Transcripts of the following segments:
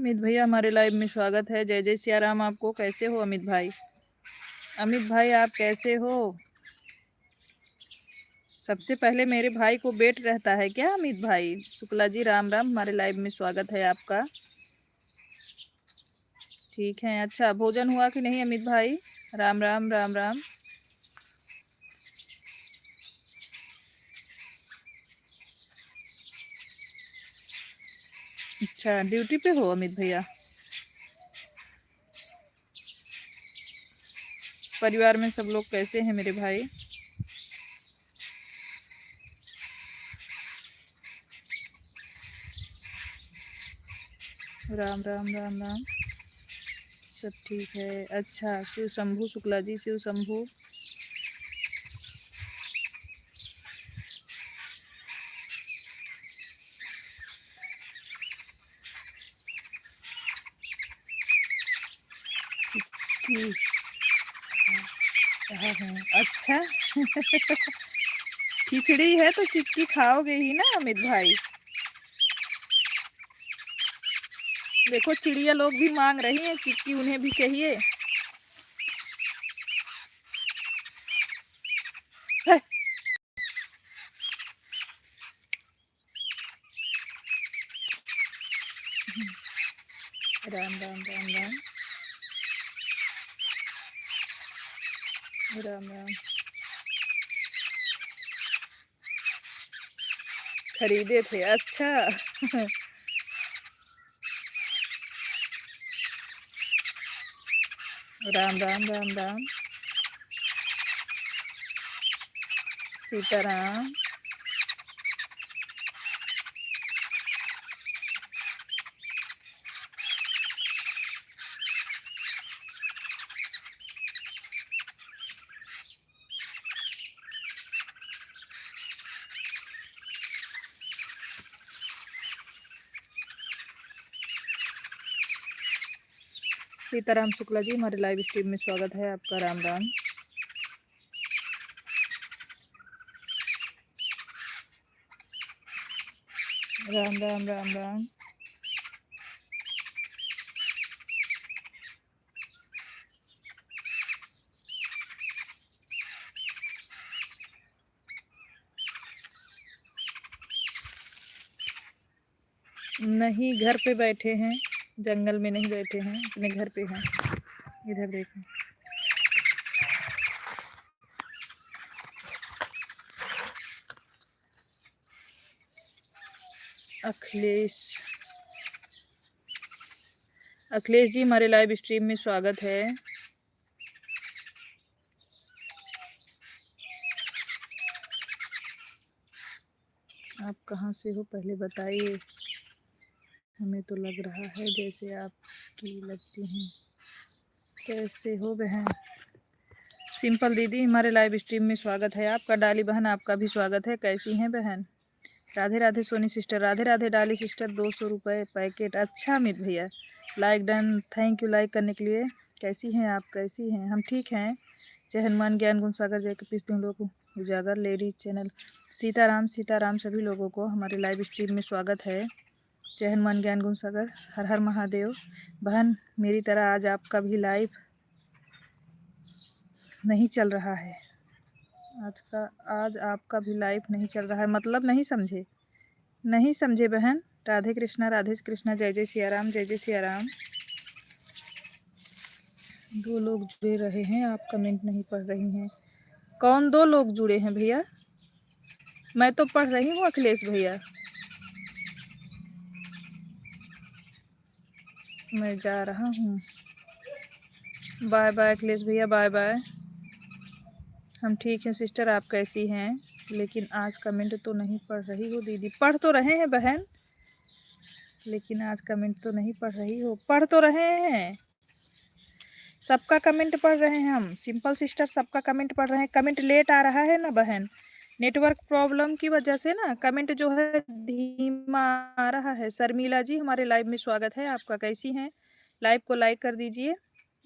अमित भैया हमारे लाइव में स्वागत है। जय जय सिया राम। आपको कैसे हो अमित भाई? अमित भाई आप कैसे हो? सबसे पहले मेरे भाई को बेट रहता है क्या अमित भाई? शुक्ला जी राम राम, हमारे लाइव में स्वागत है आपका। ठीक है, अच्छा भोजन हुआ कि नहीं अमित भाई? राम राम राम राम। अच्छा ड्यूटी पे हो अमित भैया? परिवार में सब लोग कैसे हैं मेरे भाई? राम राम राम राम। सब ठीक है। अच्छा शिव शंभू शुक्ला जी, शिव शंभू। अच्छा खिचड़ी है तो चिक्की खाओगे ही ना अमित भाई? देखो चिड़िया लोग भी मांग रही हैं चिक्की, उन्हें भी चाहिए। राम राम राम राम राम राम। खरीदे थे, अच्छा राम राम राम राम। सीताराम। सीताराम शुक्ला जी हमारे लाइव स्ट्रीम में स्वागत है आपका। राम राम राम राम राम राम। नहीं घर पे बैठे हैं, जंगल में नहीं बैठे हैं, अपने घर पे हैं। इधर देखो। अखिलेश, अखिलेश जी हमारे लाइव स्ट्रीम में स्वागत है। आप कहाँ से हो पहले बताइए? हमें तो लग रहा है जैसे आपकी लगती हैं। कैसे हो बहन? सिंपल दीदी हमारे लाइव स्ट्रीम में स्वागत है आपका। डाली बहन आपका भी स्वागत है। कैसी हैं बहन? राधे राधे सोनी सिस्टर, राधे राधे डाली सिस्टर। 200 रुपये पैकेट। अच्छा अमित भैया like done, thank you like करने के लिए। कैसी हैं आप? कैसी हैं? हम ठीक हैं। जय हनुमान ज्ञान गुण सागर, जय कपीस तीन लोग उजागर लेडीज चैनल। सीताराम सीताराम सभी लोगों को हमारे लाइव स्ट्रीम में स्वागत है। जय हनुमान ज्ञान गुण सागर, हर हर महादेव। बहन मेरी तरह आज आपका भी लाइव नहीं चल रहा है। आज आपका भी लाइव नहीं चल रहा है, मतलब नहीं समझे? नहीं समझे बहन? राधे कृष्णा, जय जय सिया राम, जय जय सिया राम। 2 लोग जुड़े रहे हैं, आप कमेंट नहीं पढ़ रही हैं। कौन 2 लोग जुड़े हैं भैया? मैं तो पढ़ रही हूँ अखिलेश भैया। मैं जा रहा हूँ। बाय बाय अखिलेश भैया, बाय बाय। हम ठीक हैं सिस्टर, आप कैसी हैं? लेकिन आज कमेंट तो नहीं पढ़ रही हो दीदी। पढ़ तो रहे हैं बहन, लेकिन आज कमेंट तो नहीं पढ़ रही हो। पढ़ तो रहे हैं, सबका कमेंट पढ़ रहे हैं हम। सिंपल सिस्टर सबका कमेंट पढ़ रहे हैं। कमेंट लेट आ रहा है ना बहन, नेटवर्क प्रॉब्लम की वजह से ना कमेंट जो है धीमा आ रहा है। शर्मिला जी हमारे लाइव में स्वागत है आपका। कैसी हैं? लाइव को लाइक कर दीजिए,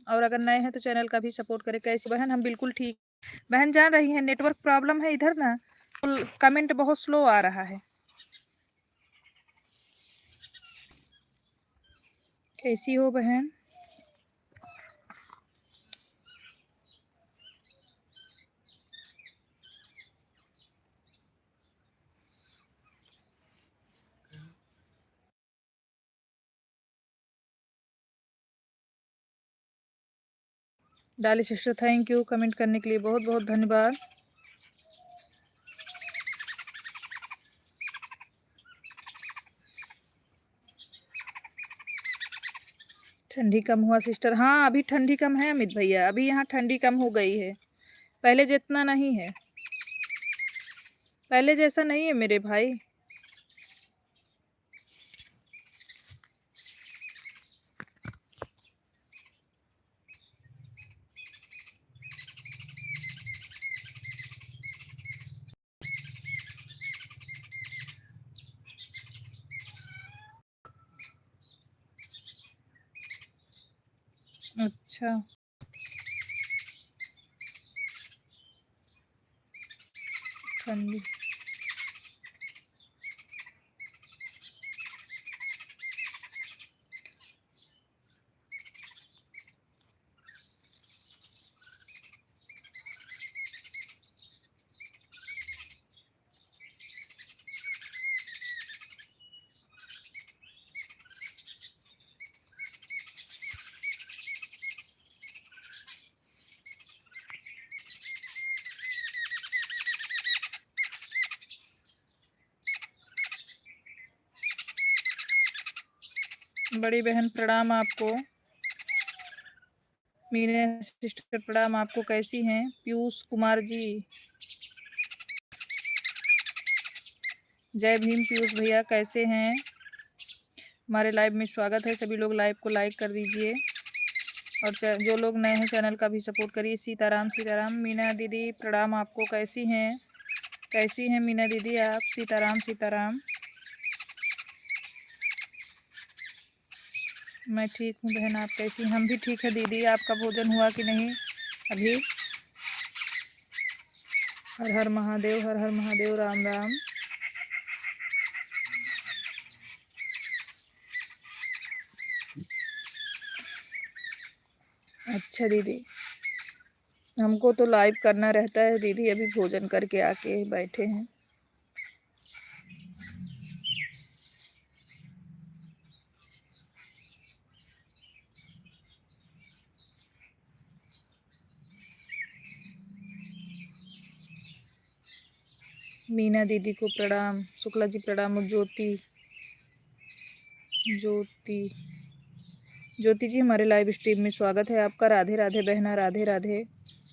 और अगर नए हैं तो चैनल का भी सपोर्ट करें। कैसी बहन? हम बिल्कुल ठीक। बहन जान रही हैं नेटवर्क प्रॉब्लम है इधर ना, तो कमेंट बहुत स्लो आ रहा है। कैसी हो बहन? डाली सिस्टर थैंक यू कमेंट करने के लिए, बहुत बहुत धन्यवाद। ठंडी कम हुआ सिस्टर? हाँ अभी ठंडी कम है अमित भैया, अभी यहाँ ठंडी कम हो गई है, पहले जितना नहीं है, पहले जैसा नहीं है मेरे भाई। अच्छा ठंडी बड़ी बहन प्रणाम आपको, मीना सिस्टर प्रणाम आपको। कैसी हैं पीयूष कुमार जी? जय भीम पीयूष भैया, कैसे हैं? हमारे लाइव में स्वागत है, सभी लोग लाइव को लाइक कर दीजिए और जो लोग नए हैं चैनल का भी सपोर्ट करिए। सीताराम सीताराम। मीना दीदी प्रणाम आपको, कैसी हैं? कैसी हैं मीना दीदी आप? सीताराम सीताराम। मैं ठीक हूँ बहन, आप कैसी? हम भी ठीक है दीदी। आपका भोजन हुआ कि नहीं अभी? हर हर महादेव, हर हर महादेव, राम राम। अच्छा दीदी, हमको तो लाइव करना रहता है दीदी, अभी भोजन करके आके बैठे हैं। मीना दीदी को प्रणाम, शुक्ला जी प्रणाम, ज्योति ज्योति ज्योति जी हमारे लाइव स्ट्रीम में स्वागत है आपका। राधे राधे बहना, राधे राधे।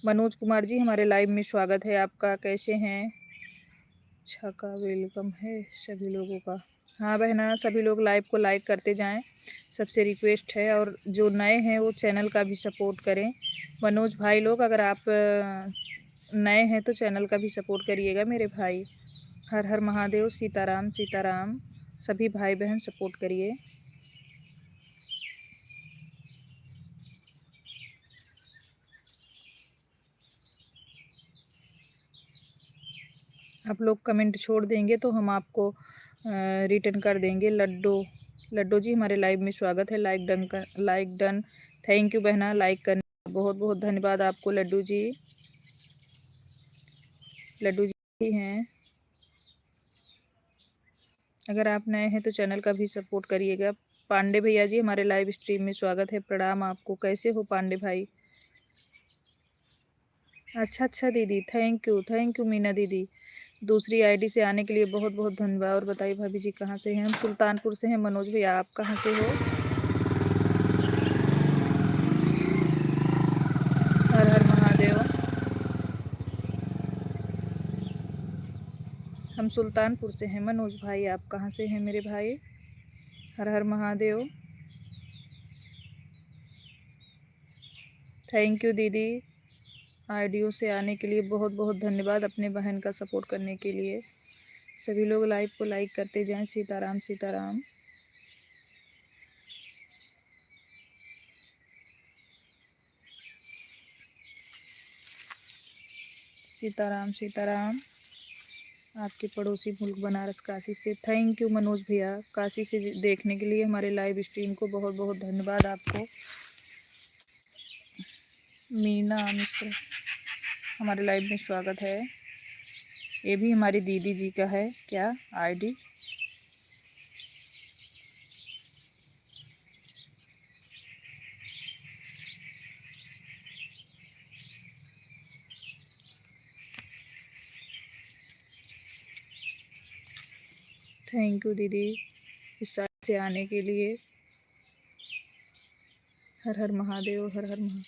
मनोज कुमार जी हमारे लाइव में स्वागत है आपका, कैसे हैं? अच्छा का वेलकम है सभी लोगों का। हाँ बहना, सभी लोग लाइव को लाइक करते जाएं, सबसे रिक्वेस्ट है। और जो नए हैं वो चैनल का भी सपोर्ट करें। मनोज भाई लोग, अगर आप नए हैं तो चैनल का भी सपोर्ट करिएगा मेरे भाई। हर हर महादेव, सीताराम सीताराम। सभी भाई बहन सपोर्ट करिए। आप लोग कमेंट छोड़ देंगे तो हम आपको रिटर्न कर देंगे। लड्डू जी हमारे लाइव में स्वागत है, लाइक डन। थैंक यू बहना, लाइक करने बहुत बहुत धन्यवाद आपको लड्डू जी। लड्डू जी हैं, अगर आप नए हैं तो चैनल का भी सपोर्ट करिएगा। पांडे भैया जी हमारे लाइव स्ट्रीम में स्वागत है, प्रणाम आपको। कैसे हो पांडे भाई? अच्छा दीदी, थैंक यू मीना दीदी। दूसरी आईडी से आने के लिए बहुत बहुत धन्यवाद। और बताइए भाभी जी कहाँ से हैं? हम सुल्तानपुर से हैं। मनोज भैया आप कहाँ से हो? हर हर महादेव। हम सुल्तानपुर से हैं। मनोज भाई आप कहाँ से हैं मेरे भाई? हर हर महादेव। थैंक यू दीदी, आईडियो से आने के लिए बहुत बहुत धन्यवाद, अपने बहन का सपोर्ट करने के लिए। सभी लोग लाइव को लाइक करते जाएं। सीताराम सीताराम। सीताराम सीताराम। आपके पड़ोसी मुल्क बनारस काशी से। थैंक यू मनोज भैया, काशी से देखने के लिए हमारे लाइव स्ट्रीम को बहुत बहुत धन्यवाद आपको। मीना मिश्र, हमारे लाइव में स्वागत है। ये भी हमारी दीदी जी का है क्या आईडी? थैंक यू दीदी इस साइड से आने के लिए। हर हर महादेव, हर हर महादेव।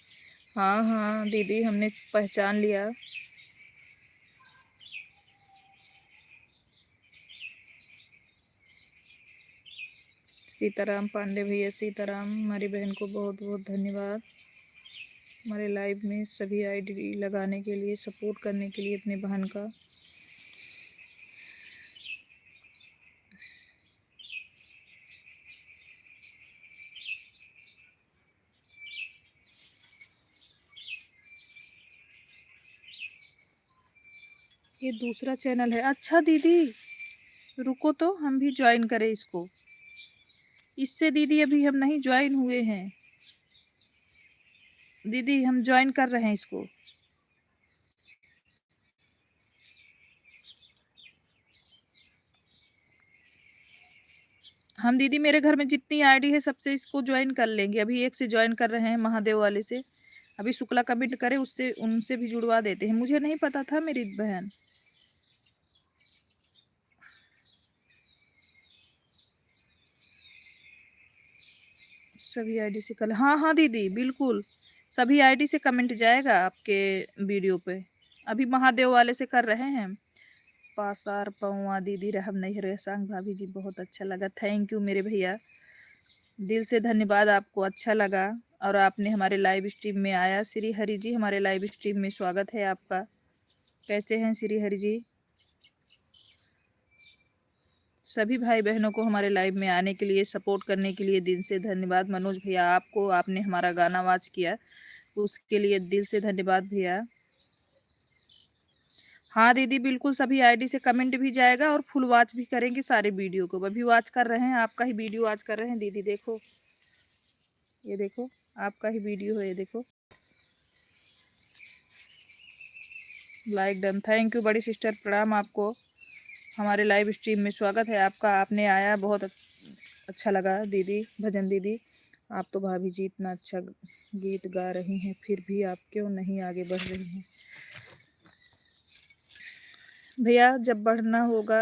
हाँ हाँ दीदी, हमने पहचान लिया। सीताराम पांडे भैया, सीताराम, हमारी बहन को बहुत बहुत धन्यवाद हमारे लाइव में सभी आईडी लगाने के लिए, सपोर्ट करने के लिए अपने बहन का। ये दूसरा चैनल है? अच्छा दीदी रुको तो हम भी ज्वाइन करें इसको। इससे दीदी अभी हम नहीं ज्वाइन हुए हैं दीदी, हम ज्वाइन कर रहे हैं इसको। हम दीदी मेरे घर में जितनी आईडी है सबसे इसको ज्वाइन कर लेंगे। अभी एक से ज्वाइन कर रहे हैं, महादेव वाले से। अभी शुक्ला कमेंट करे उससे, उनसे भी जुड़वा देते हैं। मुझे नहीं पता था मेरी बहन। सभी आईडी से कल, हाँ हाँ दीदी बिल्कुल सभी आईडी से कमेंट जाएगा आपके वीडियो पे। अभी महादेव वाले से कर रहे हैं। पासार पौआ दीदी रहम नहीं रहे सांग भाभी जी, बहुत अच्छा लगा। थैंक यू मेरे भैया, दिल से धन्यवाद, आपको अच्छा लगा और आपने हमारे लाइव स्ट्रीम में आया। श्री हरि जी, हमारे लाइव स्ट्रीम में स्वागत है आपका। कैसे हैं श्री हरि जी? सभी भाई बहनों को हमारे लाइव में आने के लिए, सपोर्ट करने के लिए दिल से धन्यवाद। मनोज भैया आपको, आपने हमारा गाना वॉच किया उसके लिए दिल से धन्यवाद भैया। हाँ दीदी बिल्कुल सभी आईडी से कमेंट भी जाएगा और फुल वॉच भी करेंगे सारे वीडियो को। अभी वॉच कर रहे हैं, आपका ही वीडियो वॉच कर रहे हैं दीदी। देखो ये देखो, आपका ही वीडियो है ये देखो। लाइक डन, थैंक यू बड़ी सिस्टर, प्रणाम आपको। हमारे लाइव स्ट्रीम में स्वागत है आपका। आपने आया, बहुत अच्छा लगा दीदी। भजन दीदी, आप तो भाभी जी इतना अच्छा गीत गा रही हैं, फिर भी आप क्यों नहीं आगे बढ़ रही हैं? भैया जब बढ़ना होगा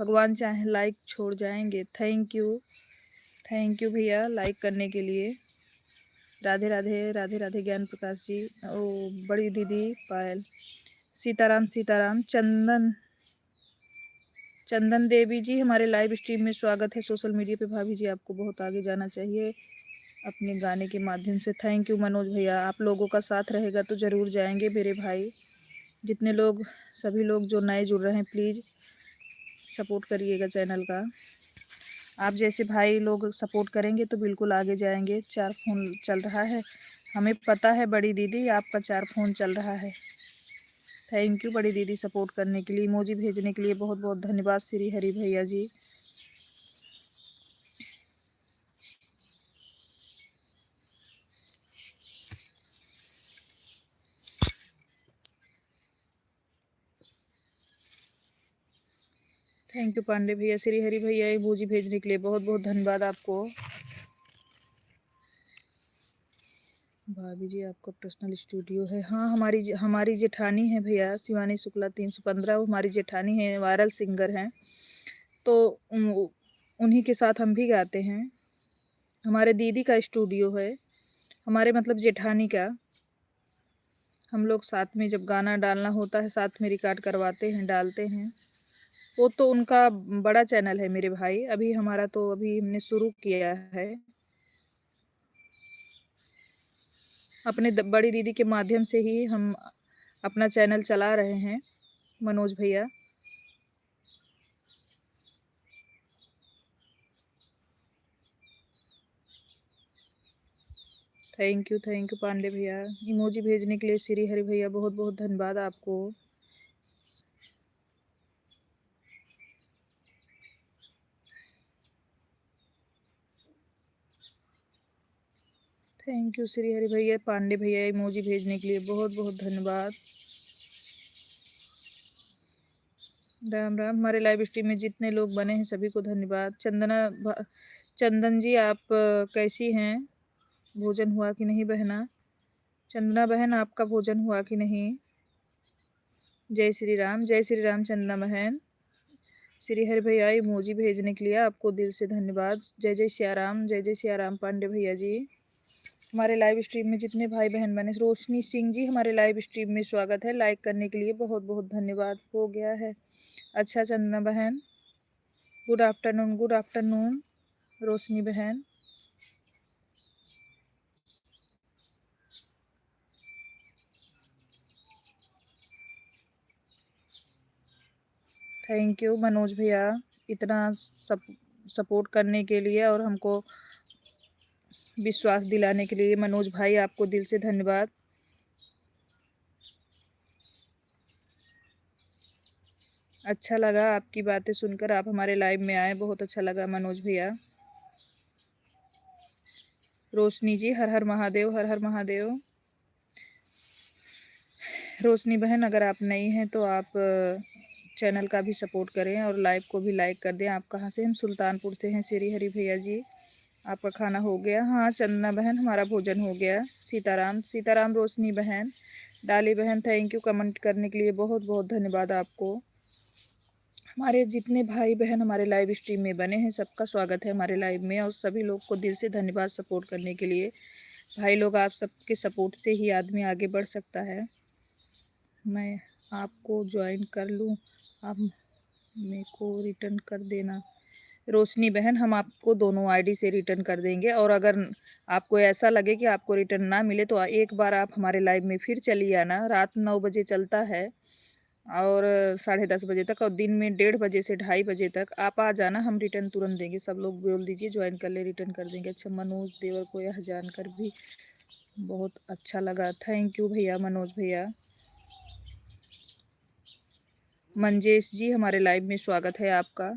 भगवान चाहे लाइक छोड़ जाएंगे। थैंक यू भैया लाइक करने के लिए। राधे राधे, राधे राधे ज्ञान प्रकाश जी। ओ बड़ी दीदी पायल, सीताराम सीताराम। चंदन देवी जी, हमारे लाइव स्ट्रीम में स्वागत है। सोशल मीडिया पे भाभी जी आपको बहुत आगे जाना चाहिए अपने गाने के माध्यम से। थैंक यू मनोज भैया, आप लोगों का साथ रहेगा तो ज़रूर जाएंगे मेरे भाई। जितने लोग, सभी लोग जो नए जुड़ रहे हैं प्लीज़ सपोर्ट करिएगा चैनल का। आप जैसे भाई लोग सपोर्ट करेंगे तो बिल्कुल आगे जाएंगे। 4 फ़ोन चल रहा है, हमें पता है बड़ी दीदी आपका 4 फ़ोन चल रहा है। थैंक यू बड़ी दीदी सपोर्ट करने के लिए, इमोजी भेजने के लिए बहुत बहुत धन्यवाद श्री हरि भैया जी। थैंक यू पांडे भैया, श्री हरि भैया इमोजी भेजने के लिए बहुत बहुत धन्यवाद आपको। भाभी जी आपका पर्सनल स्टूडियो है? हाँ हमारी जेठानी है भैया, शिवानी शुक्ला 315, वो हमारी जेठानी है, वायरल सिंगर हैं। तो उन्हीं के साथ हम भी गाते हैं। हमारे दीदी का स्टूडियो है, हमारे मतलब जेठानी का। हम लोग साथ में जब गाना डालना होता है साथ में रिकॉर्ड करवाते हैं, डालते हैं। वो तो उनका बड़ा चैनल है मेरे भाई, अभी हमारा तो अभी हमने शुरू किया है। अपने बड़ी दीदी के माध्यम से ही हम अपना चैनल चला रहे हैं मनोज भैया। थैंक यू पांडे भैया, इमोजी भेजने के लिए श्री हरि भैया बहुत बहुत धन्यवाद आपको। थैंक यू श्री हरि भैया, पांडे भैया इमोजी भेजने के लिए बहुत बहुत धन्यवाद। राम राम। हमारे लाइव स्ट्रीम में जितने लोग बने हैं सभी को धन्यवाद। चंदन जी आप कैसी हैं? भोजन हुआ कि नहीं बहना? चंदना बहन आपका भोजन हुआ कि नहीं? जय श्री राम, जय श्री राम चंदना बहन। श्री हरि भैया इमोजी भेजने के लिए आपको दिल से धन्यवाद। जय जय सिया राम, जय जय सिया राम पांडे भैया जी। हमारे लाइव स्ट्रीम में जितने भाई बहन बने, रोशनी सिंह जी हमारे लाइव स्ट्रीम में स्वागत है। लाइक करने के लिए बहुत बहुत धन्यवाद। हो गया है। अच्छा चंदना बहन, गुड आफ्टरनून, गुड आफ्टरनून रोशनी बहन। थैंक यू मनोज भैया इतना सपोर्ट करने के लिए और हमको विश्वास दिलाने के लिए। मनोज भाई आपको दिल से धन्यवाद। अच्छा लगा आपकी बातें सुनकर, आप हमारे लाइव में आए, बहुत अच्छा लगा मनोज भैया। रोशनी जी हर हर महादेव, हर हर महादेव। रोशनी बहन अगर आप नई हैं तो आप चैनल का भी सपोर्ट करें और लाइव को भी लाइक कर दें। आप कहाँ से? हम सुल्तानपुर से हैं श्री हरि भैया जी। आपका खाना हो गया? हाँ चंदना बहन हमारा भोजन हो गया। सीताराम, सीताराम रोशनी बहन, डाली बहन थैंक यू कमेंट करने के लिए बहुत बहुत धन्यवाद आपको। हमारे जितने भाई बहन हमारे लाइव स्ट्रीम में बने हैं सबका स्वागत है हमारे लाइव में, और सभी लोग को दिल से धन्यवाद सपोर्ट करने के लिए। भाई लोग आप सबके सपोर्ट से ही आदमी आगे बढ़ सकता है। मैं आपको ज्वाइन कर लूँ, आप मेरे को रिटर्न कर देना। रोशनी बहन हम आपको दोनों आईडी से रिटर्न कर देंगे, और अगर आपको ऐसा लगे कि आपको रिटर्न ना मिले तो एक बार आप हमारे लाइव में फिर चलिए आना। रात 9 बजे चलता है और 10:30 बजे तक, और दिन में 1:30 बजे से 2:30 बजे तक आप आ जाना, हम रिटर्न तुरंत देंगे। सब लोग बोल दीजिए ज्वाइन कर ले, रिटर्न कर देंगे। अच्छा मनोज देवर को यह जानकर भी बहुत अच्छा लगा। थैंक यू भैया मनोज भैया। मंजेश जी हमारे लाइव में स्वागत है आपका।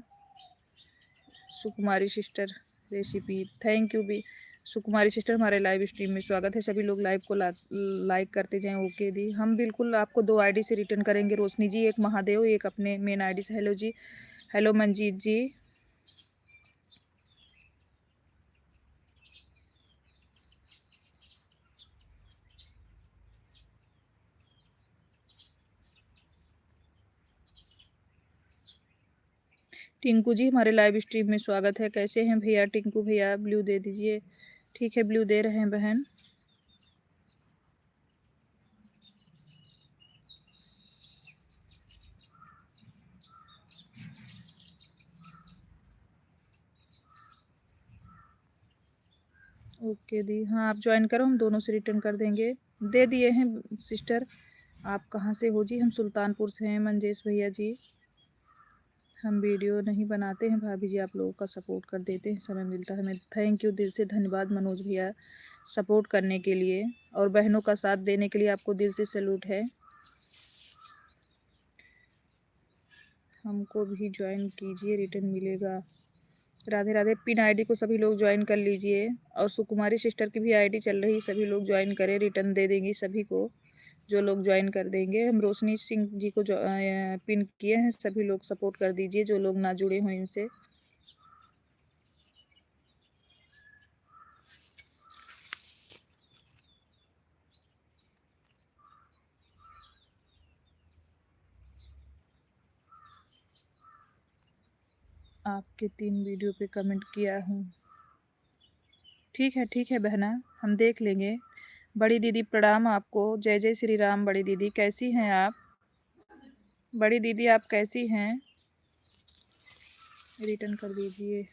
सुकुमारी सिस्टर रेसिपी थैंक यू भी। सुकुमारी सिस्टर हमारे लाइव स्ट्रीम में स्वागत है। सभी लोग लाइव को लाइक करते जाएं। ओके दी, हम बिल्कुल आपको 2 आईडी से रिटर्न करेंगे रोशनी जी, एक महादेव, एक अपने मेन आईडी से। हेलो जी, हेलो मंजीत जी। टिंकू जी हमारे लाइव स्ट्रीम में स्वागत है। कैसे हैं भैया? टिंकू भैया ब्लू दे दीजिए। ठीक है ब्लू दे रहे हैं बहन। ओके दी, हाँ आप ज्वाइन करो, हम दोनों से रिटर्न कर देंगे। दे दिए हैं सिस्टर। आप कहाँ से हो जी? हम सुल्तानपुर से हैं मंजेश भैया जी। हम वीडियो नहीं बनाते हैं भाभी जी, आप लोगों का सपोर्ट कर देते हैं, समय मिलता है हमें। थैंक यू, दिल से धन्यवाद मनोज भैया सपोर्ट करने के लिए और बहनों का साथ देने के लिए, आपको दिल से सैल्यूट है। हमको भी ज्वाइन कीजिए, रिटर्न मिलेगा। राधे राधे। पिन आईडी को सभी लोग ज्वाइन कर लीजिए, और सुकुमारी सिस्टर की भी आईडी चल रही, सभी लोग ज्वाइन करें, रिटर्न दे देंगी सभी को जो लोग ज्वाइन कर देंगे। हम रोशनी सिंह जी को पिन किए हैं, सभी लोग सपोर्ट कर दीजिए जो लोग ना जुड़े हों इनसे। आपके 3 वीडियो पे कमेंट किया हूँ। ठीक है बहना, हम देख लेंगे। बड़ी दीदी प्रणाम आपको। जय जय श्री राम। बड़ी दीदी कैसी हैं आप? बड़ी दीदी आप कैसी हैं? रिटर्न कर दीजिए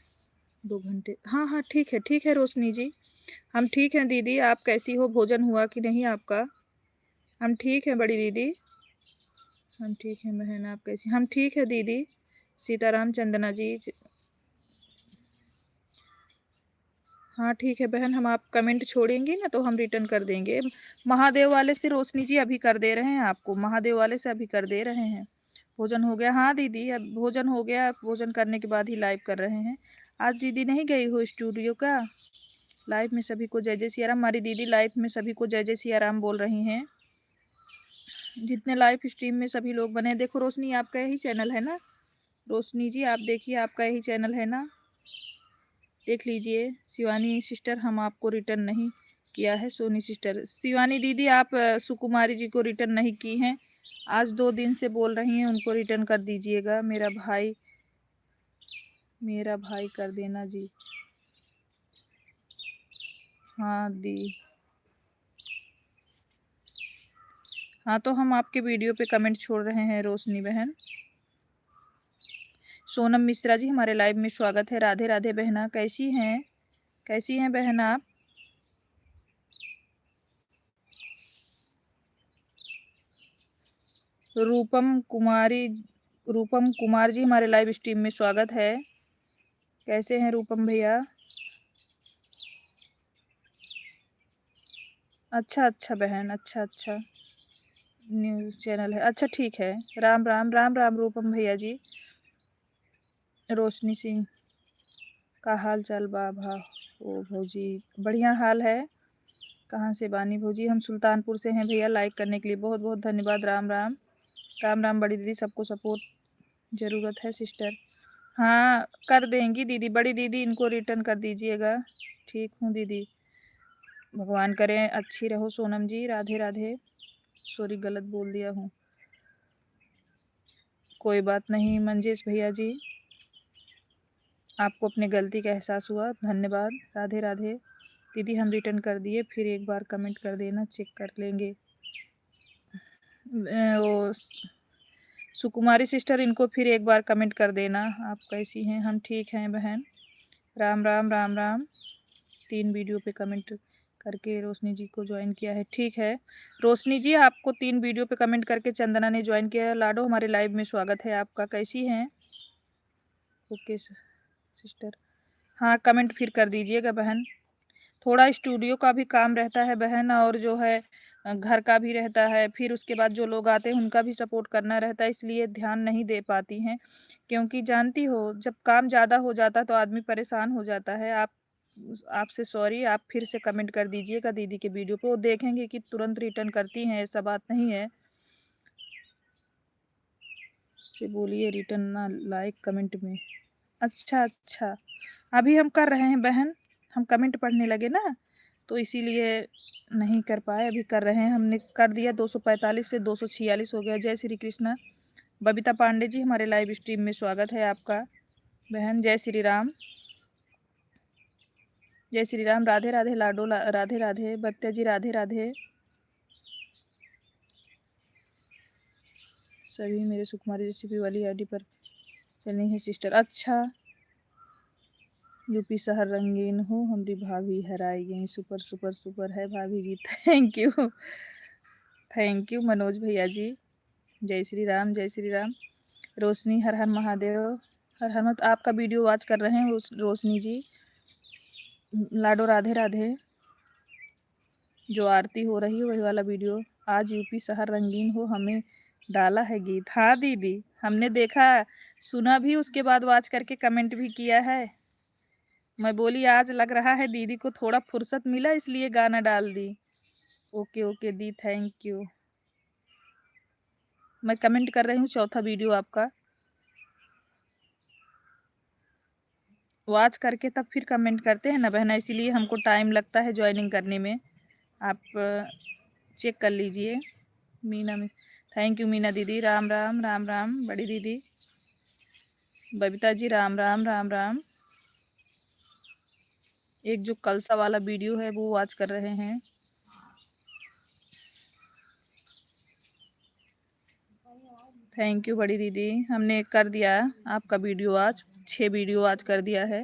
2 घंटे। हाँ ठीक है रोशनी जी, हम ठीक हैं। दीदी आप कैसी हो? भोजन हुआ कि नहीं आपका? हम ठीक हैं बड़ी दीदी, हम ठीक हैं बहन। आप कैसी? हम ठीक है दीदी। सीताराम चंदना जी। हाँ ठीक है बहन, हम आप कमेंट छोड़ेंगे ना तो हम रिटर्न कर देंगे। महादेव वाले से रोशनी जी अभी कर दे रहे हैं आपको, महादेव वाले से अभी कर दे रहे हैं। भोजन हो गया? हाँ दीदी अब भोजन हो गया, भोजन करने के बाद ही लाइव कर रहे हैं। आज दीदी नहीं गई हो स्टूडियो का? लाइव में सभी को जय जय सिया राम। हमारी दीदी लाइव में सभी को जय जय सिया राम बोल रही हैं। जितने लाइव स्ट्रीम में सभी लोग बने। देखो रोशनी, आपका यही चैनल है ना? रोशनी जी आप देखिए, आपका यही चैनल है ना? देख लीजिए। शिवानी सिस्टर, हम आपको रिटर्न नहीं किया है। सोनी सिस्टर, शिवानी दीदी आप सुकुमारी जी को रिटर्न नहीं की हैं। आज 2 दिन से बोल रही हैं, उनको रिटर्न कर दीजिएगा। मेरा भाई कर देना जी। हाँ दी, हाँ तो हम आपके वीडियो पे कमेंट छोड़ रहे हैं रोशनी बहन। सोनम मिश्रा जी हमारे लाइव में स्वागत है। राधे राधे बहना, कैसी हैं बहन आप? रूपम कुमार जी हमारे लाइव स्ट्रीम में स्वागत है। कैसे हैं रूपम भैया? अच्छा बहन, अच्छा न्यूज़ चैनल है। अच्छा ठीक है। राम राम राम राम रूपम भैया जी। रोशनी सिंह का हाल चाल बाबा? ओ भौजी बढ़िया हाल है। कहाँ से बानी भौजी? हम सुल्तानपुर से हैं भैया। लाइक करने के लिए बहुत बहुत धन्यवाद। राम राम राम राम। बड़ी दीदी सबको सपोर्ट ज़रूरत है सिस्टर। हाँ कर देंगी दीदी। बड़ी दीदी इनको रिटर्न कर दीजिएगा। ठीक हूँ दीदी, भगवान करें अच्छी रहो। सोनम जी राधे राधे। सॉरी गलत बोल दिया हूँ। कोई बात नहीं मंजेश भैया जी, आपको अपनी गलती का एहसास हुआ, धन्यवाद। राधे राधे। दीदी हम रिटर्न कर दिए, फिर एक बार कमेंट कर देना, चेक कर लेंगे। वो सुकुमारी सिस्टर, इनको फिर एक बार कमेंट कर देना। आप कैसी हैं? हम ठीक हैं बहन। राम राम राम राम। 3 वीडियो पे कमेंट करके रोशनी जी को ज्वाइन किया है। ठीक है रोशनी जी, आपको 3 वीडियो पे कमेंट करके चंदना ने ज्वाइन किया है। लाडो हमारे लाइव में स्वागत है आपका। कैसी हैं? ओके सिस्टर, हाँ कमेंट फिर कर दीजिएगा बहन। थोड़ा स्टूडियो का भी काम रहता है बहन, और जो है घर का भी रहता है, फिर उसके बाद जो लोग आते हैं उनका भी सपोर्ट करना रहता है, इसलिए ध्यान नहीं दे पाती हैं। क्योंकि जानती हो जब काम ज़्यादा हो जाता है तो आदमी परेशान हो जाता है। आपसे सॉरी। आप फिर से कमेंट कर दीजिएगा दीदी के वीडियो पे, वो देखेंगे कि तुरंत रिटर्न करती हैं, ऐसा बात नहीं है। से बोलिए रिटर्न ना लाइक कमेंट में। अच्छा अभी हम कर रहे हैं बहन, हम कमेंट पढ़ने लगे ना तो इसीलिए नहीं कर पाए। अभी कर रहे हैं, हमने कर दिया। 245 से 246 हो गया। जय श्री कृष्णा। बबीता पांडे जी हमारे लाइव स्ट्रीम में स्वागत है आपका बहन। जय श्री राम जय श्री राम। राधे राधे लाडो राधे राधे। बबीता जी राधे राधे। सभी मेरे सुकुमारी रेसिपी वाली आईडी पर चलनी है सिस्टर। अच्छा यूपी शहर रंगीन हो, हमारी भाभी हराई गई। सुपर सुपर सुपर है भाभी जी। थैंक यू मनोज भैया जी। जय श्री राम जय श्री राम। रोशनी हर हर महादेव। हर हर मत आपका वीडियो वॉच कर रहे हैं रोशनी जी। लाडो राधे राधे। जो आरती हो रही है वही वाला वीडियो। आज यूपी शहर रंगीन हो हमें डाला है गीत। हाँ दीदी हमने देखा, सुना भी, उसके बाद वॉच करके कमेंट भी किया है। मैं बोली आज लग रहा है दीदी को थोड़ा फुर्सत मिला इसलिए गाना डाल दी। ओके दी, थैंक यू। मैं कमेंट कर रही हूँ चौथा वीडियो आपका। वॉच करके तब फिर कमेंट करते हैं ना बहना, इसीलिए हमको टाइम लगता है ज्वाइनिंग करने में। आप चेक कर लीजिए। मीना में थैंक यू मीना दीदी। राम राम राम राम। बड़ी दीदी बबीता जी राम राम राम राम। एक जो कलसा वाला वीडियो है वो वॉच कर रहे हैं। थैंक यू बड़ी दीदी, हमने कर दिया आपका वीडियो आज। 6 वीडियो आज कर दिया है।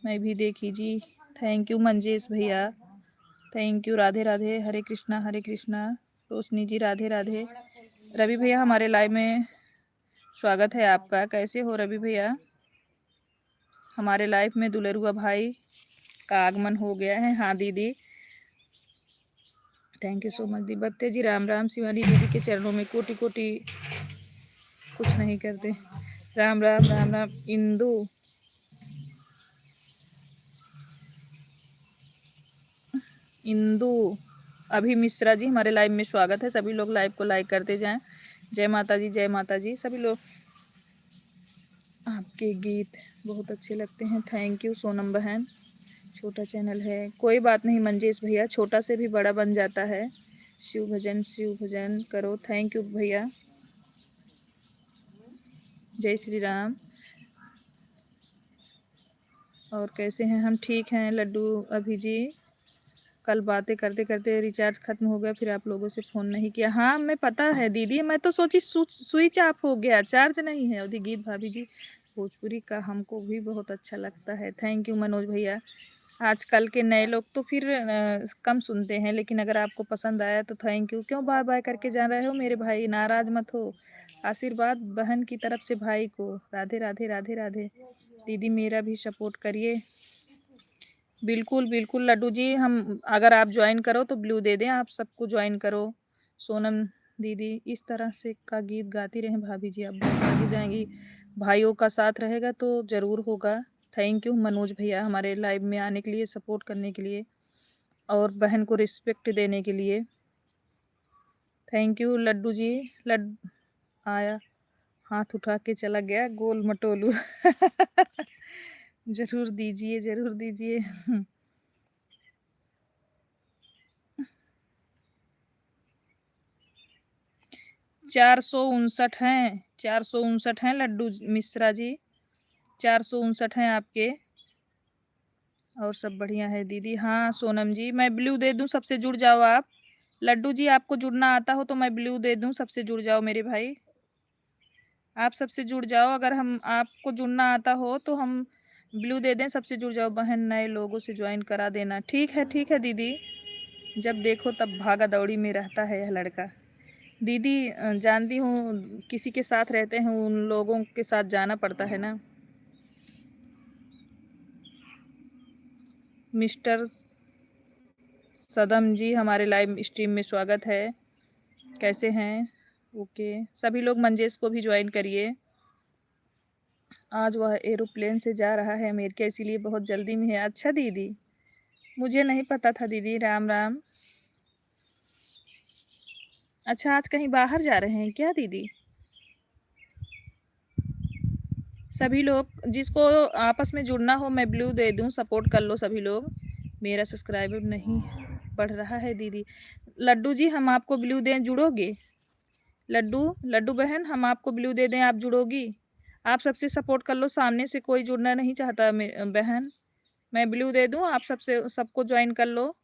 मैं भी देखी जी। थैंक यू मंजेश भैया। Thank you. राधे राधे। हरे कृष्णा। रोशनी जी राधे राधे। रवि भैया हमारे लाइव में स्वागत है आपका। कैसे हो रवि भैया? हमारे लाइफ में दुलरुआ भाई का आगमन हो गया है। हाँ दीदी थैंक यू सो मच दी। बत्ते जी राम राम। शिवानी दीदी के चरणों में कोटि कोटि कुछ नहीं करते। राम राम राम राम। इंदू, इंदू अभी मिश्रा जी हमारे लाइव में स्वागत है। सभी लोग लाइव को लाइक करते जाएं। जय माता जी, जय माता जी। सभी लोग, आपके गीत बहुत अच्छे लगते हैं। थैंक यू सोनम बहन। छोटा चैनल है, कोई बात नहीं मंजेश भैया, छोटा से भी बड़ा बन जाता है। शिव भजन करो। थैंक यू भैया। जय श्री राम। और कैसे हैं? हम ठीक हैं लड्डू अभी जी। कल बातें करते करते रिचार्ज खत्म हो गया, फिर आप लोगों से फ़ोन नहीं किया। हाँ मैं पता है दीदी, मैं तो सोची स्विच ऑफ हो गया, चार्ज नहीं है। उधर गीत भाभी जी, भोजपुरी का हमको भी बहुत अच्छा लगता है। थैंक यू मनोज भैया। आजकल के नए लोग तो फिर कम सुनते हैं, लेकिन अगर आपको पसंद आया तो थैंक यू। क्यों बाय बाय करके जा रहे हो मेरे भाई? नाराज मत हो। आशीर्वाद बहन की तरफ से भाई को। राधे राधे राधे राधे। दीदी मेरा भी सपोर्ट करिए। बिल्कुल बिल्कुल लड्डू जी, हम अगर आप ज्वाइन करो तो ब्लू दे दें। आप सबको ज्वाइन करो। सोनम दीदी इस तरह से का गीत गाती रहें भाभी जी, आप बहुत आगे जाएंगी। भाइयों का साथ रहेगा तो ज़रूर होगा। थैंक यू मनोज भैया हमारे लाइव में आने के लिए, सपोर्ट करने के लिए और बहन को रिस्पेक्ट देने के लिए। थैंक यू लड्डू जी। आया, हाथ उठा के चला गया गोल मटोलू। ज़रूर दीजिए, ज़रूर दीजिए। 459 हैं, 459 हैं लड्डू मिश्रा जी, 459 हैं आपके। और सब बढ़िया है दीदी। हाँ सोनम जी, मैं ब्लू दे दूं, सबसे जुड़ जाओ आप। लड्डू जी आपको जुड़ना आता हो तो मैं ब्लू दे दूं, सबसे जुड़ जाओ मेरे भाई। आप सबसे जुड़ जाओ, अगर हम आपको जुड़ना आता हो तो हम ब्लू दे दें, सबसे जुड़ जाओ। बहन नए लोगों से ज्वाइन करा देना। ठीक है दीदी। जब देखो तब भागा दौड़ी में रहता है यह लड़का। दीदी जानती हूँ, किसी के साथ रहते हैं उन लोगों के साथ जाना पड़ता है ना। मिस्टर सदम जी हमारे लाइव स्ट्रीम में स्वागत है। कैसे हैं? ओके, सभी लोग मंजेश को भी ज्वाइन करिए। आज वह एरोप्लेन से जा रहा है अमेरिका, इसीलिए बहुत जल्दी में है। अच्छा दीदी, मुझे नहीं पता था दीदी। राम राम। अच्छा, आज कहीं बाहर जा रहे हैं क्या दीदी? सभी लोग जिसको आपस में जुड़ना हो मैं ब्लू दे दूं, सपोर्ट कर लो सभी लोग। मेरा सब्सक्राइबर नहीं बढ़ रहा है दीदी। लड्डू जी हम आपको ब्लू दें, जुड़ोगे? लड्डू बहन हम आपको ब्लू दे दें, आप जुड़ोगी? आप सबसे सपोर्ट कर लो, सामने से कोई जुड़ना नहीं चाहता बहन। मैं ब्लू दे दूं, आप सबसे सबको ज्वाइन कर लो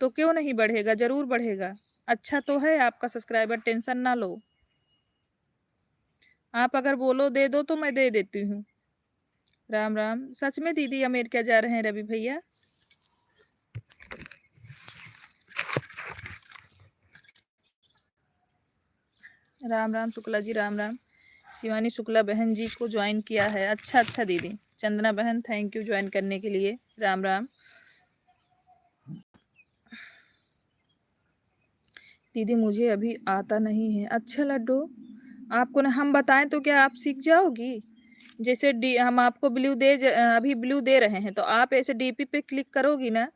तो क्यों नहीं बढ़ेगा? ज़रूर बढ़ेगा। अच्छा तो है आपका सब्सक्राइबर, टेंशन ना लो। आप अगर बोलो दे दो तो मैं दे देती हूँ। राम राम। सच में दीदी अमेरिका जा रहे हैं रवि भैया? राम राम शुक्ला जी, राम राम। शिवानी शुक्ला बहन जी को ज्वाइन किया है। अच्छा दीदी। चंदना बहन थैंक यू ज्वाइन करने के लिए। राम राम। दीदी मुझे अभी आता नहीं है। अच्छा लड्डू, आपको ना हम बताएं तो क्या आप सीख जाओगी? जैसे डी हम आपको अभी ब्लू दे रहे हैं तो आप ऐसे डीपी पे क्लिक करोगी ना,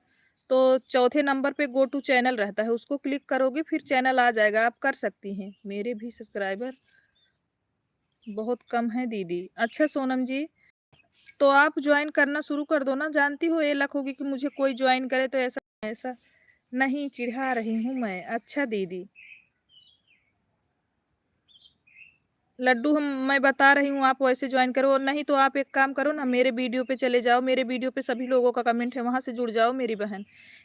तो चौथे नंबर पे गो टू चैनल रहता है, उसको क्लिक करोगे फिर चैनल आ जाएगा, आप कर सकती हैं। मेरे भी सब्सक्राइबर बहुत कम है दीदी। अच्छा सोनम जी, तो आप ज्वाइन करना शुरू कर दो ना। जानती हो ये लक होगी कि मुझे कोई ज्वाइन करे तो ऐसा ऐसा नहीं चिढ़ा रही हूँ मैं। अच्छा दीदी लड्डू, मैं बता रही हूँ आप वैसे ज्वाइन करो, और नहीं तो आप एक काम करो ना, मेरे वीडियो पे चले जाओ। मेरे वीडियो पे सभी लोगों का कमेंट है, वहाँ से जुड़ जाओ मेरी बहन।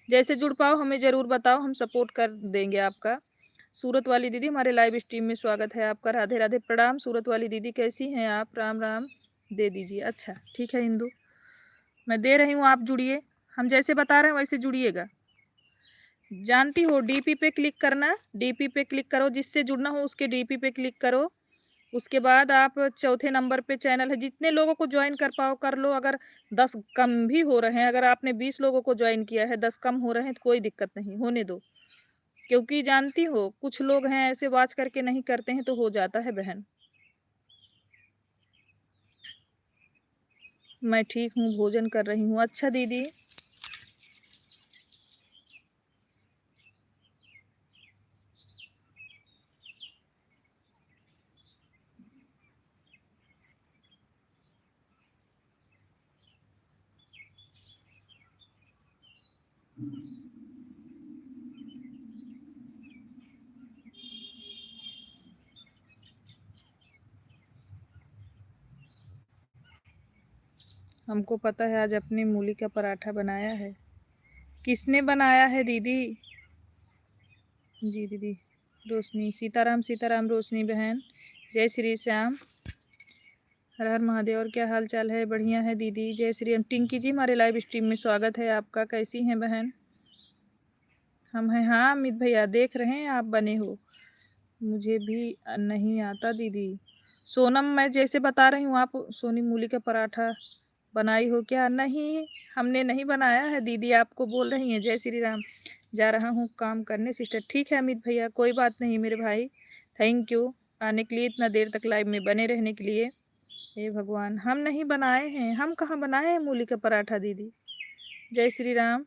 जैसे जुड़ पाओ हमें ज़रूर बताओ, हम सपोर्ट कर देंगे आपका। सूरत वाली दीदी हमारे लाइव स्ट्रीम में स्वागत है आपका। राधे राधे, प्रणाम सूरत वाली दीदी, कैसी हैं आप? राम राम। दे दीजिए। अच्छा ठीक है इंदू, मैं दे रही हूँ, आप जुड़िए। हम जैसे बता रहे हैं वैसे जुड़िएगा। जानती हो डीपी पे क्लिक करना, डीपी पे क्लिक करो, जिससे जुड़ना हो उसके डीपी पे क्लिक करो। उसके बाद आप चौथे नंबर पे चैनल है, जितने लोगों को ज्वाइन कर पाओ कर लो। अगर 10 कम भी हो रहे हैं, अगर आपने 20 लोगों को ज्वाइन किया है, 10 कम हो रहे हैं तो कोई दिक्कत नहीं, होने दो। क्योंकि जानती हो कुछ लोग हैं ऐसे वाच करके नहीं करते हैं तो हो जाता है बहन। मैं ठीक हूँ, भोजन कर रही हूँ। अच्छा दीदी, हमको पता है आज अपनी मूली का पराठा बनाया है। किसने बनाया है दीदी? जी दीदी। रोशनी, सीताराम सीताराम रोशनी बहन, जय श्री श्याम, हर हर महादेव। और क्या हाल चाल है? बढ़िया है दीदी, जय श्री राम। टिंकी जी, हमारे लाइव स्ट्रीम में स्वागत है आपका। कैसी हैं बहन? हम हैं, हाँ अमित भैया देख रहे हैं आप बने हो। मुझे भी नहीं आता दीदी। सोनम, मैं जैसे बता रही हूँ आप सोनी मूली का पराठा बनाई हो क्या? नहीं, हमने नहीं बनाया है दीदी, आपको बोल रही हैं। जय श्री राम। जा रहा हूँ काम करने सिस्टर। ठीक है अमित भैया, कोई बात नहीं मेरे भाई। थैंक यू आने के लिए, इतना देर तक लाइव में बने रहने के लिए। हे भगवान, हम नहीं बनाए हैं। हम कहाँ बनाए हैं मूली का पराठा दीदी? जय श्री राम।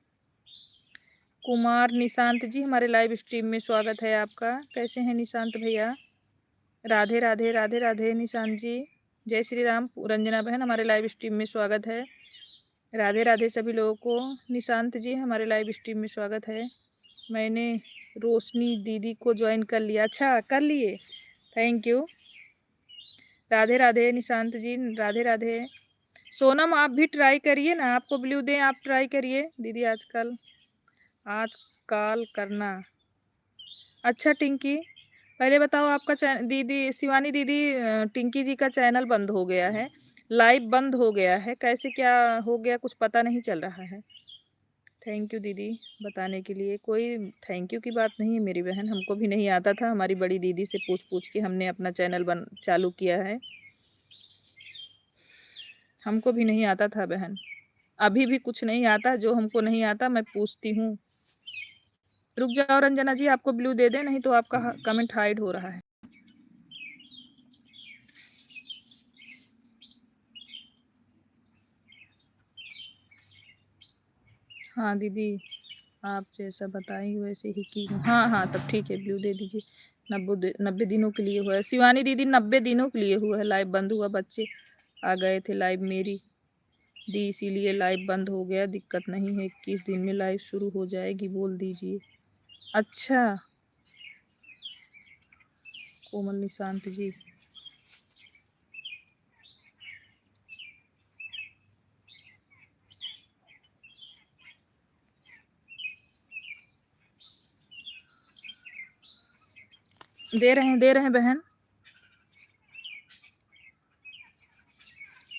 कुमार निशांत जी, हमारे लाइव स्ट्रीम में स्वागत है आपका। कैसे हैं निशांत भैया? राधे राधे राधे राधे निशांत जी, जय श्री राम। रंजना बहन, हमारे लाइव स्ट्रीम में स्वागत है। राधे राधे सभी लोगों को। निशांत जी, हमारे लाइव स्ट्रीम में स्वागत है। मैंने रोशनी दीदी को ज्वाइन कर लिया। अच्छा कर लिए, थैंक यू। राधे राधे निशांत जी, राधे राधे। सोनम आप भी ट्राई करिए ना, आपको ब्लू दें आप ट्राई करिए दीदी। आजकल आज कॉल करना। अच्छा टिंकी, पहले बताओ आपका दीदी शिवानी दीदी, टिंकी जी का चैनल बंद हो गया है, लाइव बंद हो गया है। कैसे क्या हो गया कुछ पता नहीं चल रहा है। थैंक यू दीदी बताने के लिए। कोई थैंक यू की बात नहीं है मेरी बहन, हमको भी नहीं आता था। हमारी बड़ी दीदी से पूछ पूछ के हमने अपना चैनल चालू किया है। हमको भी नहीं आता था बहन, अभी भी कुछ नहीं आता। जो हमको नहीं आता मैं पूछती हूँ। रुक जाओ रंजना जी, आपको ब्लू दे दे, नहीं तो आपका कमेंट हाइड हो रहा है। हाँ दीदी, आप जैसा बताई वैसे ही की हूँ। हाँ हाँ तब ठीक है, ब्लू दे दीजिए। 90 दिनों के लिए हुआ है शिवानी दीदी, 90 दिनों के लिए हुआ है। लाइव बंद हुआ, बच्चे आ गए थे लाइव मेरी दी, इसीलिए लाइव बंद हो गया। दिक्कत नहीं है, 21 दिन में लाइव शुरू हो जाएगी, बोल दीजिए। अच्छा कोमल निशांत जी, दे रहे हैं बहन।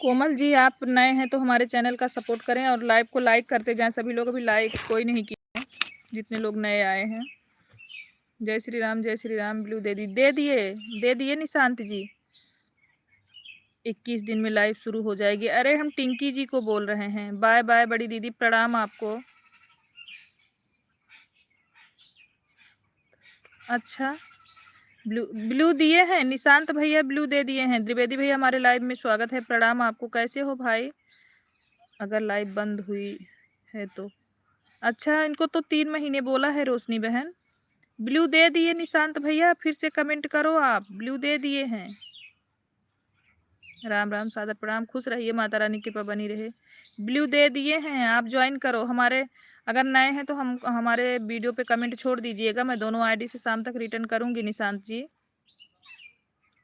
कोमल जी, आप नए हैं तो हमारे चैनल का सपोर्ट करें और लाइव को लाइक करते जाएं सभी लोग। अभी लाइक कोई नहीं किए जितने लोग नए आए हैं। जय श्री राम जय श्री राम। ब्लू दे दिए निशांत जी। 21 दिन में लाइव शुरू हो जाएगी। अरे हम टिंकी जी को बोल रहे हैं। बाय बाय बड़ी दीदी, प्रणाम आपको। अच्छा ब्लू दिए हैं निशांत भैया, ब्लू दे दिए हैं। द्विवेदी भैया, हमारे लाइव में स्वागत है, प्रणाम आपको। कैसे हो भाई? अगर लाइव बंद हुई है तो अच्छा, इनको तो 3 महीने बोला है रोशनी बहन। ब्लू दे दिए निशांत भैया, फिर से कमेंट करो आप। ब्लू दे दिए हैं। राम राम सादर प्रणाम, खुश रहिए, माता रानी की कृपा बनी रहे। ब्लू दे दिए हैं, आप ज्वाइन करो हमारे। अगर नए हैं तो हम हमारे वीडियो पे कमेंट छोड़ दीजिएगा, मैं दोनों आईडी से शाम तक रिटर्न करूंगी। निशांत जी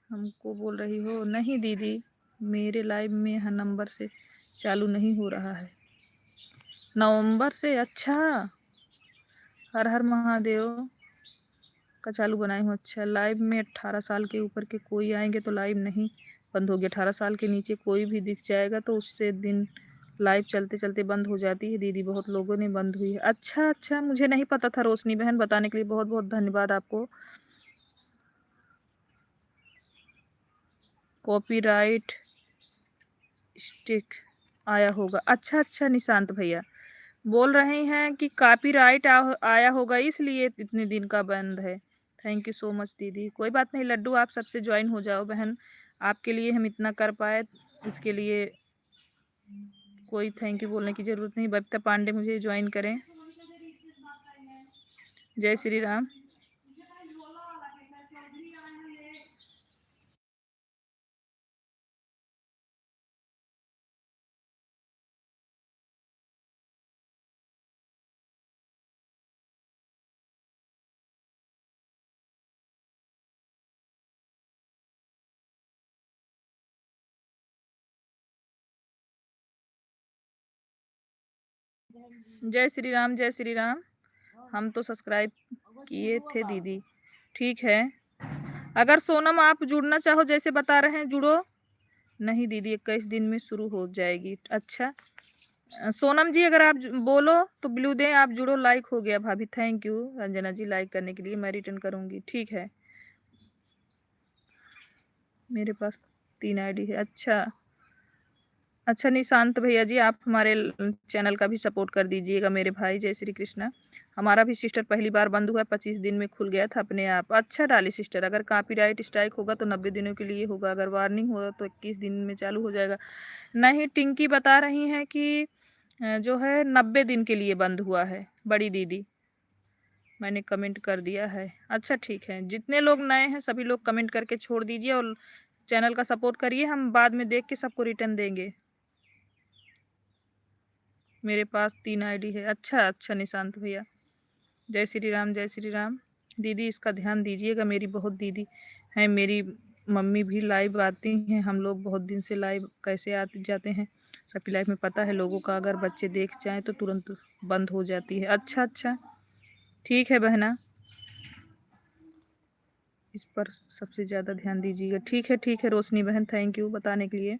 हमको बोल रही हो? नहीं दीदी, मेरे लाइव में हर नंबर से चालू नहीं हो रहा है, नवंबर से। अच्छा, हर हर महादेव का चालू बनाई हूँ। अच्छा, लाइव में 18 साल के ऊपर के कोई आएंगे तो लाइव नहीं बंद होगी। 18 साल के नीचे कोई भी दिख जाएगा तो उससे दिन लाइव चलते चलते बंद हो जाती है दीदी। बहुत लोगों ने बंद हुई है। अच्छा अच्छा, मुझे नहीं पता था रोशनी बहन, बताने के लिए बहुत बहुत धन्यवाद आपको। कॉपीराइट स्टिक आया होगा। अच्छा अच्छा निशांत भैया बोल रहे हैं कि कॉपीराइट आया होगा, इसलिए इतने दिन का बंद है। थैंक यू सो मच दीदी। कोई बात नहीं लड्डू, आप सबसे ज्वाइन हो जाओ बहन। आपके लिए हम इतना कर पाए, इसके लिए कोई थैंक यू बोलने की ज़रूरत नहीं। बबीता पांडे मुझे ज्वाइन करें। जय श्री राम। जय श्री राम, जय श्री राम। हम तो सब्सक्राइब किए थे दीदी। ठीक है, अगर सोनम आप जुड़ना चाहो जैसे बता रहे हैं जुड़ो। नहीं दीदी 21 दिन में शुरू हो जाएगी। अच्छा सोनम जी अगर आप बोलो तो ब्लू दे, आप जुड़ो। लाइक हो गया भाभी, thank you Ranjana ji like करने के लिए, मैं रिटर्न करूंगी। ठीक है, मेरे पास 3 आईडी है। अच्छा अच्छा निशांत भैया जी आप हमारे चैनल का भी सपोर्ट कर दीजिएगा मेरे भाई। जय श्री कृष्णा। हमारा भी सिस्टर पहली बार बंद हुआ, 25 दिन में खुल गया था अपने आप। अच्छा डाली सिस्टर, अगर कॉपीराइट स्ट्राइक होगा तो 90 दिनों के लिए होगा, अगर वार्निंग होगा तो 21 दिन में चालू हो जाएगा। नहीं टिंकी बता रही हैं कि जो है 90 दिन के लिए बंद हुआ है बड़ी दीदी। मैंने कमेंट कर दिया है। अच्छा ठीक है, जितने लोग नए हैं सभी लोग कमेंट करके छोड़ दीजिए और चैनल का सपोर्ट करिए, हम बाद में देख के सबको रिटर्न देंगे। मेरे पास 3 आईडी है। अच्छा अच्छा निशांत भैया, जय श्री राम, जय श्री राम। दीदी इसका ध्यान दीजिएगा, मेरी बहुत दीदी हैं, मेरी मम्मी भी लाइव आती हैं। हम लोग बहुत दिन से लाइव कैसे आते जाते हैं, सबकी लाइफ में पता है लोगों का, अगर बच्चे देख जाएं तो तुरंत बंद हो जाती है। अच्छा अच्छा ठीक है बहना, इस पर सबसे ज़्यादा ध्यान दीजिएगा। ठीक है रोशनी बहन, थैंक यू बताने के लिए।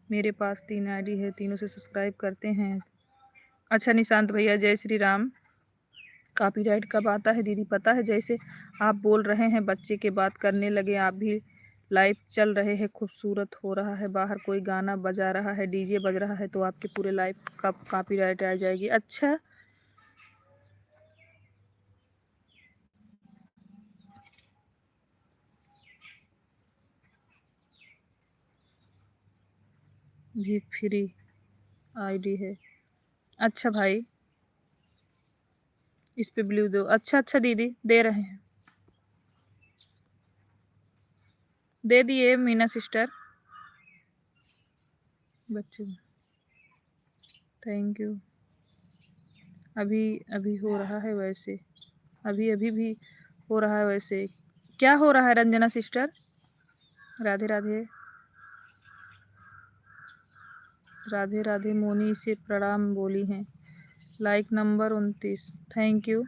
मेरे पास 3 आईडी है, तीनों से सब्सक्राइब करते हैं। अच्छा निशांत भैया जय श्री राम। कॉपीराइट कब आता है दीदी पता है, जैसे आप बोल रहे हैं बच्चे के बात करने लगे, आप भी लाइव चल रहे हैं, खूबसूरत हो रहा है, बाहर कोई गाना बजा रहा है, डीजे बज रहा है, तो आपके पूरे लाइव का कॉपीराइट आ जाएगी। अच्छा भी फ्री आईडी है। अच्छा भाई इस पे ब्लू दो। अच्छा अच्छा दीदी दे रहे हैं, दे दिए मीना सिस्टर बच्चे, थैंक यू। अभी अभी हो रहा है वैसे, अभी अभी भी हो रहा है वैसे। क्या हो रहा है रंजना सिस्टर? राधे राधे, राधे राधे मोनी से प्रणाम बोली हैं। Like number 29, thank you.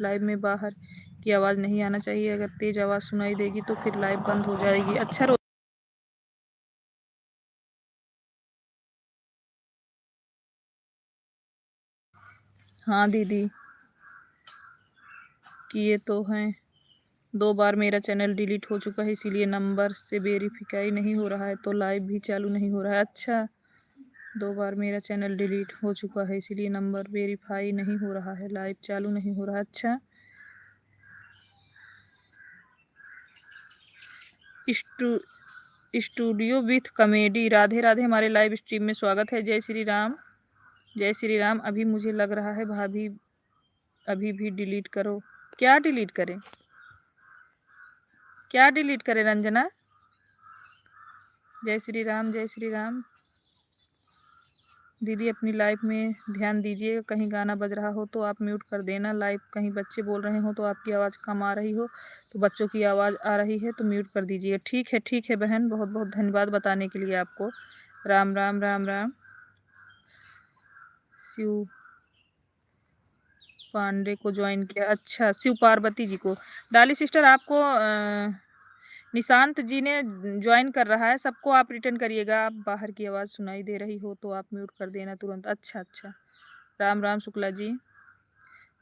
Live में बाहर की आवाज़ नहीं आना चाहिए, अगर तेज़ आवाज़ सुनाई देगी तो फिर लाइव बंद हो जाएगी। अच्छा हाँ दीदी किए तो हैं, 2 बार मेरा चैनल डिलीट हो चुका है, इसीलिए नंबर से वेरीफाई नहीं हो रहा है, तो लाइव भी चालू नहीं हो रहा है। अच्छा 2 बार मेरा चैनल डिलीट हो चुका है, इसीलिए नंबर वेरीफाई नहीं हो रहा है, लाइव चालू नहीं हो रहा है। अच्छा studio with comedy, Radhe Radhe, हमारे लाइव स्ट्रीम में स्वागत है। जय श्री राम, जय श्री राम। अभी मुझे लग रहा है भाभी अभी भी डिलीट करो। क्या डिलीट करें, क्या डिलीट करें रंजना? जय श्री राम, जय श्री राम। दीदी अपनी लाइफ में ध्यान दीजिए, कहीं गाना बज रहा हो तो आप म्यूट कर देना। लाइव कहीं बच्चे बोल रहे हो तो आपकी आवाज़ कम आ रही हो, तो बच्चों की आवाज़ आ रही है तो म्यूट कर दीजिए। ठीक है बहन, बहुत बहुत धन्यवाद बताने के लिए आपको। राम राम राम राम। शिव पांडे को ज्वाइन किया। अच्छा शिव पार्वती जी को डाली सिस्टर, आपको निशांत जी ने ज्वाइन कर रहा है, सबको आप रिटर्न करिएगा। आप बाहर की आवाज़ सुनाई दे रही हो तो आप म्यूट कर देना तुरंत। अच्छा अच्छा राम राम शुक्ला जी,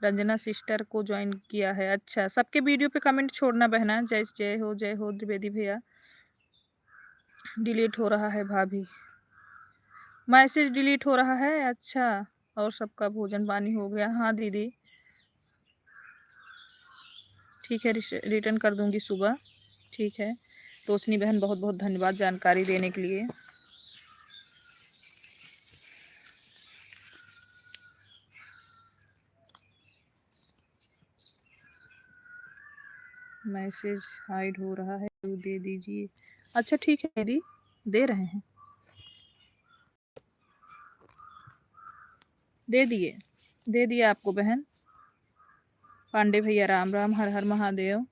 रंजना सिस्टर को ज्वाइन किया है। अच्छा सबके वीडियो पे कमेंट छोड़ना बहना। जय हो द्विवेदी भैया। डिलीट हो रहा है भाभी, मैसेज डिलीट हो रहा है। अच्छा और सबका भोजन पानी हो गया? हाँ दीदी ठीक है, रिटर्न कर दूंगी सुबह। ठीक है रोशनी बहन, बहुत बहुत धन्यवाद जानकारी देने के लिए। मैसेज हाइड हो रहा है तो दे दीजिए। अच्छा ठीक है दीदी दे रहे हैं, दे दिए आपको बहन। पांडे भैया राम राम, हर हर महादेव,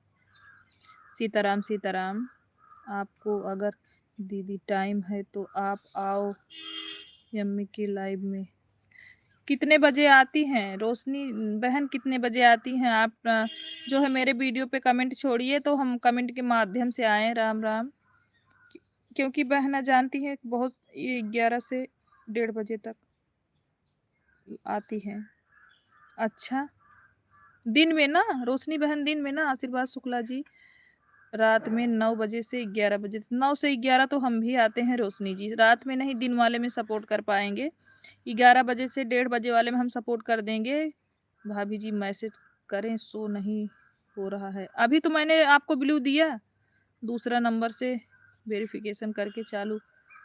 सीताराम सीताराम। आपको अगर दीदी टाइम है तो आप आओ यम्मी के लाइव में। कितने बजे आती हैं रोशनी बहन, कितने बजे आती हैं आप? जो है मेरे वीडियो पे कमेंट छोड़िए तो हम कमेंट के माध्यम से आए। राम राम। क्योंकि बहना जानती है बहुत, ये 11 से 1:30 बजे तक आती हैं। अच्छा, दिन में ना रोशनी बहन, दिन में ना आशीर्वाद शुक्ला जी, रात में 9 बजे से 11 बजे, 9 से 11 तो हम भी आते हैं रोशनी जी, रात में नहीं, दिन वाले में सपोर्ट कर पाएंगे। 11 बजे से 1:30 बजे वाले में हम सपोर्ट कर देंगे। भाभी जी मैसेज करें, शो नहीं हो रहा है। अभी तो मैंने आपको ब्लू दिया, दूसरा नंबर से वेरिफिकेशन करके चालू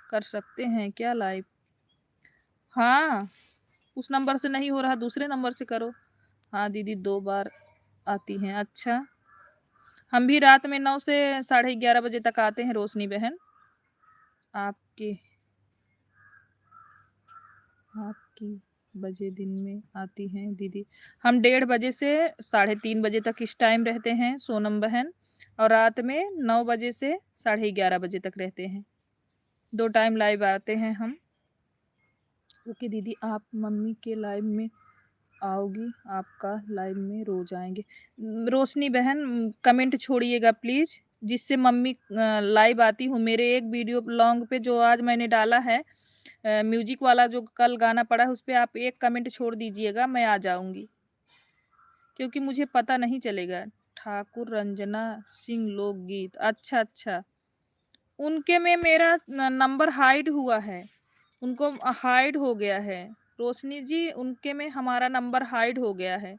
कर सकते हैं क्या लाइव? हाँ, उस नंबर से नहीं हो रहा, दूसरे नंबर से करो। हाँ दीदी 2 बार आती हैं। अच्छा, हम भी रात में 9 से 11:30 बजे तक आते हैं रोशनी बहन। आपके आपकी बजे दिन में आती हैं दीदी? हम 1:30 बजे से 3:30 बजे तक इस टाइम रहते हैं सोनम बहन, और रात में 9 बजे से 11:30 बजे तक रहते हैं। 2 टाइम लाइव आते हैं हम। ओके दीदी, आप मम्मी के लाइव में आओगी? आपका लाइव में रोज आएंगे। रोशनी बहन कमेंट छोड़िएगा प्लीज, जिससे मम्मी लाइव आती हूँ। मेरे एक वीडियो लॉन्ग पे जो आज मैंने डाला है, म्यूजिक वाला जो कल गाना पड़ा है, उस पे आप एक कमेंट छोड़ दीजिएगा, मैं आ जाऊंगी, क्योंकि मुझे पता नहीं चलेगा। ठाकुर रंजना सिंह लोकगीत, अच्छा अच्छा, उनके में मेरा नंबर हाइड हुआ है, उनको हाइड हो गया है रोशनी जी, उनके में हमारा नंबर हाइड हो गया है।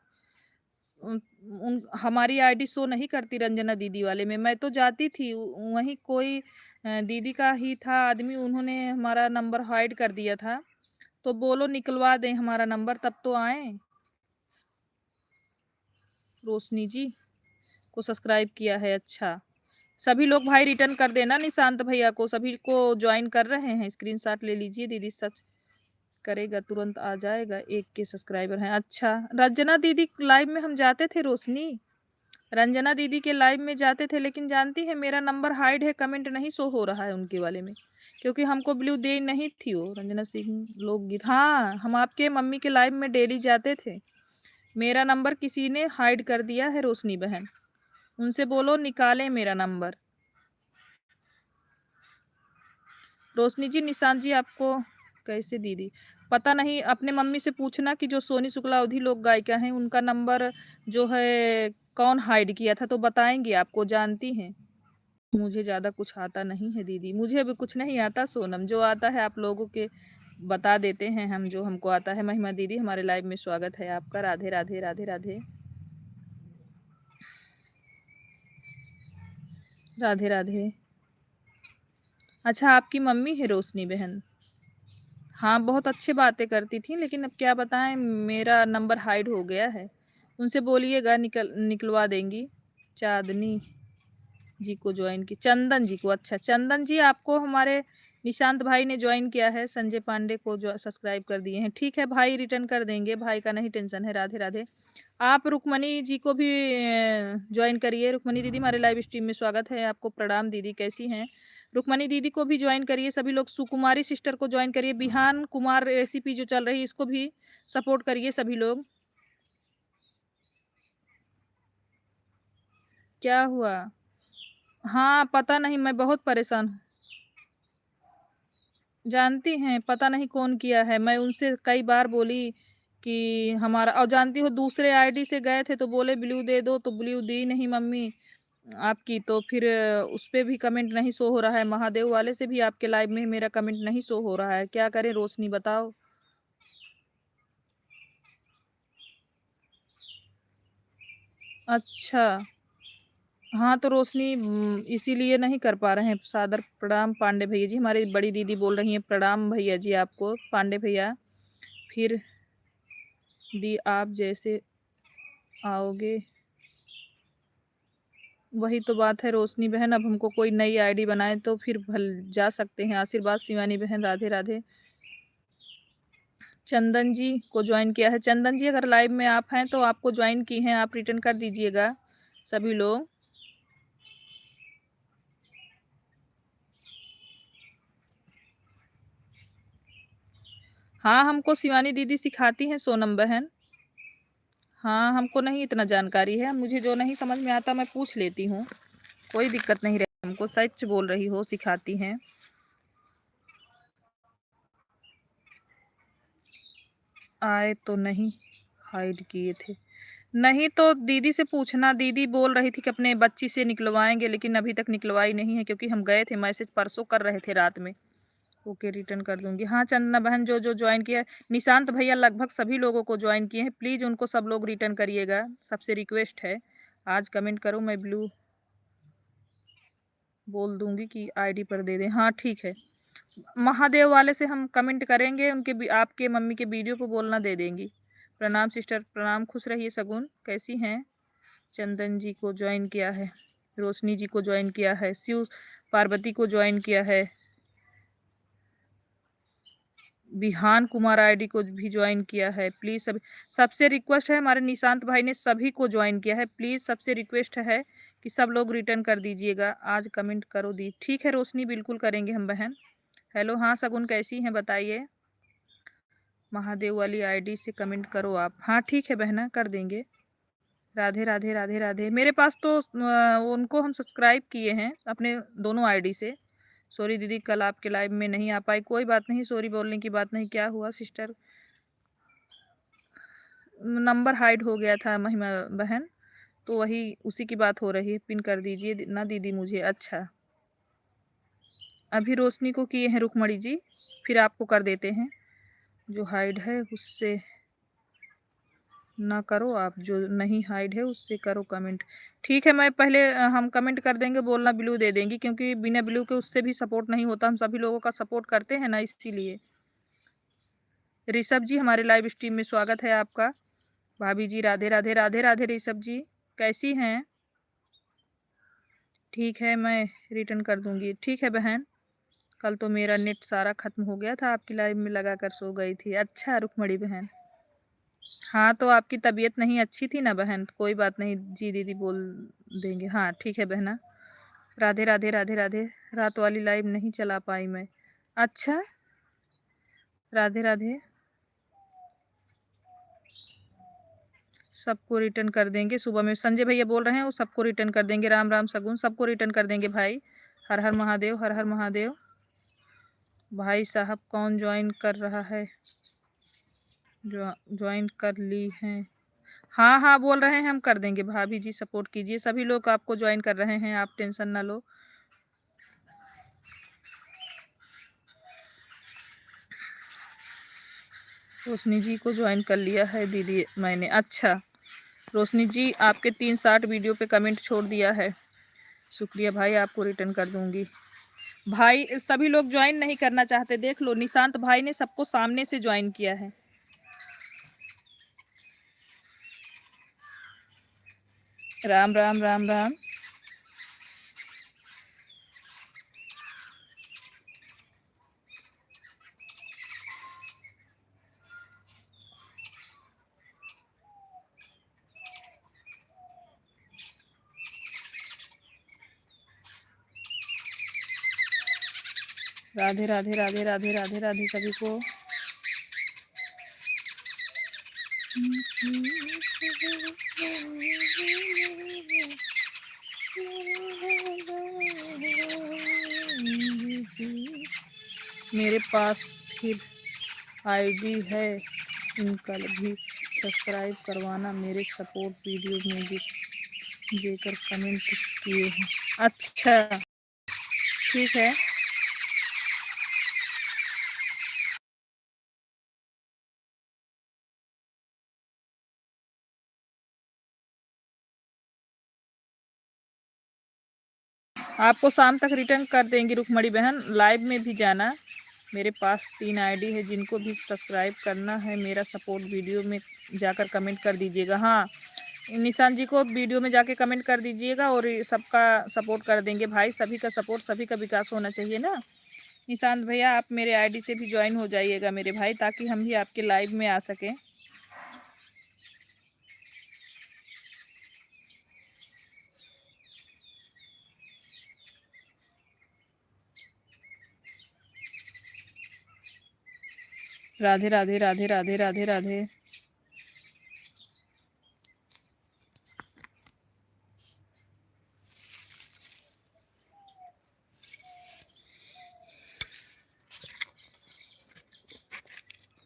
हमारी आईडी शो नहीं करती रंजना दीदी वाले में। मैं तो जाती थी वहीं, कोई दीदी का ही था आदमी, उन्होंने हमारा नंबर हाइड कर दिया था। तो बोलो निकलवा दें हमारा नंबर, तब तो आए। रोशनी जी को सब्सक्राइब किया है, अच्छा। सभी लोग भाई रिटर्न कर देना निशांत भैया को, सभी को ज्वाइन कर रहे हैं, स्क्रीनशॉट ले लीजिए। दीदी सच करेगा तुरंत आ जाएगा, 1 के सब्सक्राइबर हैं। अच्छा, रंजना दीदी लाइव में हम जाते थे रोशनी, रंजना दीदी के लाइव में जाते थे, लेकिन जानती है मेरा नंबर हाइड है, कमेंट नहीं शो हो रहा है उनके वाले में, क्योंकि हमको ब्लू दे नहीं थी वो रंजना सिंह लोकगीत। हाँ, हम आपके मम्मी के लाइव में डेली जाते थे, मेरा नंबर किसी ने हाइड कर दिया है रोशनी बहन, उनसे बोलो निकालें मेरा नंबर। रोशनी जी, निशांत जी आपको कैसे दीदी पता नहीं, अपने मम्मी से पूछना कि जो सोनी शुक्ला अवधि लोक गायिका हैं, उनका नंबर जो है कौन हाइड किया था, तो बताएंगी आपको, जानती हैं। मुझे ज़्यादा कुछ आता नहीं है दीदी, मुझे अभी कुछ नहीं आता सोनम, जो आता है आप लोगों के बता देते हैं हम, जो हमको आता है। महिमा दीदी हमारे लाइव में स्वागत है आपका, राधे राधे राधे राधे राधे राधे। अच्छा, आपकी मम्मी है रोशनी बहन? हाँ, बहुत अच्छी बातें करती थी, लेकिन अब क्या बताएं, मेरा नंबर हाइड हो गया है। उनसे बोलिएगा निकलवा देंगी। चांदनी जी को ज्वाइन की, चंदन जी को, अच्छा चंदन जी आपको हमारे निशांत भाई ने ज्वाइन किया है, संजय पांडे को जो सब्सक्राइब कर दिए हैं। ठीक है भाई, रिटर्न कर देंगे, भाई का नहीं टेंशन है। राधे राधे। आप रुक्मणी जी को भी ज्वाइन करिए। रुक्मणी दीदी हमारे लाइव स्ट्रीम में स्वागत है आपको, प्रणाम दीदी, कैसी हैं? रुक्मणी दीदी को भी ज्वाइन करिए सभी लोग। सुकुमारी सिस्टर को ज्वाइन करिए। बिहान कुमार रेसिपी जो चल रही है, इसको भी सपोर्ट करिए सभी लोग। क्या हुआ? हाँ पता नहीं, मैं बहुत परेशान हूँ। जानती हैं, पता नहीं कौन किया है, मैं उनसे कई बार बोली कि हमारा, और जानती हो दूसरे आईडी से गए थे तो बोले ब्लू दे दो, तो ब्लू दी नहीं मम्मी आपकी, तो फिर उस पे भी कमेंट नहीं शो हो रहा है। महादेव वाले से भी आपके लाइव में मेरा कमेंट नहीं शो हो रहा है, क्या करें रोशनी बताओ। अच्छा, हाँ तो रोशनी इसीलिए नहीं कर पा रहे हैं। सादर प्रणाम पांडे भैया जी, हमारी बड़ी दीदी बोल रही हैं प्रणाम भैया जी आपको, पांडे भैया। फिर दी आप जैसे आओगे, वही तो बात है रोशनी बहन, अब हमको कोई नई आईडी बनाए तो फिर भल जा सकते हैं। आशीर्वाद शिवानी बहन, राधे राधे। चंदन जी को ज्वाइन किया है। चंदन जी अगर लाइव में आप हैं तो आपको ज्वाइन की हैं, आप रिटर्न कर दीजिएगा सभी लोग। हाँ, हमको शिवानी दीदी सिखाती हैं, सोनम बहन। हाँ, हमको नहीं इतना जानकारी है, मुझे जो नहीं समझ में आता मैं पूछ लेती हूँ, कोई दिक्कत नहीं रहती हमको। सच बोल रही हो, सिखाती हैं। आए तो नहीं हाइड किए थे, नहीं तो दीदी से पूछना। दीदी बोल रही थी कि अपने बच्ची से निकलवाएंगे, लेकिन अभी तक निकलवाई नहीं है, क्योंकि हम गए थे, मैसेज परसों कर रहे थे रात में। ओके, रिटर्न कर दूंगी। हाँ चंदना बहन, जो जो ज्वाइन किया है, निशांत भैया लगभग सभी लोगों को ज्वाइन किए हैं, प्लीज़ उनको सब लोग रिटर्न करिएगा, सबसे रिक्वेस्ट है। आज कमेंट करो, मैं ब्लू बोल दूंगी कि आईडी पर दे दें। हाँ ठीक है, महादेव वाले से हम कमेंट करेंगे, उनके भी आपके मम्मी के वीडियो को बोलना दे देंगी। प्रणाम सिस्टर, प्रणाम, खुश रहिए। सगुन कैसी हैं? चंदन जी को ज्वाइन किया है, रोशनी जी को ज्वाइन किया है, शिव पार्वती को ज्वाइन किया है, बिहान कुमार आईडी को भी ज्वाइन किया है। प्लीज़ सभी, सबसे रिक्वेस्ट है, हमारे निशांत भाई ने सभी को ज्वाइन किया है, प्लीज़ सबसे रिक्वेस्ट है कि सब लोग रिटर्न कर दीजिएगा। आज कमेंट करो दी। ठीक है रोशनी, बिल्कुल करेंगे हम बहन। हेलो, हाँ सगुन कैसी हैं बताइए। महादेव वाली आईडी से कमेंट करो आप। हाँ ठीक है बहना, कर देंगे। राधे राधे राधे राधे। मेरे पास तो उनको हम सब्सक्राइब किए हैं अपने दोनों आईडी से। सॉरी दीदी, कल आपके लाइव में नहीं आ पाई, कोई बात नहीं, सॉरी बोलने की बात नहीं। क्या हुआ सिस्टर? नंबर हाइड हो गया था महिमा बहन, तो वही उसी की बात हो रही है। पिन कर दीजिए ना दीदी मुझे। अच्छा, अभी रोशनी को किए हैं रुकमणी जी, फिर आपको कर देते हैं। जो हाइड है उससे ना करो आप, जो नहीं हाइड है उससे करो कमेंट। ठीक है, मैं पहले हम कमेंट कर देंगे, बोलना ब्लू दे देंगी, क्योंकि बिना ब्लू के उससे भी सपोर्ट नहीं होता, हम सभी लोगों का सपोर्ट करते हैं ना, इसीलिए। ऋषभ जी, हमारे लाइव स्ट्रीम में स्वागत है आपका। भाभी जी राधे राधे राधे राधे। ऋषभ जी कैसी हैं? ठीक है, मैं रिटर्न कर दूंगी। ठीक है बहन, कल तो मेरा नेट सारा ख़त्म हो गया था, आपकी लाइव में लगा कर सो गई थी। अच्छा रुकमणी बहन, हाँ तो आपकी तबीयत नहीं अच्छी थी ना बहन, कोई बात नहीं जी दीदी बोल देंगे। हाँ ठीक है बहना। राधे राधे राधे राधे। रात वाली लाइव नहीं चला पाई मैं। अच्छा, राधे राधे। सबको रिटर्न कर देंगे, सुबह में संजय भैया बोल रहे हैं, वो सबको रिटर्न कर देंगे। राम राम सगुन, सबको रिटर्न कर देंगे भाई। हर हर महादेव, हर हर महादेव। भाई साहब कौन ज्वाइन कर रहा है? ज्वाइन कर ली हैं? हाँ हाँ बोल रहे हैं, हम कर देंगे। भाभी जी सपोर्ट कीजिए, सभी लोग आपको ज्वाइन कर रहे हैं, आप टेंशन ना लो। रोशनी जी को ज्वाइन कर लिया है दीदी मैंने। अच्छा रोशनी जी, आपके 360 वीडियो पे कमेंट छोड़ दिया है, शुक्रिया भाई, आपको रिटर्न कर दूंगी। भाई सभी लोग ज्वाइन नहीं करना चाहते, देख लो निशांत भाई ने सबको सामने से ज्वाइन किया है। राम राम राम राम। राधे राधे राधे राधे राधे राधे सभी को। मेरे पास फिर आईडी है, इनका भी सब्सक्राइब करवाना, मेरे सपोर्ट वीडियो में भी देकर कमेंट किए हैं। अच्छा ठीक है, आपको शाम तक रिटर्न कर देंगी रुकमणी बहन। लाइव में भी जाना, मेरे पास 3 आईडी है, जिनको भी सब्सक्राइब करना है मेरा सपोर्ट वीडियो में जाकर कमेंट कर दीजिएगा। हाँ निशान जी को वीडियो में जाके कमेंट कर दीजिएगा, और सबका सपोर्ट कर देंगे भाई, सभी का सपोर्ट, सभी का विकास होना चाहिए ना। निशांत भैया आप मेरे आईडी से भी ज्वाइन हो जाइएगा मेरे भाई, ताकि हम भी आपके लाइव में आ सकें। राधे राधे राधे राधे राधे राधे।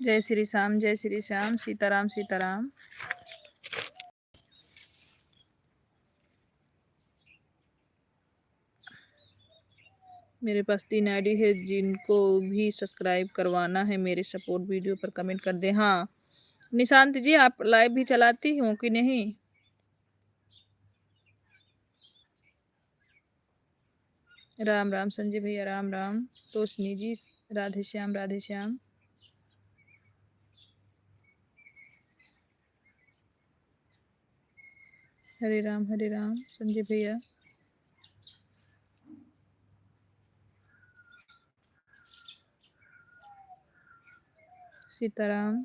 जय श्री श्याम, जय श्री श्याम, सीताराम सीताराम। मेरे पास 3 आईडी है, जिनको भी सब्सक्राइब करवाना है मेरे सपोर्ट वीडियो पर कमेंट कर दें। हाँ निशांत जी, आप लाइव भी चलाती हो कि नहीं? राम राम संजय भैया, राम राम। तोषनी जी, राधे श्याम राधे श्याम। हरे राम संजय भैया। सीताराम।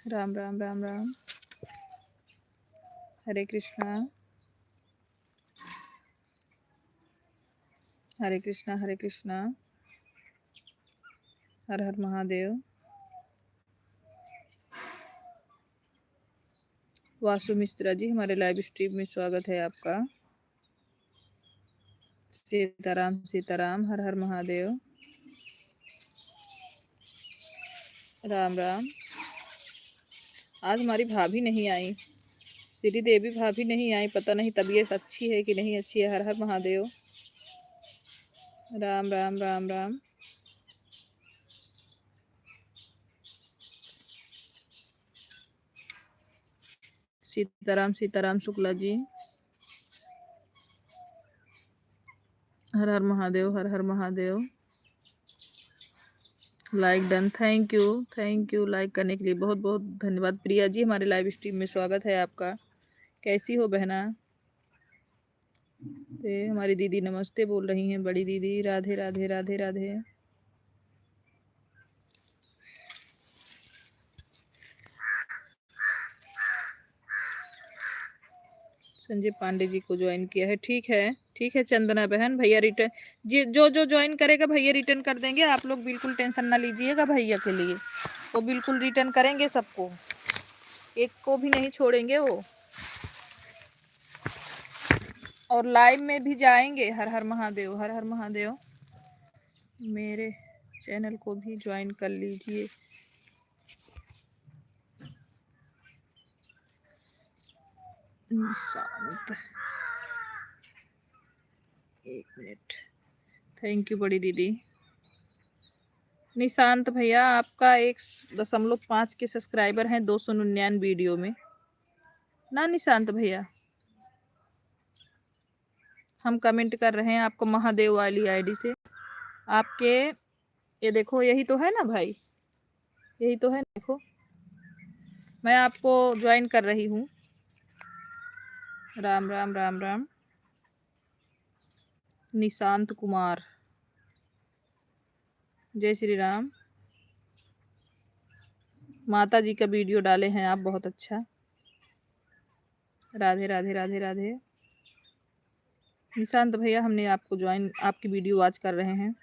राम राम राम राम। हरे कृष्णा हरे कृष्णा हरे कृष्णा। हर हर महादेव। वासु मिश्रा जी, हमारे लाइव स्ट्रीम में स्वागत है आपका। सीताराम सीताराम, हर हर महादेव। राम राम। आज हमारी भाभी नहीं आई, श्री देवी भाभी नहीं आई, पता नहीं तबीयत अच्छी है कि नहीं अच्छी है। Har Har Mahadev. Ram Ram Ram Ram. Sitaram Sitaram Shukla ji. Har Har Mahadev, Har Har Mahadev. Like done, thank you like करने के लिए बहुत बहुत धन्यवाद। प्रिया जी, हमारे लाइव स्ट्रीम में स्वागत है आपका। कैसी हो बहना? हमारी दीदी नमस्ते बोल रही हैं, बड़ी दीदी। राधे राधे राधे राधे। संजय पांडे जी को ज्वाइन किया है, ठीक है चंदना बहन। भैया रिटर्न जी, जो जो ज्वाइन करेगा भैया रिटर्न कर देंगे। आप लोग बिल्कुल टेंशन ना लीजिएगा भैया के लिए, वो बिल्कुल रिटर्न करेंगे सबको, एक को भी नहीं छोड़ेंगे वो। और लाइव में भी जाएंगे। हर हर महादेव, हर हर महादेव। मेरे चैनल को भी ज्वाइन कर लीजिए। शांत, एक मिनट। थैंक यू बड़ी दीदी। निशांत भैया, आपका 1.5 के सब्सक्राइबर हैं 299 वीडियो में ना निशांत भैया। हम कमेंट कर रहे हैं आपको महादेव वाली आईडी से। आपके ये देखो, यही तो है ना भाई, यही तो है। देखो मैं आपको ज्वाइन कर रही हूँ। राम राम राम राम। निशांत कुमार, जय श्री राम। माता जी का वीडियो डाले हैं आप, बहुत अच्छा। राधे राधे राधे राधे। निशांत भैया, हमने आपको ज्वाइन, आपकी वीडियो वॉच कर रहे हैं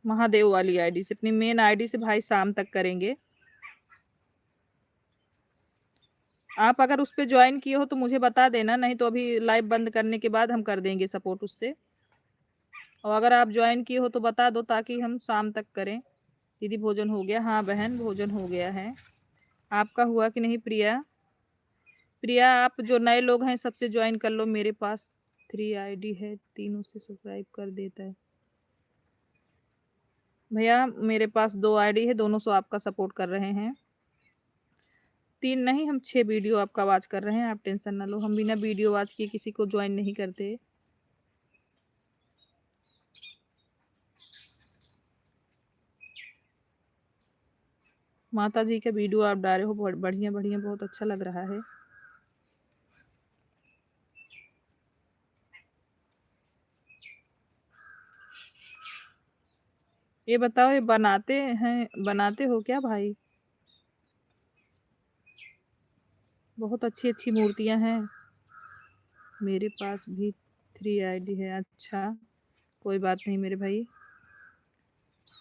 महादेव वाली आईडी से। अपनी मेन आईडी से भाई शाम तक करेंगे। आप अगर उस पर ज्वाइन किए हो तो मुझे बता देना, नहीं तो अभी लाइव बंद करने के बाद हम कर देंगे सपोर्ट उससे। और अगर आप ज्वाइन किए हो तो बता दो, ताकि हम शाम तक करें। दीदी भोजन हो गया? हाँ बहन, भोजन हो गया है। आपका हुआ कि नहीं प्रिया? प्रिया, आप जो नए लोग हैं सबसे ज्वाइन कर लो। मेरे पास 3 आईडी है, तीनों से सब्सक्राइब कर देता है भैया। मेरे पास 2 आईडी है, दोनों से आपका सपोर्ट कर रहे हैं। 3 नहीं, हम 6 वीडियो आपका वॉच कर रहे हैं। आप टेंशन ना लो, हम बिना वीडियो वॉच किए किसी को ज्वाइन नहीं करते। माता जी का वीडियो आप डाले हो, बहुत बढ़िया बढ़िया, बहुत अच्छा लग रहा है। ये बताओ, ये बनाते हो क्या भाई? बहुत अच्छी अच्छी मूर्तियां हैं। मेरे पास भी 3 आईडी है। अच्छा, कोई बात नहीं मेरे भाई।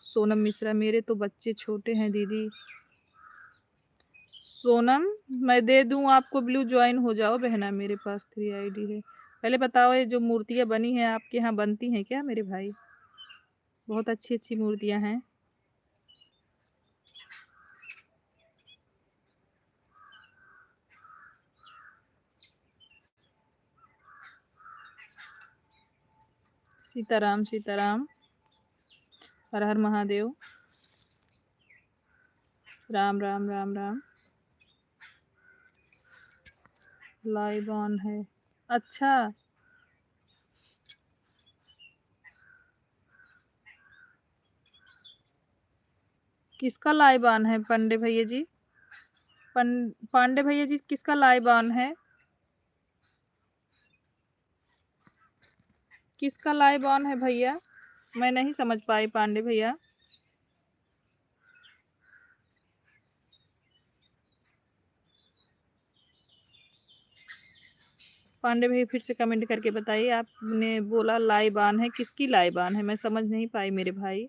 सोनम मिश्रा, मेरे तो बच्चे छोटे हैं दीदी। सोनम, मैं दे दूं आपको ब्लू, ज्वाइन हो जाओ बहना, मेरे पास 3 आईडी है। पहले बताओ, ये जो मूर्तियां बनी हैं आपके यहाँ बनती हैं क्या मेरे भाई? बहुत अच्छी अच्छी मूर्तियां हैं। सीताराम सीताराम, हर हर महादेव, राम राम राम राम। लाइव ऑन है। अच्छा, किसका लाइव ऑन है पांडे भैया जी? पांडे भैया जी, किसका लाइव ऑन है? किसका लाइव ऑन है भैया? मैं नहीं समझ पाई पांडे भैया। पांडे भैया फिर से कमेंट करके बताइए, आपने बोला लाइव ऑन है, किसकी लाइव ऑन है? मैं समझ नहीं पाई मेरे भाई।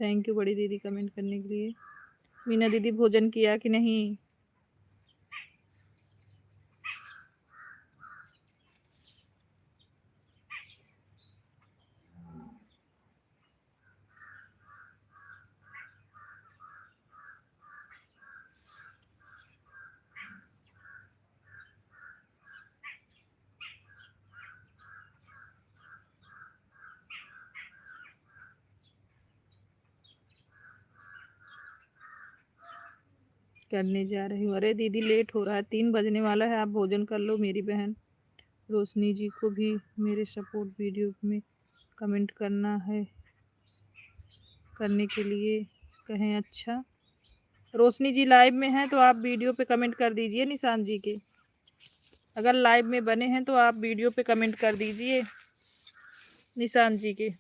थैंक यू बड़ी दीदी कमेंट करने के लिए। मीना दीदी, भोजन किया कि नहीं? करने जा रही हूँ। अरे दीदी, लेट हो रहा है, 3 बजने वाला है, आप भोजन कर लो मेरी बहन। रोशनी जी को भी मेरे सपोर्ट वीडियो में कमेंट करना है, करने के लिए कहें। अच्छा, रोशनी जी लाइव में हैं तो आप वीडियो पे कमेंट कर दीजिए निशान जी के। अगर लाइव में बने हैं तो आप वीडियो पे कमेंट कर दीजिए निशान जी के।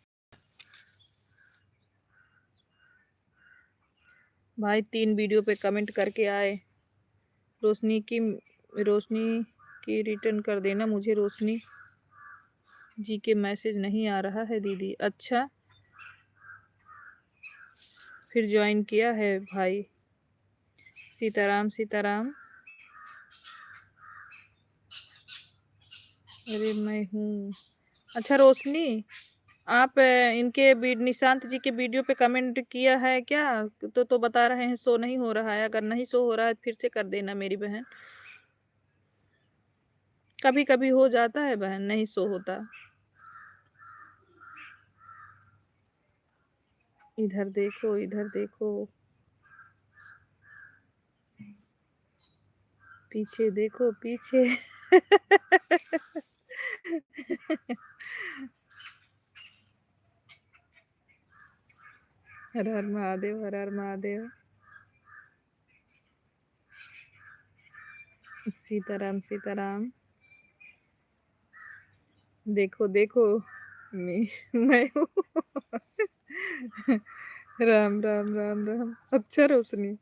भाई 3 वीडियो पे कमेंट करके आए। रोशनी की रोशनी की रिटर्न कर देना मुझे, रोशनी जी के मैसेज नहीं आ रहा है दीदी। अच्छा, फिर ज्वाइन किया है भाई। सीताराम सीताराम। अरे मैं हूँ। अच्छा रोशनी, आप इनके निशांत जी के वीडियो पे कमेंट किया है क्या? तो बता रहे हैं शो नहीं हो रहा है। अगर नहीं शो हो रहा है फिर से कर देना मेरी बहन। कभी कभी हो जाता है बहन, नहीं शो होता। इधर देखो, इधर देखो, पीछे देखो, पीछे। हर हर महादेव, हर हर महादेव। सीताराम सीताराम। देखो देखो, मैं हूँ। राम राम राम राम। अच्छा रोशनी,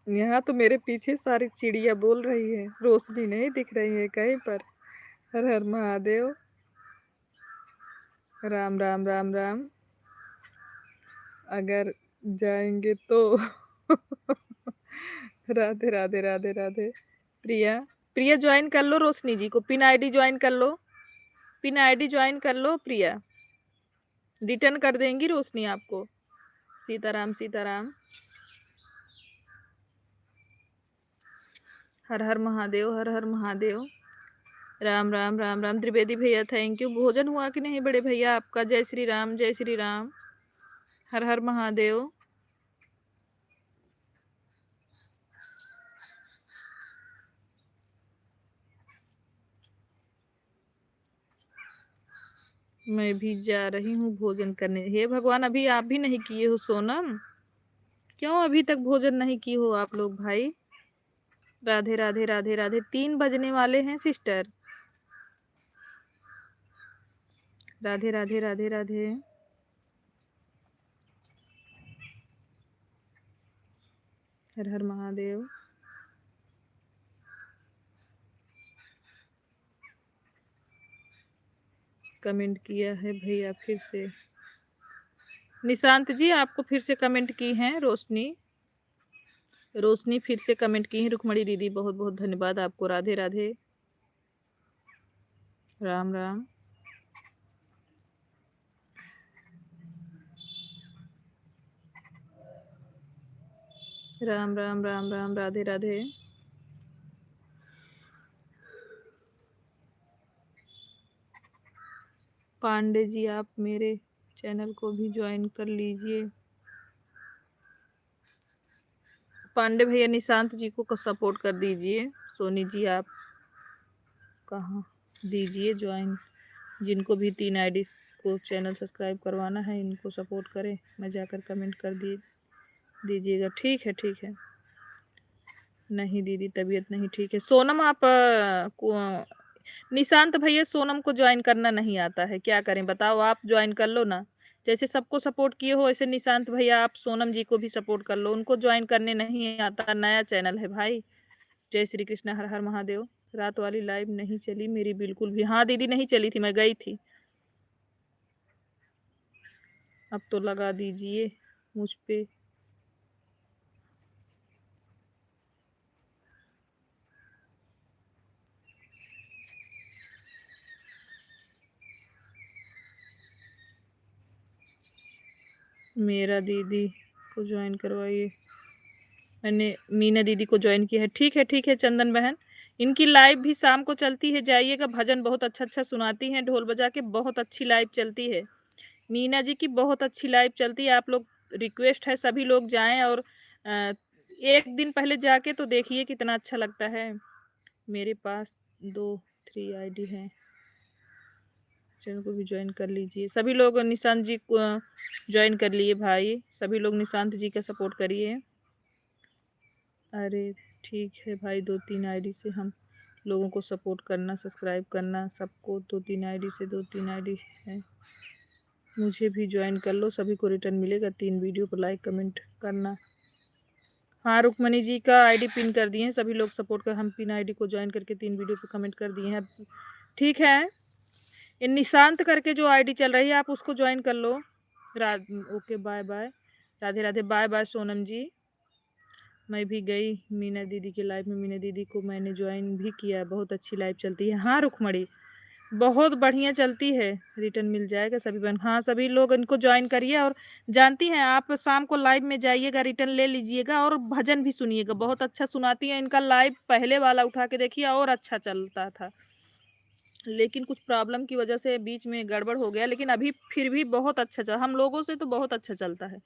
यहाँ तो मेरे पीछे सारी चिड़िया बोल रही है, रोशनी नहीं दिख रही है कहीं पर। हर हर महादेव, राम राम राम राम। अगर जाएंगे तो। राधे राधे राधे राधे। प्रिया, प्रिया ज्वाइन कर लो रोशनी जी को, पिन आईडी ज्वाइन कर लो, पिन आईडी ज्वाइन कर लो प्रिया। रिटर्न कर देंगी रोशनी आपको। सीताराम सीताराम, हर हर महादेव, हर हर महादेव। राम राम राम राम। त्रिवेदी भैया थैंक यू। भोजन हुआ कि नहीं बड़े भैया आपका? जय श्री राम, जय श्री राम, हर हर महादेव। मैं भी जा रही हूँ भोजन करने। हे भगवान, अभी आप भी नहीं किए हो सोनम? क्यों अभी तक भोजन नहीं की हो आप लोग भाई? राधे राधे राधे राधे। 3 बजने वाले हैं सिस्टर। राधे राधे राधे राधे। हर हर महादेव। कमेंट किया है भैया फिर से। निशांत जी आपको फिर से कमेंट की हैं। रोशनी फिर से कमेंट की है। रुक्मणी दीदी बहुत बहुत धन्यवाद आपको। राधे राधे। राम राम। राम राम राम राम। राधे राधे। पांडे जी आप मेरे चैनल को भी ज्वाइन कर लीजिए। पांडे भैया निशांत जी को सपोर्ट कर दीजिए। सोनी जी आप कहाँ दीजिए ज्वाइन। जिनको भी 3 आईडी को चैनल सब्सक्राइब करवाना है इनको सपोर्ट करें। मैं जाकर कमेंट कर दीजिएगा। ठीक है ठीक है। नहीं दीदी तबीयत नहीं ठीक है। सोनम आप निशांत भैया सोनम को ज्वाइन करना नहीं आता है, क्या करें बताओ? आप ज्वाइन कर लो ना। जैसे सबको सपोर्ट किए हो ऐसे निशांत भैया आप सोनम जी को भी सपोर्ट कर लो। उनको ज्वाइन करने नहीं आता, नया चैनल है भाई। जय श्री कृष्ण। हर हर महादेव। रात वाली लाइव नहीं चली मेरी बिल्कुल भी। हाँ दीदी नहीं चली थी, मैं गई थी। अब तो लगा दीजिए मुझ पे। मेरा दीदी को ज्वाइन करवाइए। मैंने मीना दीदी को ज्वाइन किया है। ठीक है चंदन बहन। इनकी लाइव भी शाम को चलती है, जाइएगा। भजन बहुत अच्छा अच्छा सुनाती हैं ढोल बजा के। बहुत अच्छी लाइव चलती है मीना जी की, बहुत अच्छी लाइव चलती है। आप लोग रिक्वेस्ट है सभी लोग जाएं और एक दिन पहले जाके तो देखिए कितना अच्छा लगता है। मेरे पास 2-3 आईडी है, चैनल को भी ज्वाइन कर लीजिए। सभी लोग निशांत जी को ज्वाइन कर लिए भाई। सभी लोग निशांत जी का सपोर्ट करिए। अरे ठीक है भाई, 2-3 आईडी से हम लोगों को सपोर्ट करना, सब्सक्राइब करना सबको। 2-3 आईडी से 2-3 आईडी है। मुझे भी ज्वाइन कर लो, सभी को रिटर्न मिलेगा। 3 वीडियो को लाइक कमेंट करना। हाँ रुक्मणी जी का आईडी पिन कर दिए हैं सभी लोग सपोर्ट कर। हम पिन आईडी को ज्वाइन करके 3 वीडियो पे कमेंट कर दिए हैं। ठीक है, ये निशांत करके जो आईडी चल रही है आप उसको ज्वाइन कर लो। Okay bye bye. Radhe Radhe. Bye bye Sonam ji. मैं भी गई मीना दीदी के लाइव में। मीना दीदी को मैंने ज्वाइन भी किया। बहुत अच्छी लाइव चलती है। हाँ रुक्मणी बहुत बढ़िया चलती है। रिटर्न मिल जाएगा सभी बहन। हाँ सभी लोग इनको ज्वाइन करिए। और जानती हैं आप शाम को लाइव में जाइएगा, रिटर्न ले लीजिएगा और भजन भी सुनिएगा। बहुत अच्छा सुनाती हैं। इनका लाइव पहले वाला उठा के देखिए और अच्छा चलता था, लेकिन कुछ प्रॉब्लम की वजह से बीच में गड़बड़ हो गया। लेकिन अभी फिर भी बहुत अच्छा चल, हम लोगों से तो बहुत अच्छा चलता है।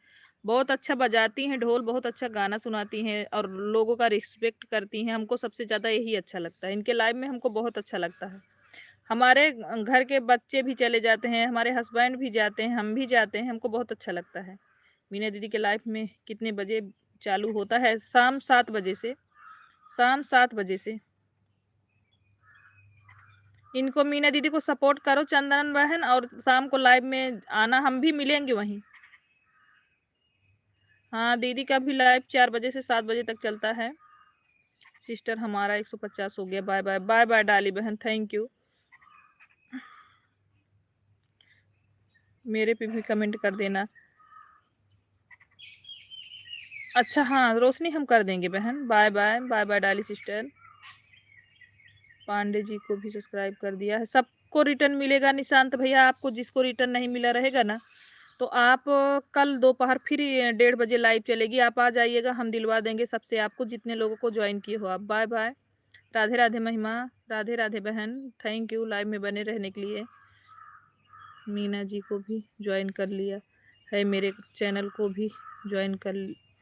बहुत अच्छा बजाती हैं ढोल, बहुत अच्छा गाना सुनाती हैं और लोगों का रिस्पेक्ट करती हैं। हमको सबसे ज़्यादा यही अच्छा लगता है इनके लाइव में। हमको बहुत अच्छा लगता है। हमारे घर के बच्चे भी चले जाते हैं, हमारे हस्बैंड भी जाते हैं, हम भी जाते हैं। हमको बहुत अच्छा लगता है। मीना दीदी के लाइफ में कितने बजे चालू होता है? शाम 7 बजे से। शाम 7 बजे से। इनको मीना दीदी को सपोर्ट करो चंदन बहन, और शाम को लाइव में आना, हम भी मिलेंगे वहीं। हाँ दीदी का भी लाइव 4 बजे से 7 बजे तक चलता है। सिस्टर हमारा 150 हो गया। Bye bye. बाय बाय डाली बहन, थैंक यू। मेरे पे भी कमेंट कर देना। अच्छा हाँ रोशनी हम कर देंगे बहन। Bye bye. Bye bye Dolly sister. Pandey ji को भी सब्सक्राइब कर दिया है। सबको रिटर्न मिलेगा निशांत भैया। आपको जिसको रिटर्न नहीं मिला रहेगा ना, तो आप कल दोपहर फिर 1:30 बजे लाइव चलेगी, आप आ जाइएगा। हम दिलवा देंगे सबसे आपको, जितने लोगों को ज्वाइन किए हो आप। Bye bye. राधे राधे महिमा। राधे राधे बहन, थैंक यू लाइव में बने रहने के लिए। मीना जी को भी ज्वाइन कर लिया है। मेरे चैनल को भी ज्वाइन कर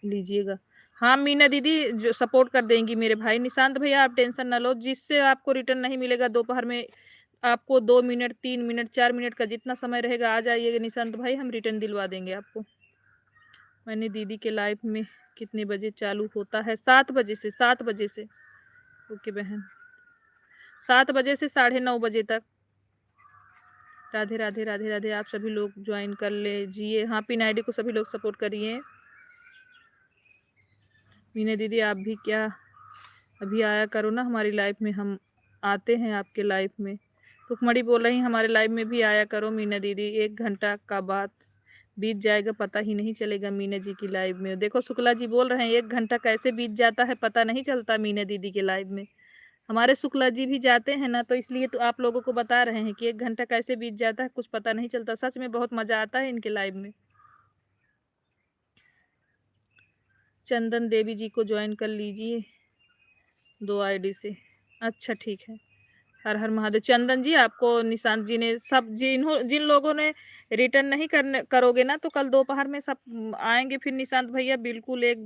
लीजिएगा। हाँ मीना दीदी जो सपोर्ट कर देंगी मेरे भाई। निशांत भैया आप टेंशन ना लो, जिससे आपको रिटर्न नहीं मिलेगा दोपहर में आपको 2 मिनट 3 मिनट 4 मिनट का जितना समय रहेगा आ जाइएगा निशांत भाई, हम रिटर्न दिलवा देंगे आपको। मैंने दीदी के लाइव में कितने बजे चालू होता है? 7 बजे से, 7 बजे से। ओके बहन, 7 बजे से 9:30 बजे तक। राधे राधे राधे राधे। आप सभी लोग ज्वाइन कर लीजिए। हाँ, पिन आईडी को सभी लोग सपोर्ट करिए। मीना दीदी आप भी क्या अभी आया करो ना हमारी लाइफ में, हम आते हैं आपके लाइफ में। रुकमणी बोल रही हमारे लाइफ में भी आया करो मीना दीदी, 1 घंटा का बात बीत जाएगा पता ही नहीं चलेगा मीना जी की लाइव में। देखो शुक्ला जी बोल रहे हैं 1 घंटा कैसे बीत जाता है पता नहीं चलता मीना दीदी के लाइव में। हमारे शुक्ला जी भी जाते हैं ना, तो इसलिए तो आप लोगों को बता रहे हैं कि 1 घंटा कैसे बीत जाता है कुछ पता नहीं चलता। सच में बहुत मजा आता है इनके लाइव में। चंदन देवी जी को ज्वाइन कर लीजिए 2 आईडी से। अच्छा ठीक है। हर हर महादेव। चंदन जी आपको निशांत जी ने सब जिन लोगों ने रिटर्न नहीं करोगे ना, तो कल दोपहर में सब आएंगे फिर निशांत भैया बिल्कुल एक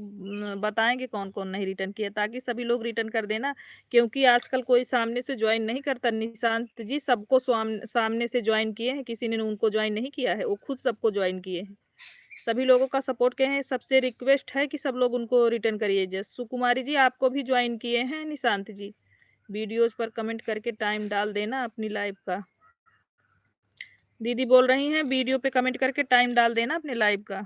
बताएंगे कौन कौन नहीं रिटर्न किया, ताकि सभी लोग रिटर्न कर देना। क्योंकि आजकल कोई सामने से ज्वाइन नहीं करता। निशांत जी सबको सामने से ज्वाइन किए हैं, किसी ने उनको ज्वाइन नहीं किया है, वो खुद सबको ज्वाइन किए हैं। सभी लोगों का सपोर्ट किए हैं। सबसे रिक्वेस्ट है कि सब लोग उनको रिटर्न करिए। जस्ट सुकुमारी जी आपको भी ज्वाइन किए हैं निशांत जी। वीडियोज पर कमेंट करके टाइम डाल देना अपनी लाइव का। दीदी बोल रही हैं वीडियो पे कमेंट करके टाइम डाल देना अपने लाइव का।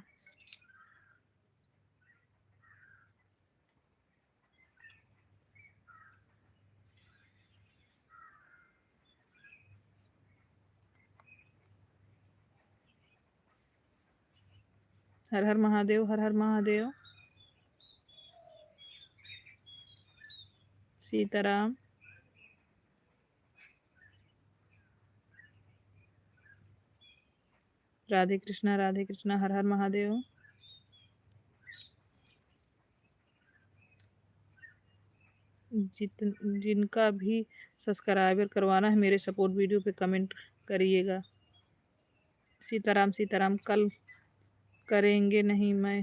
हर हर महादेव, हर हर महादेव। सीताराम। राधे कृष्णा, राधे कृष्णा। हर हर महादेव। जिनका भी सब्सक्राइबर करवाना है मेरे सपोर्ट वीडियो पे कमेंट करिएगा। सीताराम सीताराम। कल करेंगे नहीं, मैं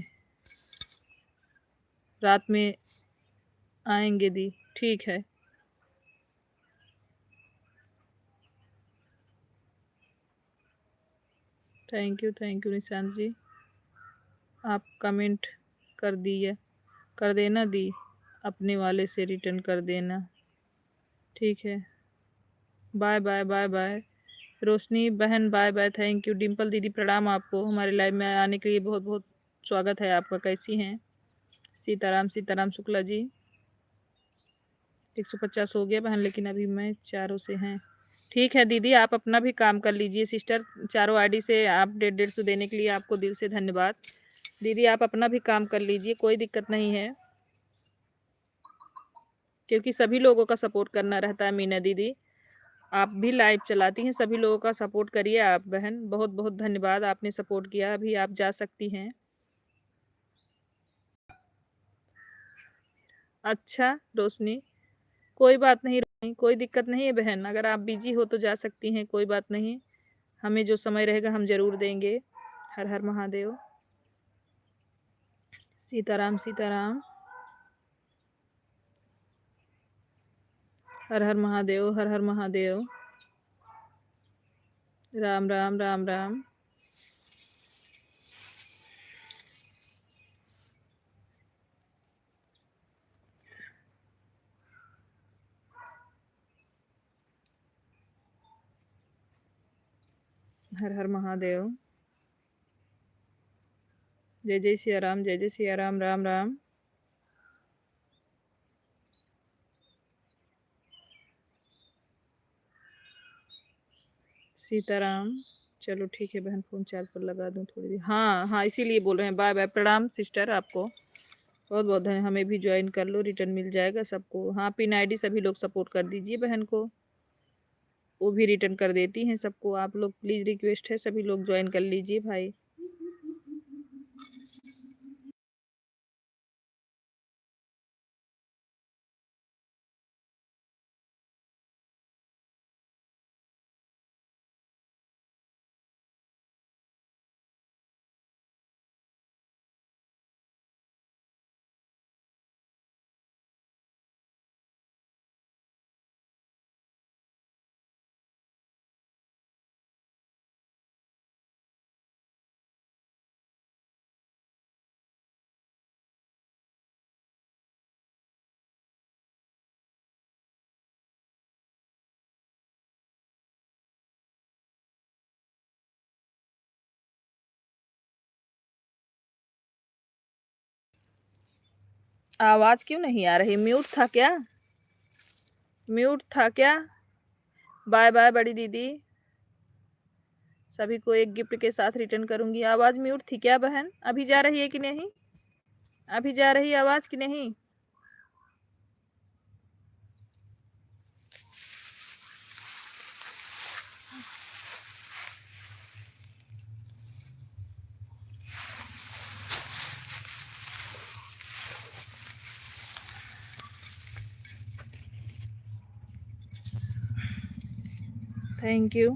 रात में आएंगे दी। ठीक है। थैंक यू निशांत जी। आप कमेंट कर देना दी, अपने वाले से रिटर्न कर देना। ठीक है। Bye bye bye bye. Roshni बहन bye bye. Thank you. Dimple दीदी प्रणाम आपको, हमारे लाइव में आने के लिए बहुत बहुत स्वागत है आपका। कैसी हैं? सीताराम सीताराम। शुक्ला जी 150 हो गया बहन, लेकिन अभी मैं 4 से हैं। ठीक है दीदी, आप अपना भी काम कर लीजिए सिस्टर। 4 आईडी से आप 150 देने के लिए आपको दिल से धन्यवाद। दीदी आप अपना भी काम कर लीजिए, कोई दिक्कत नहीं है, क्योंकि सभी लोगों का सपोर्ट करना रहता है। मीना दीदी आप भी लाइव चलाती हैं, सभी लोगों का सपोर्ट करिए आप बहन। बहुत बहुत धन्यवाद, आपने सपोर्ट किया। अभी आप जा सकती हैं। अच्छा रोशनी, कोई बात नहीं रोशनी, कोई दिक्कत नहीं है बहन। अगर आप बिजी हो तो जा सकती हैं, कोई बात नहीं। हमें जो समय रहेगा हम जरूर देंगे। हर हर महादेव। सीताराम सीताराम। हर हर महादेव, हर हर महादेव। राम राम राम राम। हर हर महादेव। जय जय सिया राम, जय जय सिया राम। राम राम। सीताराम। चलो ठीक है बहन, फ़ोन चार्ज पर लगा दूँ थोड़ी देर। हाँ हाँ, इसीलिए बोल रहे हैं। Bye bye. प्रणाम सिस्टर आपको, बहुत बहुत धन्यवाद। हमें भी ज्वाइन कर लो, रिटर्न मिल जाएगा सबको। हाँ, पिन आईडी सभी लोग सपोर्ट कर दीजिए बहन को, वो भी रिटर्न कर देती हैं सबको। आप लोग प्लीज़, रिक्वेस्ट है, सभी लोग ज्वाइन कर लीजिए भाई। आवाज़ क्यों नहीं आ रही? म्यूट था क्या? म्यूट था क्या? बाय बाय बड़ी दीदी, सभी को एक गिफ्ट के साथ रिटर्न करूंगी। आवाज़ म्यूट थी क्या बहन? अभी जा रही है कि नहीं? अभी जा रही है आवाज़ कि नहीं? Thank you.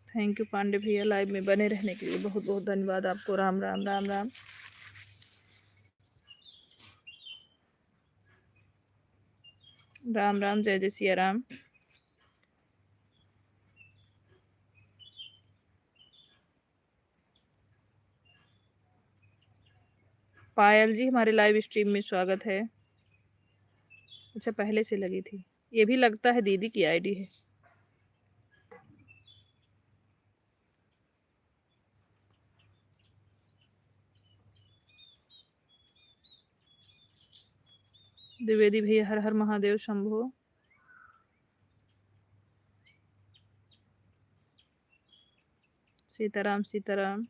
Thank you Pandey भैया, लाइव में बने रहने के लिए बहुत बहुत धन्यवाद आपको। राम राम राम राम। राम राम, जय जय सिया राम। पायल जी, हमारे लाइव स्ट्रीम में स्वागत है। अच्छा, पहले से लगी थी, ये भी लगता है दीदी की आईडी है। द्विवेदी भैया, हर हर महादेव शंभो। सीताराम सीताराम।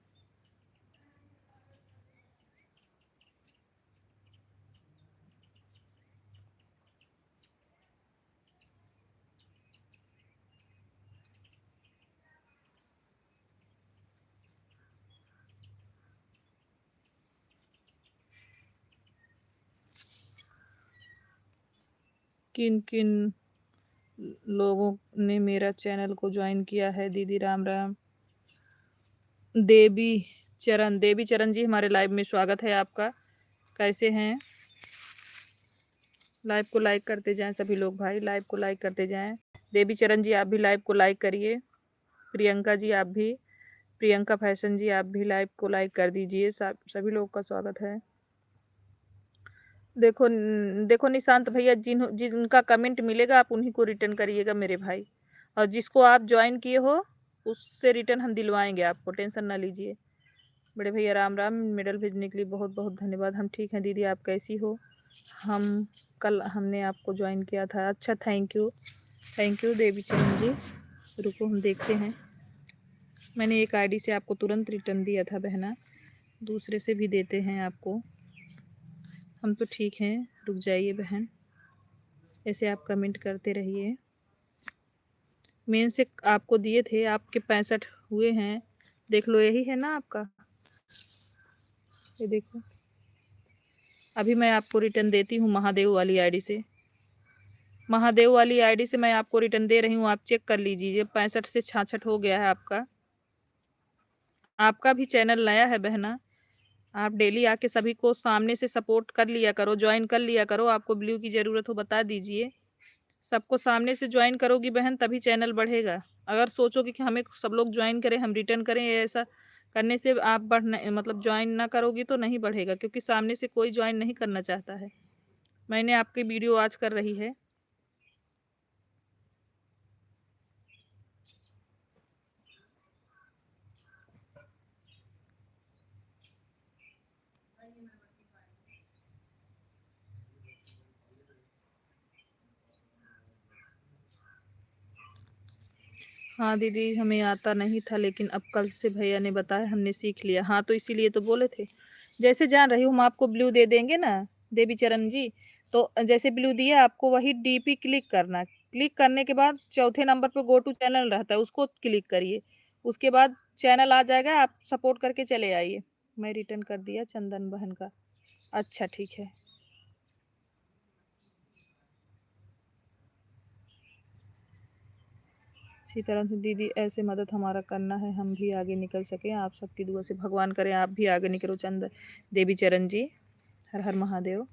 किन किन लोगों ने मेरा चैनल को ज्वाइन किया है दीदी? राम राम। देवी चरण जी, हमारे लाइव में स्वागत है आपका। कैसे हैं? लाइव को लाइक करते जाएं सभी लोग भाई, लाइव को लाइक करते जाएं। देवी चरण जी, आप भी लाइव को लाइक करिए। प्रियंका जी आप भी, प्रियंका फैशन जी आप भी लाइव को लाइक कर दीजिए। सभी लोग का स्वागत है। देखो देखो निशांत भैया, जिनका कमेंट मिलेगा आप उन्हीं को रिटर्न करिएगा मेरे भाई, और जिसको आप ज्वाइन किए हो उससे रिटर्न हम दिलवाएंगे आपको, टेंशन ना लीजिए। बड़े भैया राम राम, मेडल भेजने के लिए बहुत बहुत धन्यवाद। हम ठीक हैं दीदी, आप कैसी हो? हम कल हमने आपको ज्वाइन किया था। अच्छा, थैंक यू देवी चंद जी। रुको हम देखते हैं, मैंने एक आईडी से आपको तुरंत रिटर्न दिया था बहना, दूसरे से भी देते हैं आपको। हम तो ठीक हैं, रुक जाइए बहन, ऐसे आप कमेंट करते रहिए। मेन से आपको दिए थे, आपके 65 हुए हैं, देख लो, यही है ना आपका, ये देखो। अभी मैं आपको रिटर्न देती हूँ महादेव वाली आईडी से, महादेव वाली आईडी से मैं आपको रिटर्न दे रही हूँ, आप चेक कर लीजिए। 65 से 66 हो गया है आपका। आपका भी चैनल नया है बहना, आप डेली आके सभी को सामने से सपोर्ट कर लिया करो, ज्वाइन कर लिया करो। आपको ब्लू की ज़रूरत हो बता दीजिए, सबको सामने से ज्वाइन करोगी बहन तभी चैनल बढ़ेगा। अगर सोचोगे कि हमें सब लोग ज्वाइन करें, हम रिटर्न करें, ऐसा करने से आप बढ़ना मतलब ज्वाइन ना करोगी तो नहीं बढ़ेगा, क्योंकि सामने से कोई ज्वाइन नहीं करना चाहता है। मैंने आपकी वीडियो आज कर रही है। हाँ दीदी, हमें आता नहीं था, लेकिन अब कल से भैया ने बताया, हमने सीख लिया। हाँ तो इसीलिए तो बोले थे। जैसे जान रही हूँ, हम आपको ब्लू दे देंगे ना देवी चरण जी, तो जैसे ब्लू दिया आपको, वही डीपी क्लिक करना। क्लिक करने के बाद चौथे नंबर पर गो टू चैनल रहता है, उसको क्लिक करिए। उसके बाद चैनल आ जाएगा, आप सपोर्ट करके चले आइए। मैं रिटर्न कर दिया चंदन बहन का। अच्छा ठीक है। सीताराम से दीदी, ऐसे मदद हमारा करना है, हम भी आगे निकल सकें, आप सबकी दुआ से भगवान करें आप भी आगे निकलो। चंद देवी चरण जी, हर हर महादेव।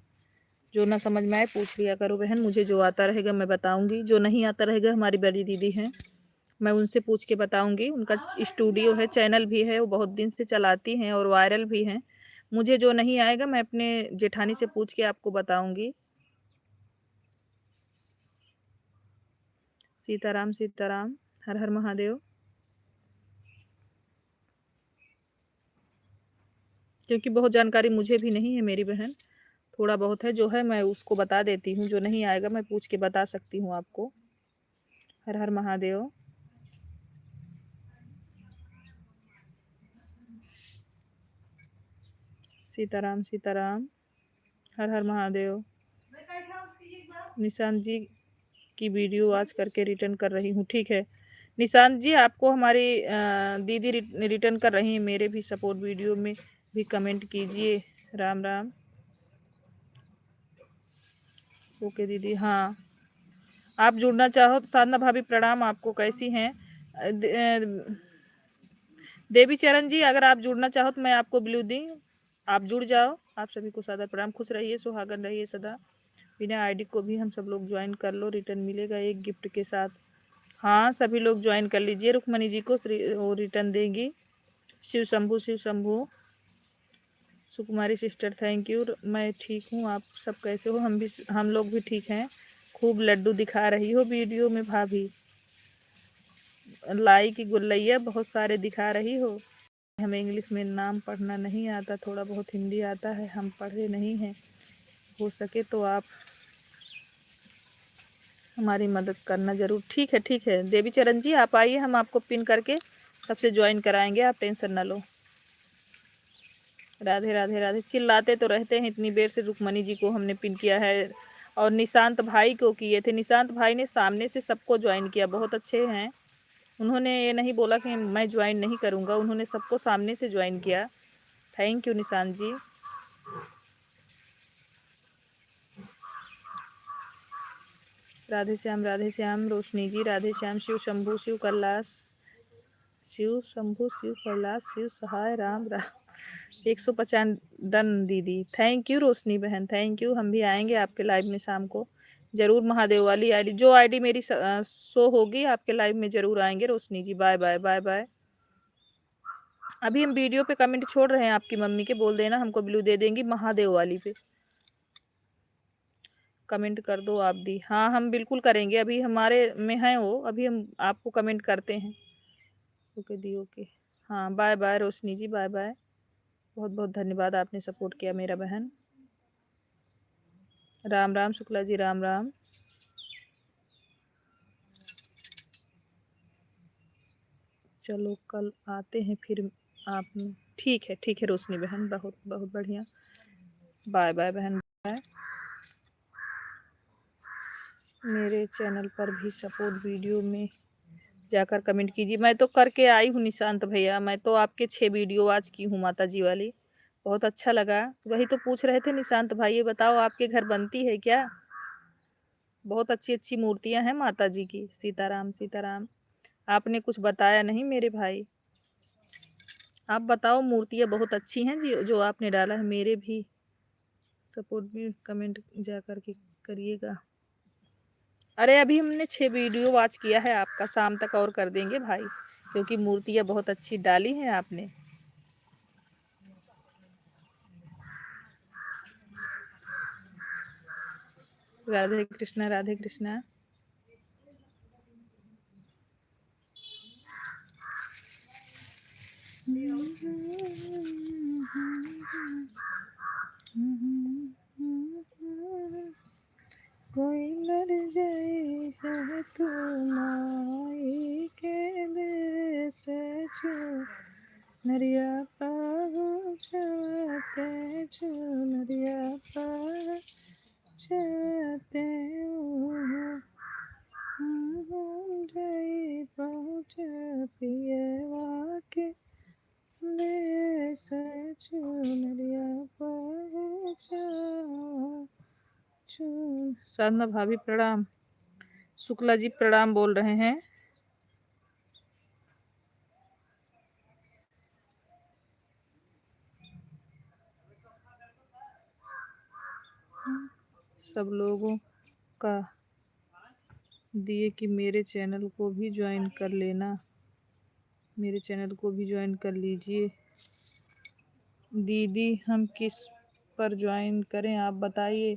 जो ना समझ में आए पूछ लिया करो बहन, मुझे जो आता रहेगा मैं बताऊंगी, जो नहीं आता रहेगा हमारी बड़ी दीदी हैं, मैं उनसे पूछ के बताऊंगी। उनका स्टूडियो है, चैनल भी है, वो बहुत दिन से चलाती हैं और वायरल भी हैं। मुझे जो नहीं आएगा मैं अपने जेठानी से पूछ के आपको बताऊंगी। सीताराम सीताराम, हर हर महादेव। क्योंकि बहुत जानकारी मुझे भी नहीं है मेरी बहन, थोड़ा बहुत है, जो है मैं उसको बता देती हूँ, जो नहीं आएगा मैं पूछ के बता सकती हूँ आपको। हर हर महादेव। सीताराम सीताराम। हर हर महादेव। निशांत जी की वीडियो आज करके रिटर्न कर रही हूँ। ठीक है निशांत जी, आपको हमारी दीदी रिटर्न कर रही हैं, मेरे भी सपोर्ट वीडियो में भी कमेंट कीजिए। राम राम। ओके दीदी। हाँ आप जुड़ना चाहो तो साधना भाभी प्रणाम आपको, कैसी हैं? देवी चरण जी, अगर आप जुड़ना चाहो तो मैं आपको ब्लू दी, आप जुड़ जाओ। आप सभी को सादर प्रणाम, खुश रहिए, सुहागन रहिए सदा। बिना आईडी को भी हम सब लोग ज्वाइन कर लो, रिटर्न मिलेगा एक गिफ्ट के साथ। हाँ सभी लोग ज्वाइन कर लीजिए, रुक्मणी जी को वो रिटर्न देंगी। शिव शंभू शिव शंभू। सुकुमारी सिस्टर थैंक यू। मैं ठीक हूँ, आप सब कैसे हो? हम लोग भी ठीक हैं। खूब लड्डू दिखा रही हो वीडियो में भाभी, लाई की गुल्लैया बहुत सारे दिखा रही हो। हमें इंग्लिश में नाम पढ़ना नहीं आता, थोड़ा बहुत हिंदी आता है, हम पढ़े नहीं हैं। हो सके तो आप हमारी मदद करना ज़रूर। ठीक है देवी चरण जी, आप आइए, हम आपको पिन करके सबसे ज्वाइन कराएंगे, आप टेंशन ना लो। राधे राधे राधे। चिल्लाते तो रहते हैं, इतनी देर से रुक्मणी जी को हमने पिन किया है और निशांत भाई को किए थे। निशांत भाई ने सामने से सबको ज्वाइन किया, बहुत अच्छे हैं। उन्होंने ये नहीं बोला कि मैं ज्वाइन नहीं करूँगा, उन्होंने सबको सामने से ज्वाइन किया। Thank you Nishant ji. राधे श्याम रोशनी जी, राधे श्याम। शिव शंभू शिव कैलाश, शिव शंभू शिव कैलाश शिव सहाय राम राम। 150 डन दीदी, थैंक यू रोशनी बहन, थैंक यू। हम भी आएंगे आपके लाइव में शाम को जरूर। महादेव वाली आईडी, जो आईडी मेरी शो होगी आपके लाइव में जरूर आएंगे Roshni ji. Bye bye bye bye. अभी हम वीडियो पे कमेंट छोड़ रहे हैं, आपकी मम्मी के बोल देना हमको ब्लू दे देंगी महादेव वाली पे। कमेंट कर दो आप दी। हाँ हम बिल्कुल करेंगे, अभी हमारे में है वो, अभी हम आपको कमेंट करते हैं। ओके दी ओके। हाँ बाय बाय रोशनी जी, बाय बाय। बहुत बहुत धन्यवाद, आपने सपोर्ट किया मेरा बहन। राम राम शुक्ला जी, राम राम। चलो कल आते हैं फिर आप। ठीक है रोशनी बहन, बहुत बहुत बढ़िया। बाय बाय बहन बाय। मेरे चैनल पर भी सपोर्ट वीडियो में जाकर कमेंट कीजिए। मैं तो करके आई हूँ निशांत भैया, मैं तो आपके 6 वीडियो आज की हूँ माता जी वाली, बहुत अच्छा लगा। वही तो पूछ रहे थे निशांत भाई, ये बताओ आपके घर बनती है क्या? बहुत अच्छी अच्छी मूर्तियां हैं माता जी की। सीताराम सीताराम। आपने कुछ बताया नहीं मेरे भाई, आप बताओ। मूर्तियां बहुत अच्छी हैं जी जो आपने डाला है। मेरे भी सपोर्ट भी कमेंट जा कर के करिएगा। अरे अभी हमने 6 वीडियो वॉच किया है आपका, शाम तक और कर देंगे भाई, क्योंकि मूर्तियां बहुत अच्छी डाली हैं आपने। राधे कृष्णा राधे कृष्णा। कोई लड़ जाए है तू माई के देश छू, नरिया पागो छाते छू, नरिया पागो छाते जाई पहुँच पियवा के देश छू, नरिया पागो साधना भाभी प्रणाम। शुक्ला जी प्रणाम बोल रहे हैं। सब लोगों का दिए कि मेरे चैनल को भी ज्वाइन कर लेना, मेरे चैनल को भी ज्वाइन कर लीजिए। दीदी हम किस पर ज्वाइन करें आप बताइए।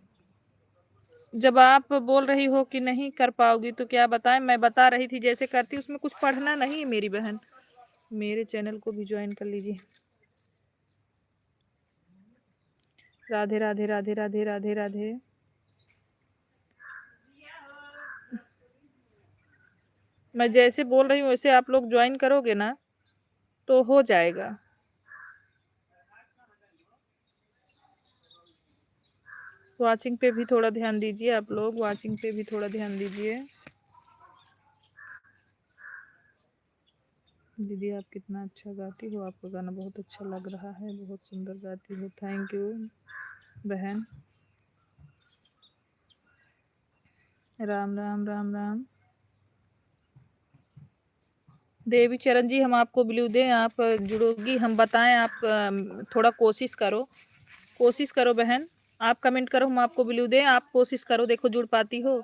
जब आप बोल रही हो कि नहीं कर पाओगी तो क्या बताएं, मैं बता रही थी जैसे करती, उसमें कुछ पढ़ना नहीं है मेरी बहन। मेरे चैनल को भी ज्वाइन कर लीजिए। राधे राधे राधे राधे राधे राधे। मैं जैसे बोल रही हूँ वैसे आप लोग ज्वाइन करोगे ना तो हो जाएगा। वाचिंग पे भी थोड़ा ध्यान दीजिए आप लोग, वाचिंग पे भी थोड़ा ध्यान दीजिए। दीदी आप कितना अच्छा गाती हो, आपका गाना बहुत अच्छा लग रहा है, बहुत सुंदर गाती हो। थैंक यू बहन। राम राम राम राम। देवी चरण जी हम आपको ब्लू दें, आप जुड़ोगी, हम बताएं, आप थोड़ा कोशिश करो बहन, आप कमेंट करो हम आपको ब्लू दें, आप कोशिश करो, देखो जुड़ पाती हो।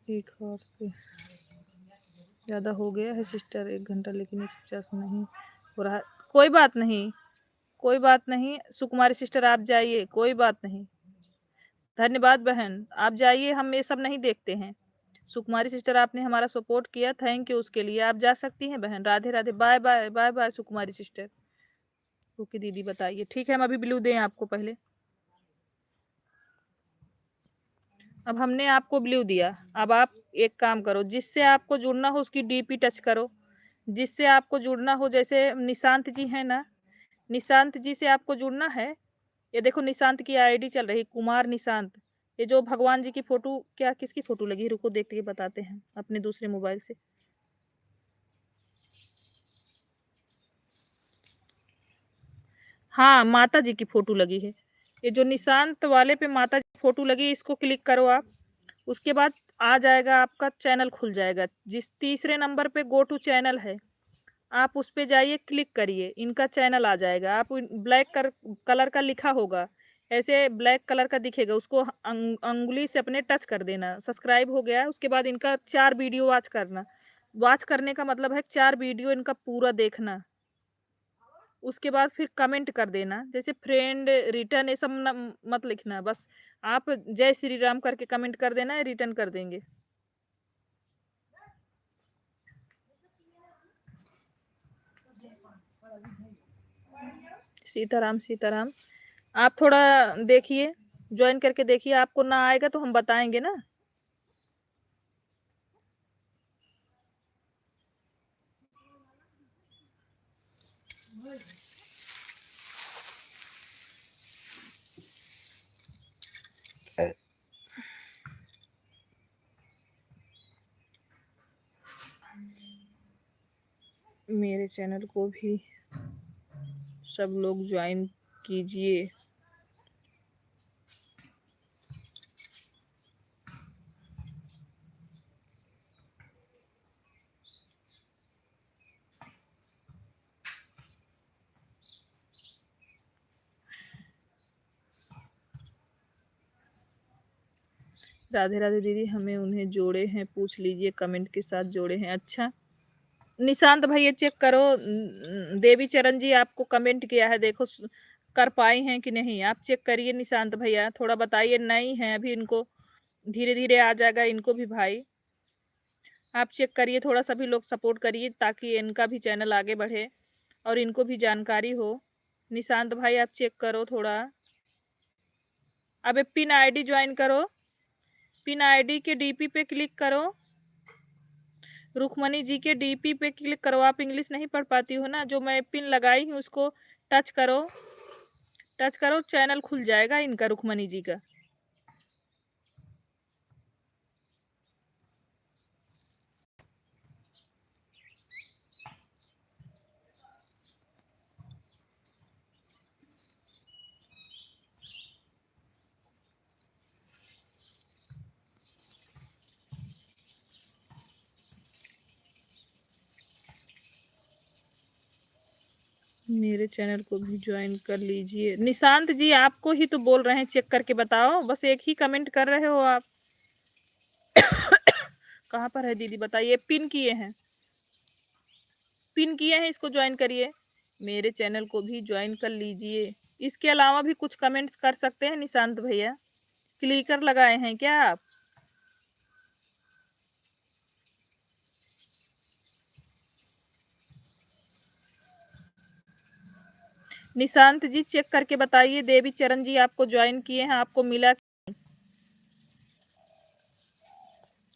एक और से ज़्यादा हो गया है सिस्टर, 1 घंटा, लेकिन 150 नहीं हो रहा। कोई बात नहीं, कोई बात नहीं सुकुमारी सिस्टर, आप जाइए, कोई बात नहीं। धन्यवाद बहन, आप जाइए, हम ये सब नहीं देखते हैं। सुकुमारी सिस्टर आपने हमारा सपोर्ट किया, थैंक यू उसके लिए, आप जा सकती हैं बहन। Radhe Radhe, bye bye bye bye Sukumari sister. Okay दीदी बताइए, ठीक है हम अभी ब्लू दें आपको पहले। अब हमने आपको ब्लू दिया, अब आप एक काम करो, जिससे आपको जुड़ना हो उसकी डीपी टच करो, जिससे आपको जुड़ना हो। जैसे निशांत जी है ना, निशांत जी से आपको जुड़ना है। ये देखो निशांत की आईडी चल रही, कुमार निशांत। ये जो भगवान जी की फोटो, क्या किसकी फोटो लगी है, रुको देख के बताते हैं अपने दूसरे मोबाइल से। हाँ माता जी की फोटो लगी है, ये जो निशांत वाले पे माता जी की फोटो लगी है, इसको क्लिक करो आप। उसके बाद आ जाएगा, आपका चैनल खुल जाएगा। जिस तीसरे नंबर पे गो टू चैनल है, आप उस पे जाइए, क्लिक करिए, इनका चैनल आ जाएगा। आप कलर का लिखा होगा, ऐसे ब्लैक कलर का दिखेगा, उसको अंगुली से अपने टच कर देना। सब्सक्राइब हो गया है, उसके बाद इनका 4 वीडियो वॉच करना। वॉच करने का मतलब है 4 वीडियो इनका पूरा देखना। उसके बाद फिर कमेंट कर देना, जैसे फ्रेंड रिटर्न ये सब मत लिखना, बस आप जय श्री राम करके कमेंट कर देना, रिटर्न कर देंगे। सीताराम सीताराम। आप थोड़ा देखिए, ज्वाइन करके देखिए, आपको ना आएगा तो हम बताएंगे ना। मेरे चैनल को भी सब लोग ज्वाइन कीजिए। राधे राधे दीदी, हमें उन्हें जोड़े हैं, पूछ लीजिए, कमेंट के साथ जोड़े हैं। अच्छा निशांत भाई ये चेक करो, देवी चरण जी आपको कमेंट किया है, देखो कर पाई हैं कि नहीं, आप चेक करिए। निशांत भैया थोड़ा बताइए, नहीं है अभी, इनको धीरे धीरे आ जाएगा इनको भी भाई। आप चेक करिए, थोड़ा सभी लोग सपोर्ट करिए ताकि इनका भी चैनल आगे बढ़े और इनको भी जानकारी हो। निशांत भाई आप चेक करो थोड़ा। अब पिन आईडी ज्वाइन करो, पिन आईडी के डीपी पे क्लिक करो, रुक्मणी जी के डीपी पे क्लिक करो। आप इंग्लिश नहीं पढ़ पाती हो ना, जो मैं पिन लगाई हूँ उसको टच करो, टच करो, चैनल खुल जाएगा इनका, रुक्मणी जी का। मेरे चैनल को भी ज्वाइन कर लीजिए। निशांत जी आपको ही तो बोल रहे हैं, चेक करके बताओ, बस एक ही कमेंट कर रहे हो आप। कहाँ पर है दीदी बताइए, पिन किए हैं, पिन किए हैं, इसको ज्वाइन करिए, मेरे चैनल को भी ज्वाइन कर लीजिए। इसके अलावा भी कुछ कमेंट्स कर सकते हैं निशांत भैया। क्लिकर लगाए हैं क्या आप? निशांत जी चेक करके बताइए, देवी चरण जी आपको ज्वाइन किए हैं, आपको मिला?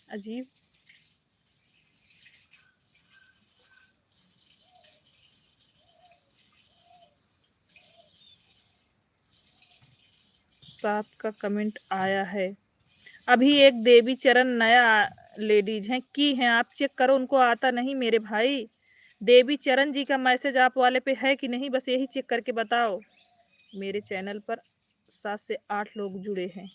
अजीब। सात का कमेंट आया है। अभी एक देवी चरण नया लेडीज हैं की हैं, आप चेक करो, उनको आता नहीं मेरे भाई। देवी चरण जी का मैसेज आप वाले पे है कि नहीं, बस यही चेक करके बताओ। मेरे चैनल पर 7 से 8 लोग जुड़े हैं।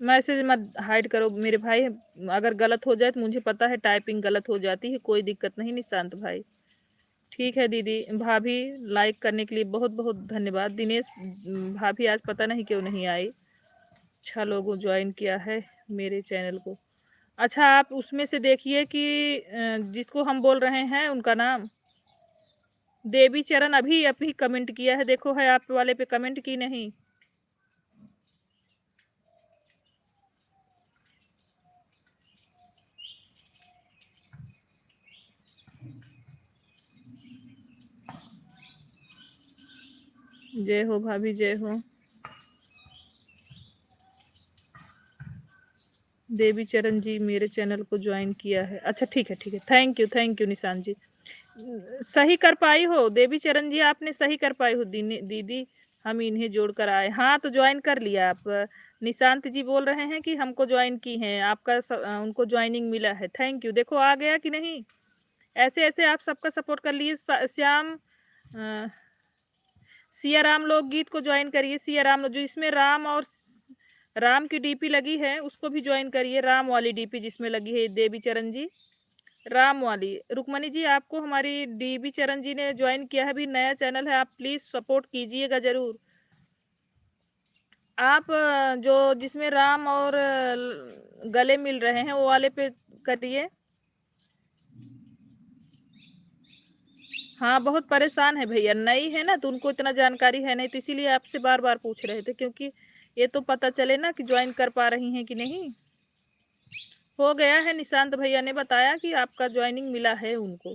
मैसेज मत हाइड करो मेरे भाई, अगर गलत हो जाए तो मुझे पता है, टाइपिंग गलत हो जाती है, कोई दिक्कत नहीं निशांत भाई। ठीक है दीदी भाभी, लाइक करने के लिए बहुत बहुत धन्यवाद। दिनेश भाभी आज पता नहीं क्यों नहीं आई। 6 लोगों ज्वाइन किया है मेरे चैनल को। अच्छा आप उसमें से देखिए कि जिसको हम बोल रहे हैं उनका नाम देवी चरण अभी अभी कमेंट किया है, देखो है आप वाले पे कमेंट की नहीं। जय हो भाभी जय हो। देवी चरण जी मेरे चैनल को ज्वाइन किया है। अच्छा ठीक है, थैंक यू निशांत जी। सही कर पाई हो देवी चरण जी, आपने सही कर पाई हो दीदी, हम इन्हें जोड़कर आए। हाँ तो ज्वाइन कर लिया आप। निशांत जी बोल रहे हैं कि हमको ज्वाइन की हैं, आपका उनको ज्वाइनिंग मिला है। Thank you. देखो आ गया कि नहीं। ऐसे ऐसे आप सबका सपोर्ट कर लिए। श्याम सिया राम लोकगीत को ज्वाइन करिए। सिया राम जो इसमें राम और राम की डीपी लगी है उसको भी ज्वाइन करिए। राम वाली डीपी जिसमें लगी है देवी चरण जी, राम वाली। रुक्मणी जी आपको हमारी डीबी चरण जी ने ज्वाइन किया है, भी नया चैनल है, आप प्लीज सपोर्ट कीजिएगा जरूर। आप जो जिसमें राम और गले मिल रहे हैं वो वाले पे करिए। हाँ बहुत परेशान है भैया, नई है ना तो उनको इतना जानकारी है नहीं, तो इसीलिए आपसे बार बार पूछ रहे थे, क्योंकि ये तो पता चले ना कि ज्वाइन कर पा रही हैं कि नहीं। हो गया है, निशांत भैया ने बताया कि आपका ज्वाइनिंग मिला है उनको।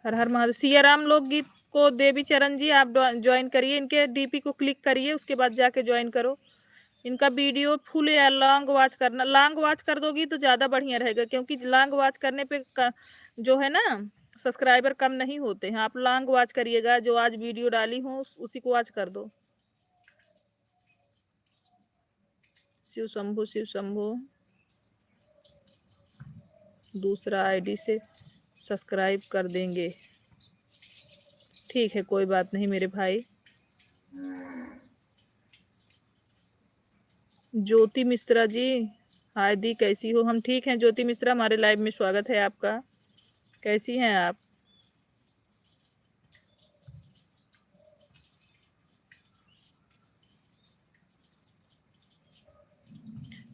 हर हर महादेव। सिया राम लोकगीत को देवी चरण जी आप ज्वाइन करिए, इनके डीपी को क्लिक करिए, उसके बाद जाके ज्वाइन करो। इनका वीडियो फुल या लॉन्ग वॉच करना, लॉन्ग वॉच कर दोगी तो ज़्यादा बढ़िया रहेगा, क्योंकि लॉन्ग वॉच करने पे जो है ना सब्सक्राइबर कम नहीं होते हैं। आप लॉन्ग वॉच करिएगा, जो आज वीडियो डाली हूँ उसी को वॉच कर दो। शिव शंभू दूसरा आईडी से सब्सक्राइब कर देंगे। ठीक है कोई बात नहीं मेरे भाई। ज्योति मिश्रा जी हाय दी, कैसी हो? हम ठीक हैं ज्योति मिश्रा, हमारे लाइव में स्वागत है आपका। कैसी हैं आप?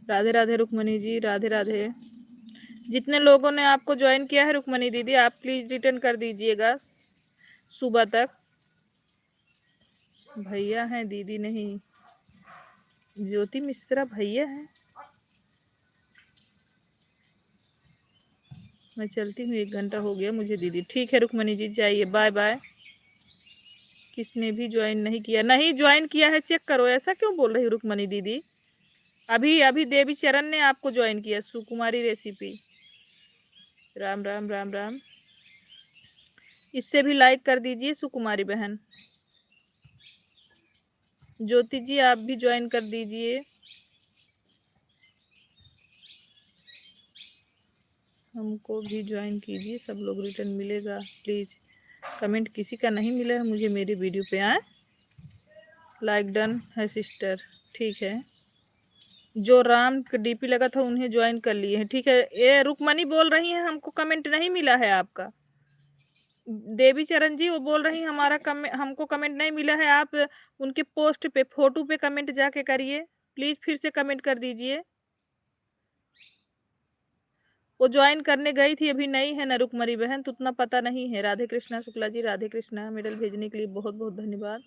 राधे राधे रुक्मणी जी, राधे राधे। जितने लोगों ने आपको ज्वाइन किया है रुक्मणी दीदी, आप प्लीज रिटर्न कर दीजिएगा सुबह तक। भैया हैं दीदी नहीं, ज्योति मिश्रा भैया हैं। मैं चलती हूँ, 1 घंटा हो गया मुझे दीदी। ठीक है रुक्मणी जी जाइए, बाय बाय। किसने भी ज्वाइन नहीं किया? नहीं ज्वाइन किया है, चेक करो। ऐसा क्यों बोल रही रुक्मणी दीदी? अभी अभी देवी चरण ने आपको ज्वाइन किया। सुकुमारी रेसिपी, राम राम राम राम। इससे भी लाइक कर दीजिए सुकुमारी बहन। ज्योति जी आप भी ज्वाइन कर दीजिए। हमको भी ज्वाइन कीजिए, सब लोग रिटर्न मिलेगा प्लीज। कमेंट किसी का नहीं मिला है मुझे मेरी वीडियो पे। आए लाइक डन है सिस्टर, ठीक है। जो राम का डीपी लगा था उन्हें ज्वाइन कर लिए हैं, ठीक है। ये रुक्मणी बोल रही हैं हमको कमेंट नहीं मिला है आपका। देवी चरण जी वो बोल रही हैं हमको कमेंट नहीं मिला है। आप उनके पोस्ट पे फोटो पे कमेंट जाके करिए प्लीज, फिर से कमेंट कर दीजिए। वो ज्वाइन करने गई थी, अभी नई है ना रुक्मणी बहन, तो उतना पता नहीं है। राधे कृष्णा शुक्ला जी, राधे कृष्णा। मेडल भेजने के लिए बहुत बहुत धन्यवाद।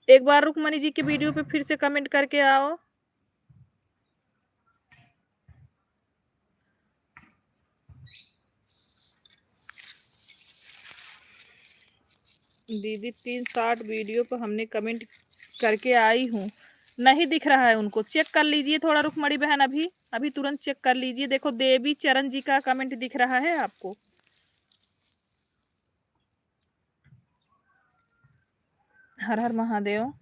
एक बार रुक्मणी जी के वीडियो पे फिर से कमेंट करके आओ। दीदी 360 वीडियो पर हमने कमेंट करके आई हूँ, नहीं दिख रहा है उनको। चेक कर लीजिए थोड़ा रुक्मणी बहन, अभी अभी तुरंत चेक कर लीजिए। देखो देवी चरण जी का कमेंट दिख रहा है आपको। हर हर महादेव।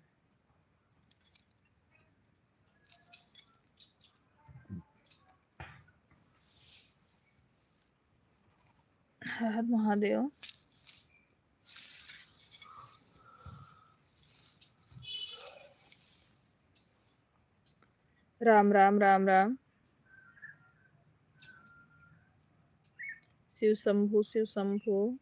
हर हर महादेव। राम राम राम राम। शिव शंभु शिव शंभु।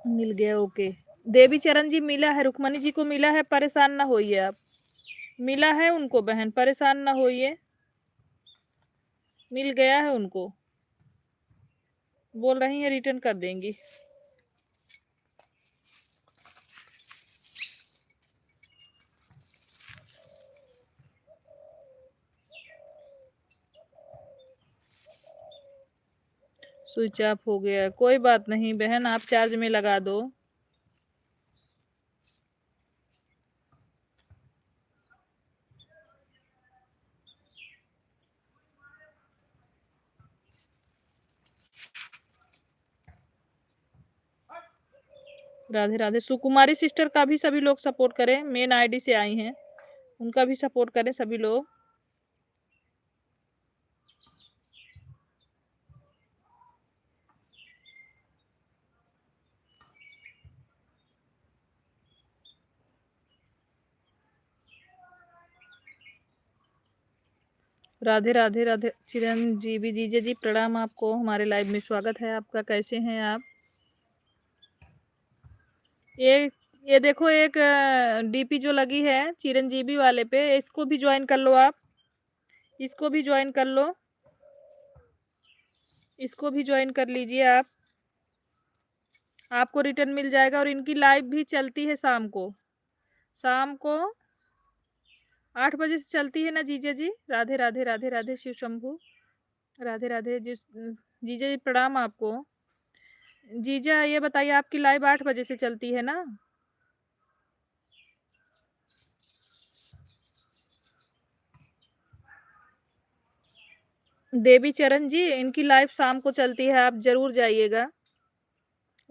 मिल गया, ओके। देवी चरण जी मिला है, रुक्मणी जी को मिला है, परेशान ना होइए आप। मिला है उनको बहन, परेशान ना होइए, मिल गया है उनको। बोल रही है रिटर्न कर देंगी। स्विच ऑफ हो गया, कोई बात नहीं बहन, आप चार्ज में लगा दो। राधे राधे। सुकुमारी सिस्टर का भी सभी लोग सपोर्ट करें, मेन आईडी से आई हैं, उनका भी सपोर्ट करें सभी लोग। राधे राधे राधे। चिरंजीवी जीजे जी प्रणाम आपको, हमारे लाइव में स्वागत है आपका। कैसे हैं आप? ये देखो एक डीपी जो लगी है चिरंजीवी वाले पे, इसको भी ज्वाइन कर लो आप। इसको भी ज्वाइन कर लो, इसको भी ज्वाइन कर लीजिए आप, आपको रिटर्न मिल जाएगा। और इनकी लाइव भी चलती है शाम को, शाम को 8 बजे से चलती है ना जीजा जी। राधे राधे राधे राधे। शिव शंभु। राधे राधे। जीजा जी प्रणाम आपको। जीजा ये बताइए, आपकी लाइव 8 बजे से चलती है ना? देवी चरण जी, इनकी लाइव शाम को चलती है, आप जरूर जाइएगा,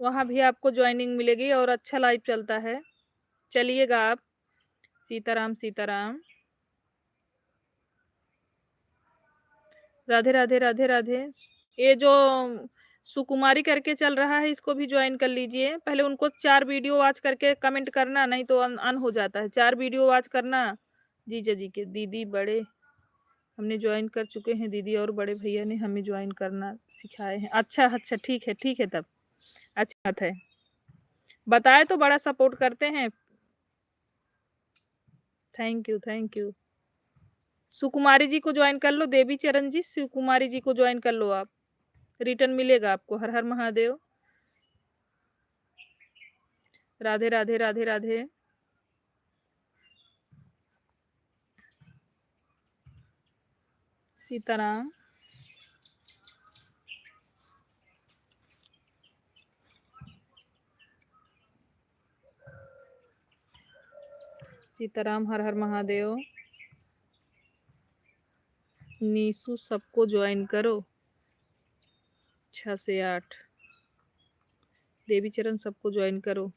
वहां भी आपको ज्वाइनिंग मिलेगी और अच्छा लाइव चलता है, चलिएगा आप। सीताराम सीताराम। राधे राधे राधे राधे। ये जो सुकुमारी करके चल रहा है, इसको भी ज्वाइन कर लीजिए। पहले उनको 4 वीडियो वॉच करके कमेंट करना, नहीं तो अन हो जाता है। 4 वीडियो वॉच करना। जीजा जी के दीदी बड़े हमने ज्वाइन कर चुके हैं दीदी, और बड़े भैया ने हमें ज्वाइन करना सिखाए हैं। अच्छा अच्छा, ठीक है तब, अच्छी बात है। बताए तो बड़ा सपोर्ट करते हैं। Thank you thank you. सुकुमारी जी को ज्वाइन कर लो, देवी चरण जी, सुकुमारी जी को ज्वाइन कर लो आप, रिटर्न मिलेगा आपको। हर हर महादेव। राधे राधे राधे राधे। सीताराम। सीताराम। हर हर महादेव। नीसू सबको ज्वाइन करो, 6 से 8। देवी चरण सबको ज्वाइन करो।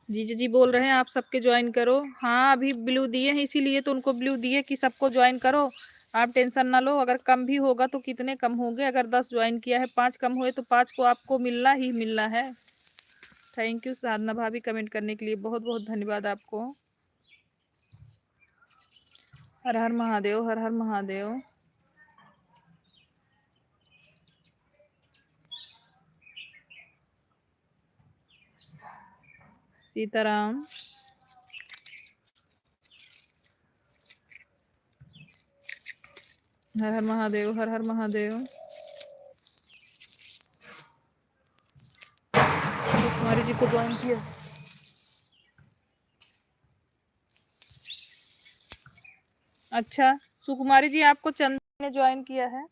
जीजा जी बोल रहे हैं आप सबके ज्वाइन करो। हाँ अभी ब्लू दिए हैं, इसीलिए तो उनको ब्लू दिए कि सबको ज्वाइन करो। आप टेंशन ना लो, अगर कम भी होगा तो कितने कम होंगे, अगर 10 ज्वाइन किया है, 5 कम हुए तो 5 को आपको मिलना ही मिलना है। थैंक यू साधना भाभी कमेंट करने के लिए, बहुत बहुत धन्यवाद आपको। हर हर महादेव। हर हर महादेव। सीताराम। हर हर महादेव, हर हर महादेव। कुमारी जी को ज्वाइन किया। अच्छा, सुकुमारी जी आपको चंदन ने ज्वाइन किया है।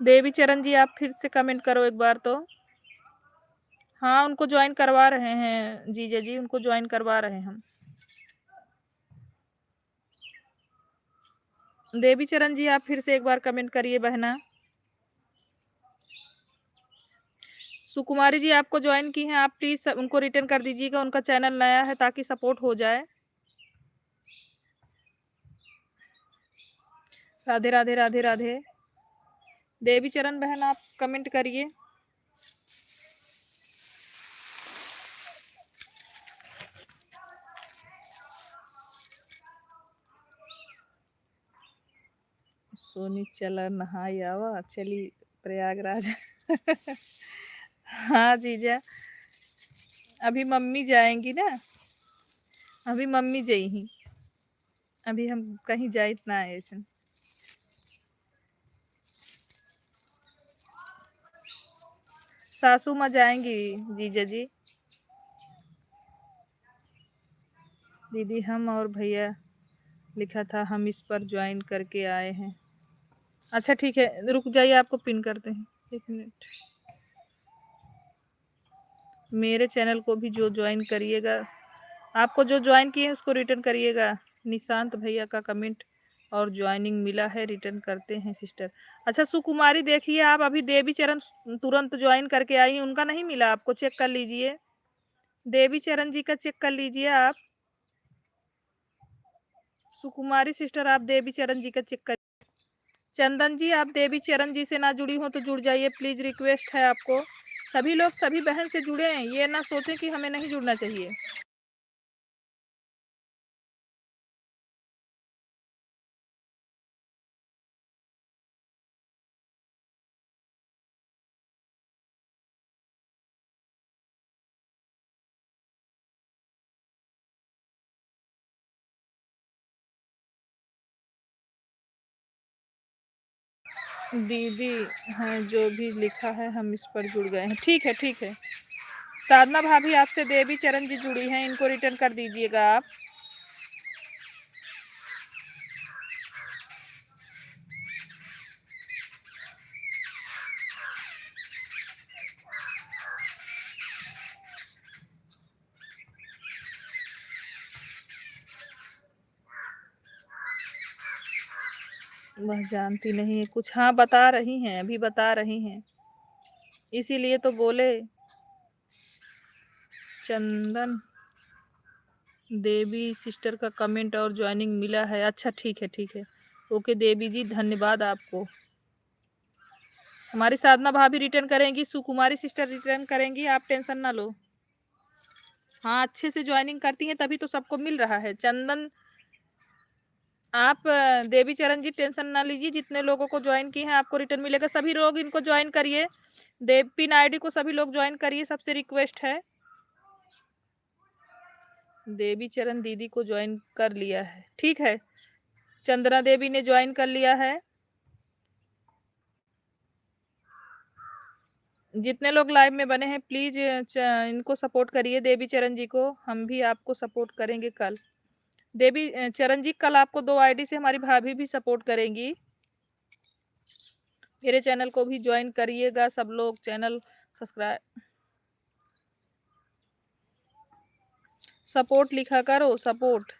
देवी चरण जी आप फिर से कमेंट करो एक बार तो। हाँ, उनको ज्वाइन करवा रहे हैं जीजा जी, उनको ज्वाइन करवा रहे हैं हम। देवी चरण जी आप फिर से एक बार कमेंट करिए बहना। सुकुमारी जी आपको ज्वाइन की हैं, आप प्लीज उनको रिटर्न कर दीजिएगा, उनका चैनल नया है ताकि सपोर्ट हो जाए। राधे राधे राधे राधे। देवी चरण बहन आप कमेंट करिए। सोनी चला नहाई आवा, चली प्रयागराज। हाँ जीजा, अभी मम्मी जाएंगी ना, अभी मम्मी जाई, अभी हम कहीं जाए इतना ऐसे। सासू माँ जाएंगी जीजा जी। दीदी हम और भैया लिखा था, हम इस पर ज्वाइन करके आए हैं। अच्छा ठीक है, रुक जाइए, आपको पिन करते हैं, 1 मिनट। मेरे चैनल को भी जो ज्वाइन करिएगा, आपको जो ज्वाइन किए हैं उसको रिटर्न करिएगा। निशांत भैया का कमेंट और ज्वाइनिंग मिला है, रिटर्न करते हैं सिस्टर। अच्छा सुकुमारी देखिए, आप अभी देवी चरण तुरंत ज्वाइन करके आई हैं, उनका नहीं मिला आपको, चेक कर लीजिए। देवी चरण जी का चेक कर लीजिए आप। सुकुमारी सिस्टर आप देवी चरण जी का चेक कर। चंदन जी आप देवी चरण जी से ना जुड़ी हो तो जुड़ जाइए प्लीज, रिक्वेस्ट है आपको। सभी लोग सभी बहन से जुड़े हैं, ये ना सोचें कि हमें नहीं जुड़ना चाहिए। दीदी हैं जो भी लिखा है, हम इस पर जुड़ गए हैं। ठीक है ठीक है। साधना भाभी आपसे देवी चरण जी जुड़ी हैं, इनको रिटर्न कर दीजिएगा आप। वह जानती नहीं है कुछ, हाँ बता रही हैं, अभी बता रही हैं, इसीलिए तो बोले। चंदन देवी सिस्टर का कमेंट और ज्वाइनिंग मिला है। अच्छा ठीक है ठीक है, ओके देवी जी, धन्यवाद आपको। हमारी साधना भाभी रिटर्न करेंगी, सुकुमारी सिस्टर रिटर्न करेंगी, आप टेंशन ना लो। हाँ अच्छे से ज्वाइनिंग करती हैं तभी तो सबको मिल रहा है। चंदन आप देवी चरण जी टेंशन ना लीजिए, जितने लोगों को ज्वाइन किए हैं आपको रिटर्न मिलेगा। सभी लोग इनको ज्वाइन करिए, देवपिन आईडी को सभी लोग ज्वाइन करिए, सबसे रिक्वेस्ट है। देवी चरण दीदी को ज्वाइन कर लिया है, ठीक है। चंद्रा देवी ने ज्वाइन कर लिया है। जितने लोग लाइव में बने हैं प्लीज इनको सपोर्ट करिए, देवी चरण जी को, हम भी आपको सपोर्ट करेंगे कल। देवी चरण जी कल आपको 2 आईडी से हमारी भाभी भी सपोर्ट करेंगी। मेरे चैनल को भी ज्वाइन करिएगा सब लोग, चैनल सब्सक्राइब, सपोर्ट लिखा करो, सपोर्ट।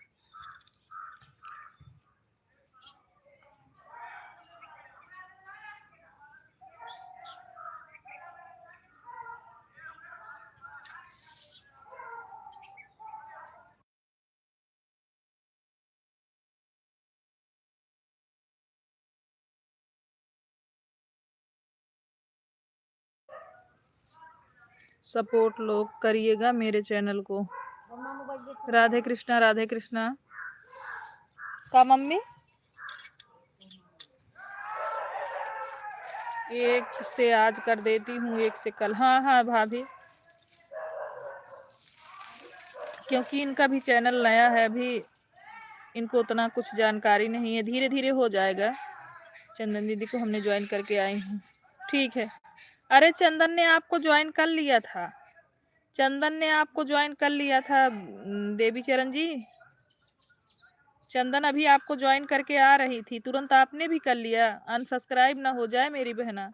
सपोर्ट लोग करिएगा मेरे चैनल को। राधे कृष्णा राधे कृष्णा। का मम्मी एक से आज कर देती हूँ, एक से कल। हाँ हाँ भाभी, क्योंकि इनका भी चैनल नया है, अभी इनको उतना कुछ जानकारी नहीं है, धीरे धीरे हो जाएगा। चंदन दीदी को हमने ज्वाइन करके आई हूँ। ठीक है। अरे चंदन ने आपको ज्वाइन कर लिया था, चंदन ने आपको ज्वाइन कर लिया था देवी चरण जी। चंदन अभी आपको ज्वाइन करके आ रही थी, तुरंत आपने भी कर लिया। अनसब्सक्राइब ना हो जाए मेरी बहना।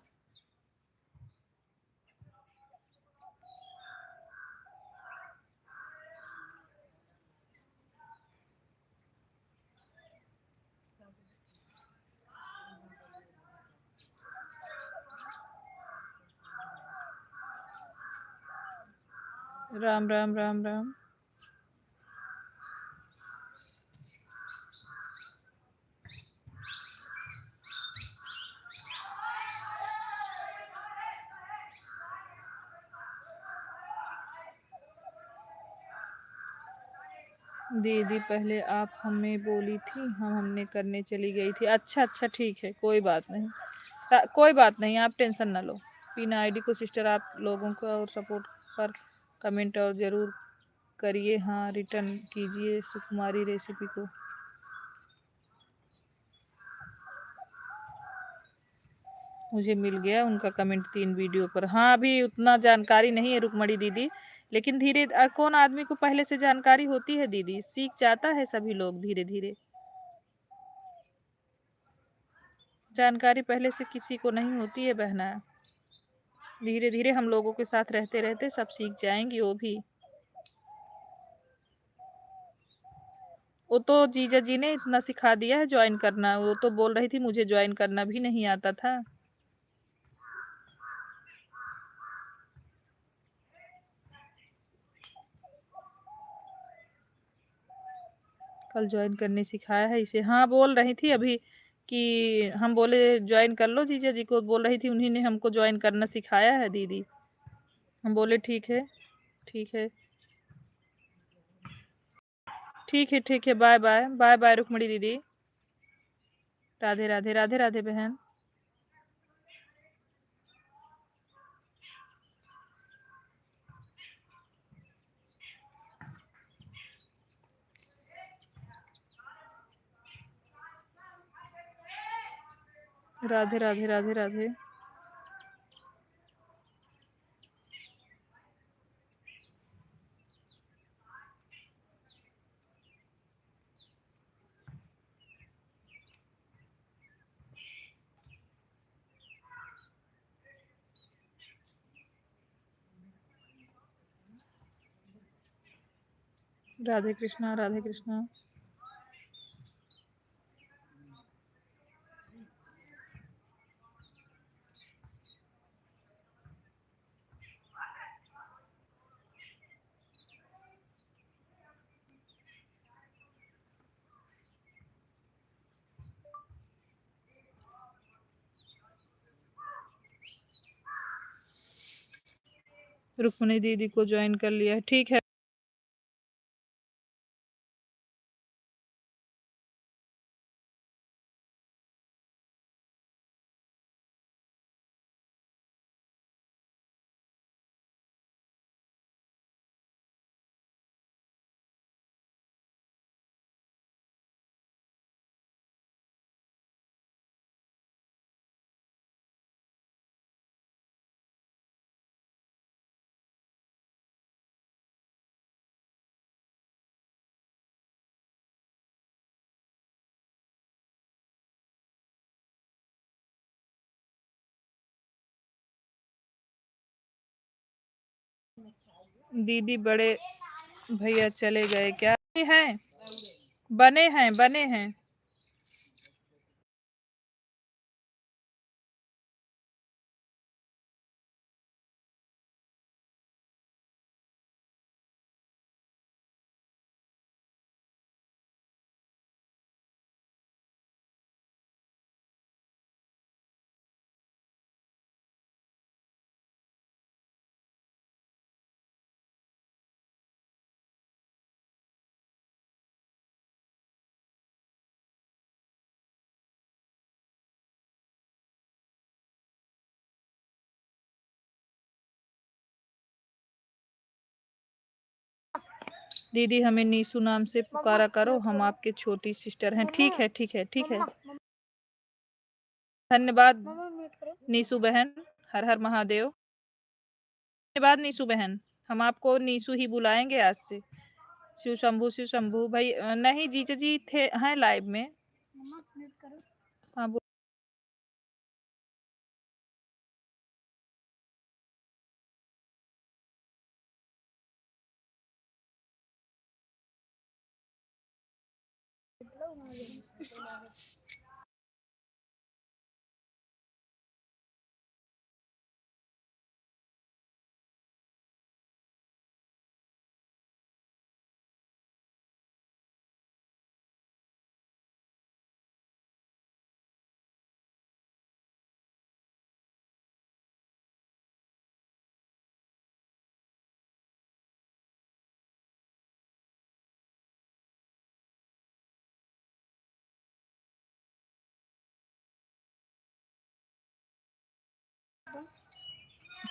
राम राम राम राम। दीदी पहले आप हमें बोली थी, हमने करने चली गई थी। अच्छा अच्छा ठीक है, कोई बात नहीं, कोई बात नहीं, आप टेंशन ना लो। पीना आईडी को सिस्टर आप लोगों को और सपोर्ट पर कमेंट और ज़रूर करिए। हाँ रिटर्न कीजिए सुकुमारी रेसिपी को। मुझे मिल गया उनका कमेंट 3 वीडियो पर। हाँ अभी उतना जानकारी नहीं है रुकमणी दीदी, लेकिन धीरे कौन आदमी को पहले से जानकारी होती है दीदी, सीख जाता है सभी लोग धीरे धीरे। जानकारी पहले से किसी को नहीं होती है बहना, धीरे धीरे हम लोगों के साथ रहते रहते सब सीख जाएंगी वो भी। वो तो जीजा जी ने इतना सिखा दिया है ज्वाइन करना, वो तो बोल रही थी मुझे ज्वाइन करना भी नहीं आता था। कल ज्वाइन करने सिखाया है इसे। हाँ बोल रही थी अभी कि हम बोले ज्वाइन कर लो, जीजा जी को बोल रही थी उन्हीं ने हमको ज्वाइन करना सिखाया है दीदी। हम बोले ठीक है ठीक है ठीक है ठीक है। Bye bye bye bye Rukmini दीदी। राधे राधे राधे राधे बहन। राधे राधे राधे राधे। राधे कृष्णा राधे कृष्णा। रुक्मणी दीदी को ज्वाइन कर लिया है, ठीक है। दीदी बड़े भैया चले गए क्या? हैं, बने हैं बने हैं। दीदी हमें नीसू नाम से पुकारा करो, हम आपके छोटी सिस्टर हैं। ठीक है ठीक है ठीक है, धन्यवाद नीसू बहन। हर हर महादेव। धन्यवाद नीसू बहन, हम आपको नीसू ही बुलाएंगे आज से। शिव शंभू भाई नहीं जीजा जी थे हैं लाइव में। हाँ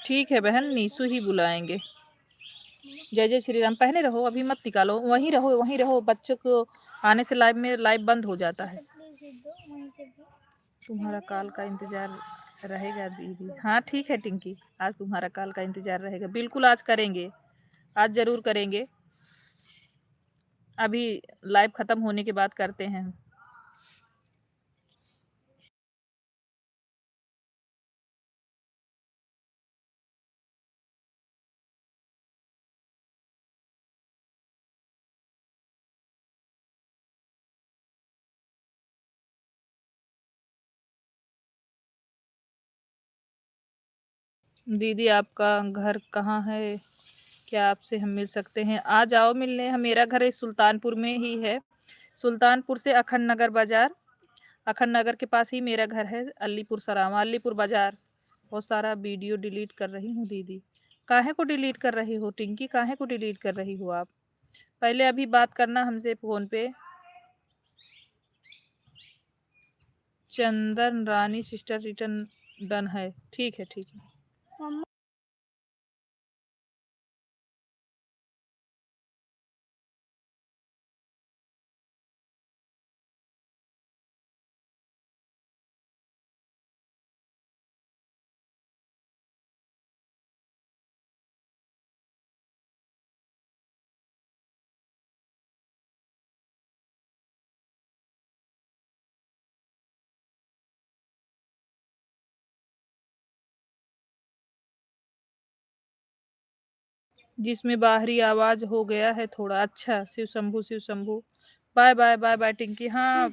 ठीक है बहन, नीसू ही बुलाएंगे। जय जय श्री राम। पहने रहो, अभी मत निकालो, वहीं रहो वहीं रहो, बच्चों को आने से लाइव बंद हो जाता है। तुम्हारा कॉल का इंतजार रहेगा दीदी। हाँ ठीक है टिंकी, आज तुम्हारा कॉल का इंतजार रहेगा। बिल्कुल आज करेंगे, आज जरूर करेंगे। अभी लाइव खत्म होने के बाद करते हैं। दीदी आपका घर कहाँ है, क्या आपसे हम मिल सकते हैं? आ जाओ मिलने। हम, मेरा घर इस सुल्तानपुर में ही है, सुल्तानपुर से अखंड नगर बाजार, अखंड नगर के पास ही मेरा घर है। अलीपुर सरावा, अलीपुर बाजार। बहुत सारा वीडियो डिलीट कर रही हूँ दीदी। काहे को डिलीट कर रही हो टिंकी, काहे को डिलीट कर रही हो आप? पहले अभी बात करना हमसे फोन पे। चंदन रानी सिस्टर रिटर्न डन है। ठीक है ठीक है। जिसमें बाहरी आवाज हो गया है थोड़ा। अच्छा, Shiv Shambhu Shiv Shambhu. Bye bye bye bye Tinki. हाँ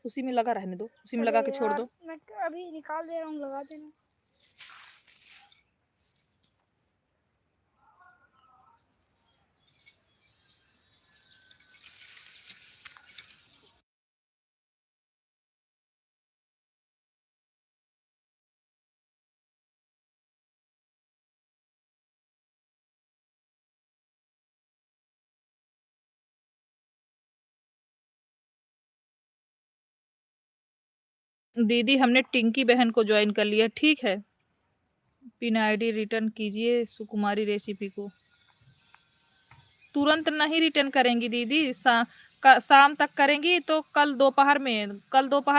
उसी में लगा रहने दो, उसी में लगा के छोड़ दो। मैं अभी निकाल दे रहा हूँ, लगा देना। दीदी हमने टिंकी बहन को ज्वाइन कर लिया। ठीक है, पिन आईडी रिटर्न कीजिए सुकुमारी रेसिपी को। तुरंत नहीं रिटर्न करेंगी दीदी, शाम तक करेंगी तो कल दोपहर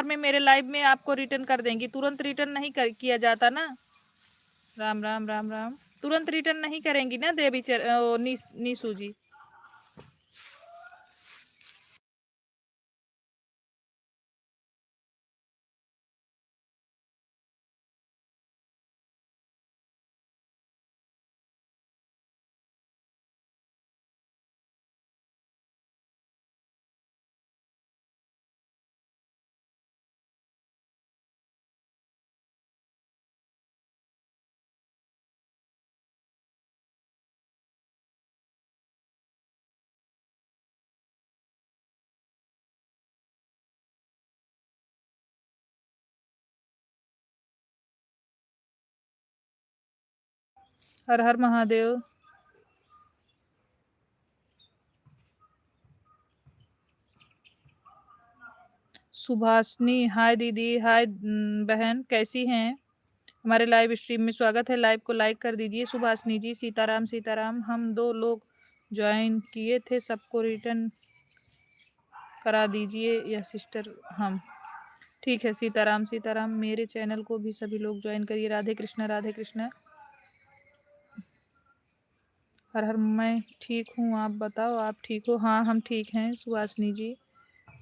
में मेरे लाइव में आपको रिटर्न कर देंगी। तुरंत रिटर्न नहीं किया जाता ना। राम राम राम राम। तुरंत रिटर्न नहीं करेंगी ना देवी नीसू जी। हर हर महादेव। सुभाषनी हाय दीदी, हाय बहन, कैसी हैं? हमारे लाइव स्ट्रीम में स्वागत है। लाइव को लाइक कर दीजिए। सुभाषिनी जी, सीताराम सीताराम। हम 2 लोग ज्वाइन किए थे, सबको रिटर्न करा दीजिए या सिस्टर हम। ठीक है, सीताराम सीताराम। मेरे चैनल को भी सभी लोग ज्वाइन करिए। राधे कृष्णा राधे कृष्णा। हर हर, मैं ठीक हूँ, आप बताओ आप ठीक हो? हाँ हम ठीक हैं सुहासिनी जी।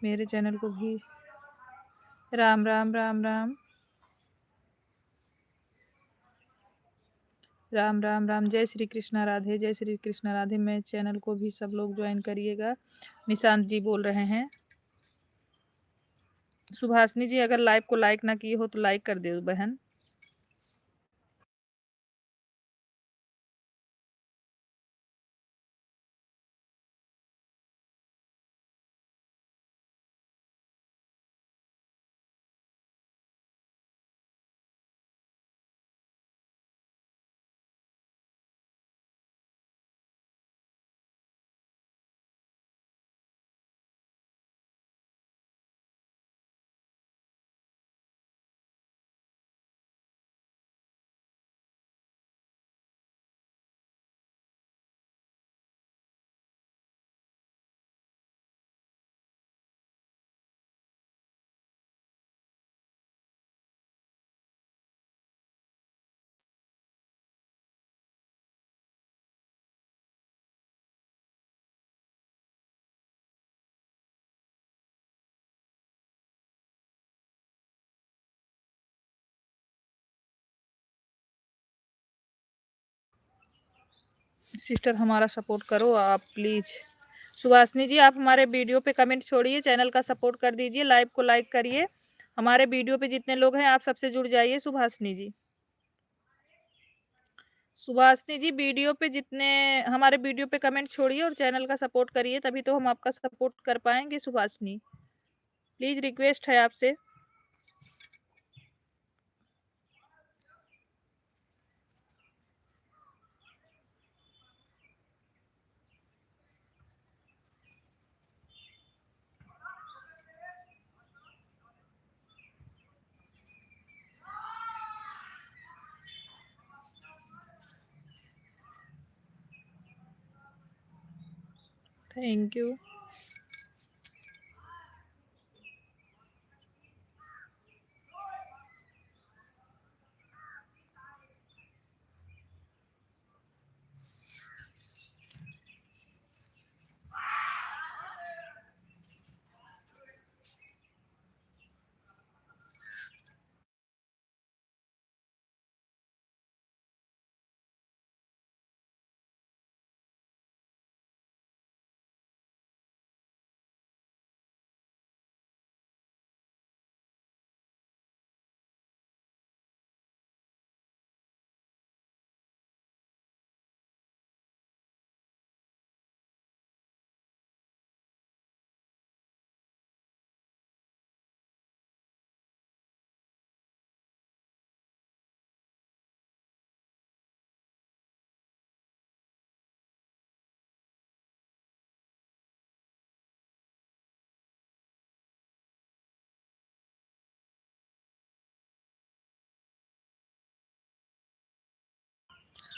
मेरे चैनल को भी राम राम राम राम राम राम राम। जय श्री कृष्णा राधे, जय श्री कृष्णा राधे। मेरे चैनल को भी सब लोग ज्वाइन करिएगा। निशांत जी बोल रहे हैं। सुभाषिनी जी, अगर लाइव को लाइक ना किए हो तो लाइक कर दो बहन। सिस्टर हमारा सपोर्ट करो आप प्लीज। सुभाषिनी जी, आप हमारे वीडियो पे कमेंट छोड़िए, चैनल का सपोर्ट कर दीजिए, लाइव को लाइक करिए। हमारे वीडियो पे जितने लोग हैं आप सबसे जुड़ जाइए। सुभाषिनी जी, सुभाषिनी जी, वीडियो पे जितने हमारे वीडियो पे कमेंट छोड़िए और चैनल का सपोर्ट करिए, तभी तो हम आपका सपोर्ट कर पाएंगे। सुभाषिनी प्लीज रिक्वेस्ट है आपसे। Thank you.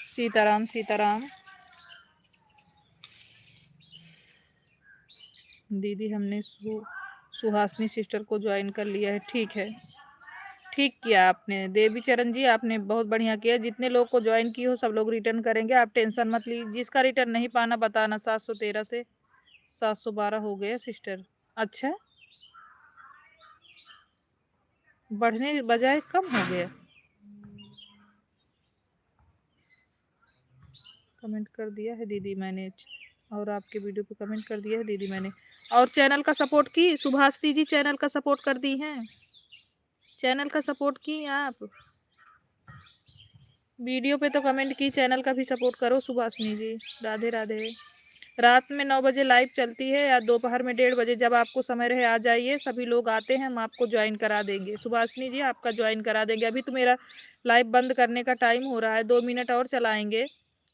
सीताराम सीताराम। दीदी, हमने सुहासिनी सिस्टर को ज्वाइन कर लिया है। ठीक है, ठीक किया आपने देवी चरण जी, आपने बहुत बढ़िया किया। जितने लोग को ज्वाइन की हो सब लोग रिटर्न करेंगे, आप टेंशन मत लीजिए। जिसका रिटर्न नहीं पाना बताना। 713 से 712 हो गया सिस्टर। अच्छा, बढ़ने बजाय कम हो गया। कमेंट कर दिया है दीदी मैंने, और आपके वीडियो पे कमेंट कर दिया है दीदी मैंने। और चैनल का सपोर्ट की सुभाषिनी जी, चैनल का सपोर्ट कर दी हैं, चैनल का सपोर्ट की आप। वीडियो पे तो कमेंट की, चैनल का भी सपोर्ट करो सुभाषिनी जी। राधे राधे। रात में 9 बजे लाइव चलती है या दोपहर में 1:30 बजे, जब आपको समय रहे आ जाइए। सभी लोग आते हैं, हम आपको ज्वाइन करा देंगे। सुभाषिनी जी, आपका ज्वाइन करा देंगे। अभी तो मेरा लाइव बंद करने का टाइम हो रहा है, 2 मिनट और चलाएंगे,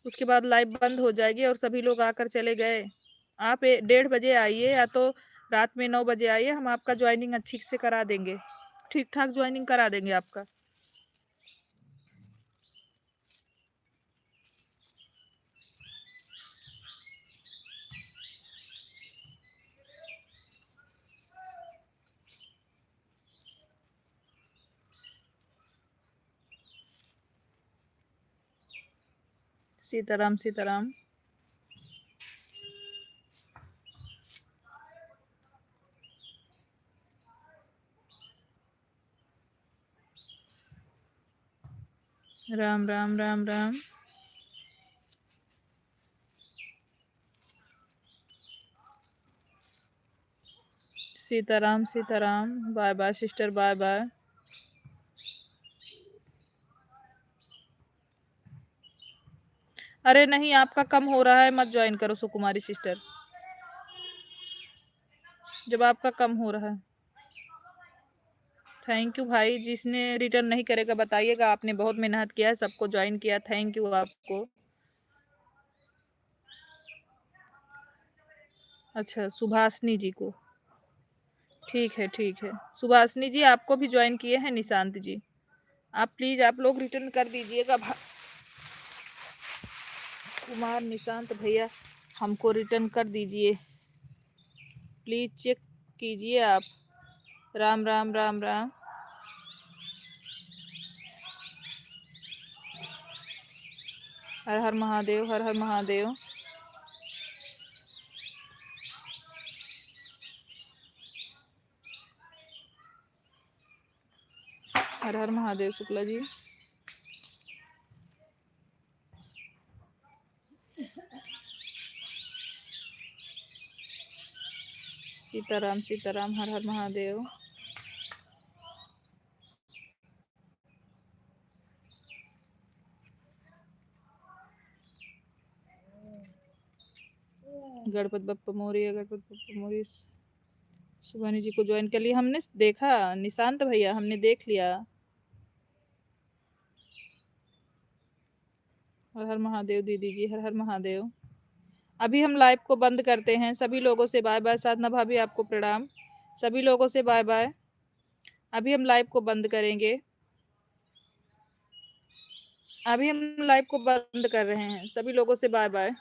उसके बाद लाइव बंद हो जाएगी और सभी लोग आकर चले गए। आप 1:30 बजे आइए या तो रात में 9 बजे आइए, हम आपका ज्वाइनिंग अच्छी से करा देंगे, ठीक ठाक ज्वाइनिंग करा देंगे आपका। Sitaram Sitaram. Ram Ram Ram Ram. Sitaram Sitaram. Bye bye sister, bye bye. अरे नहीं, आपका कम हो रहा है, मत ज्वाइन करो सुकुमारी सिस्टर, जब आपका कम हो रहा है। थैंक यू भाई, जिसने रिटर्न नहीं करेगा बताइएगा, आपने बहुत मेहनत किया है, सबको ज्वाइन किया, थैंक यू आपको। अच्छा, सुभाषनी जी को, ठीक है ठीक है। सुभाषनी जी आपको भी ज्वाइन किए हैं निशांत जी, आप प्लीज आप लोग रिटर्न कर दीजिएगा। कुमार निशांत भैया हमको रिटर्न कर दीजिए, प्लीज चेक कीजिए आप। राम राम राम राम। हर हर महादेव, हर हर महादेव। हर हर महादेव शुक्ला जी। सीताराम सीताराम, हर हर महादेव। गणपति बप्पा मोरिया, गणपति बप्पा मोरिया। सुभानी जी को ज्वाइन कर लिया हमने, देखा निशांत भैया, हमने देख लिया। हर हर महादेव दीदी जी, हर हर महादेव। अभी हम लाइव को बंद करते हैं, सभी लोगों से बाय बाय। साधना भाभी आपको प्रणाम, सभी लोगों से बाय बाय। अभी हम लाइव को बंद करेंगे, अभी हम लाइव को बंद कर रहे हैं, सभी लोगों से बाय बाय।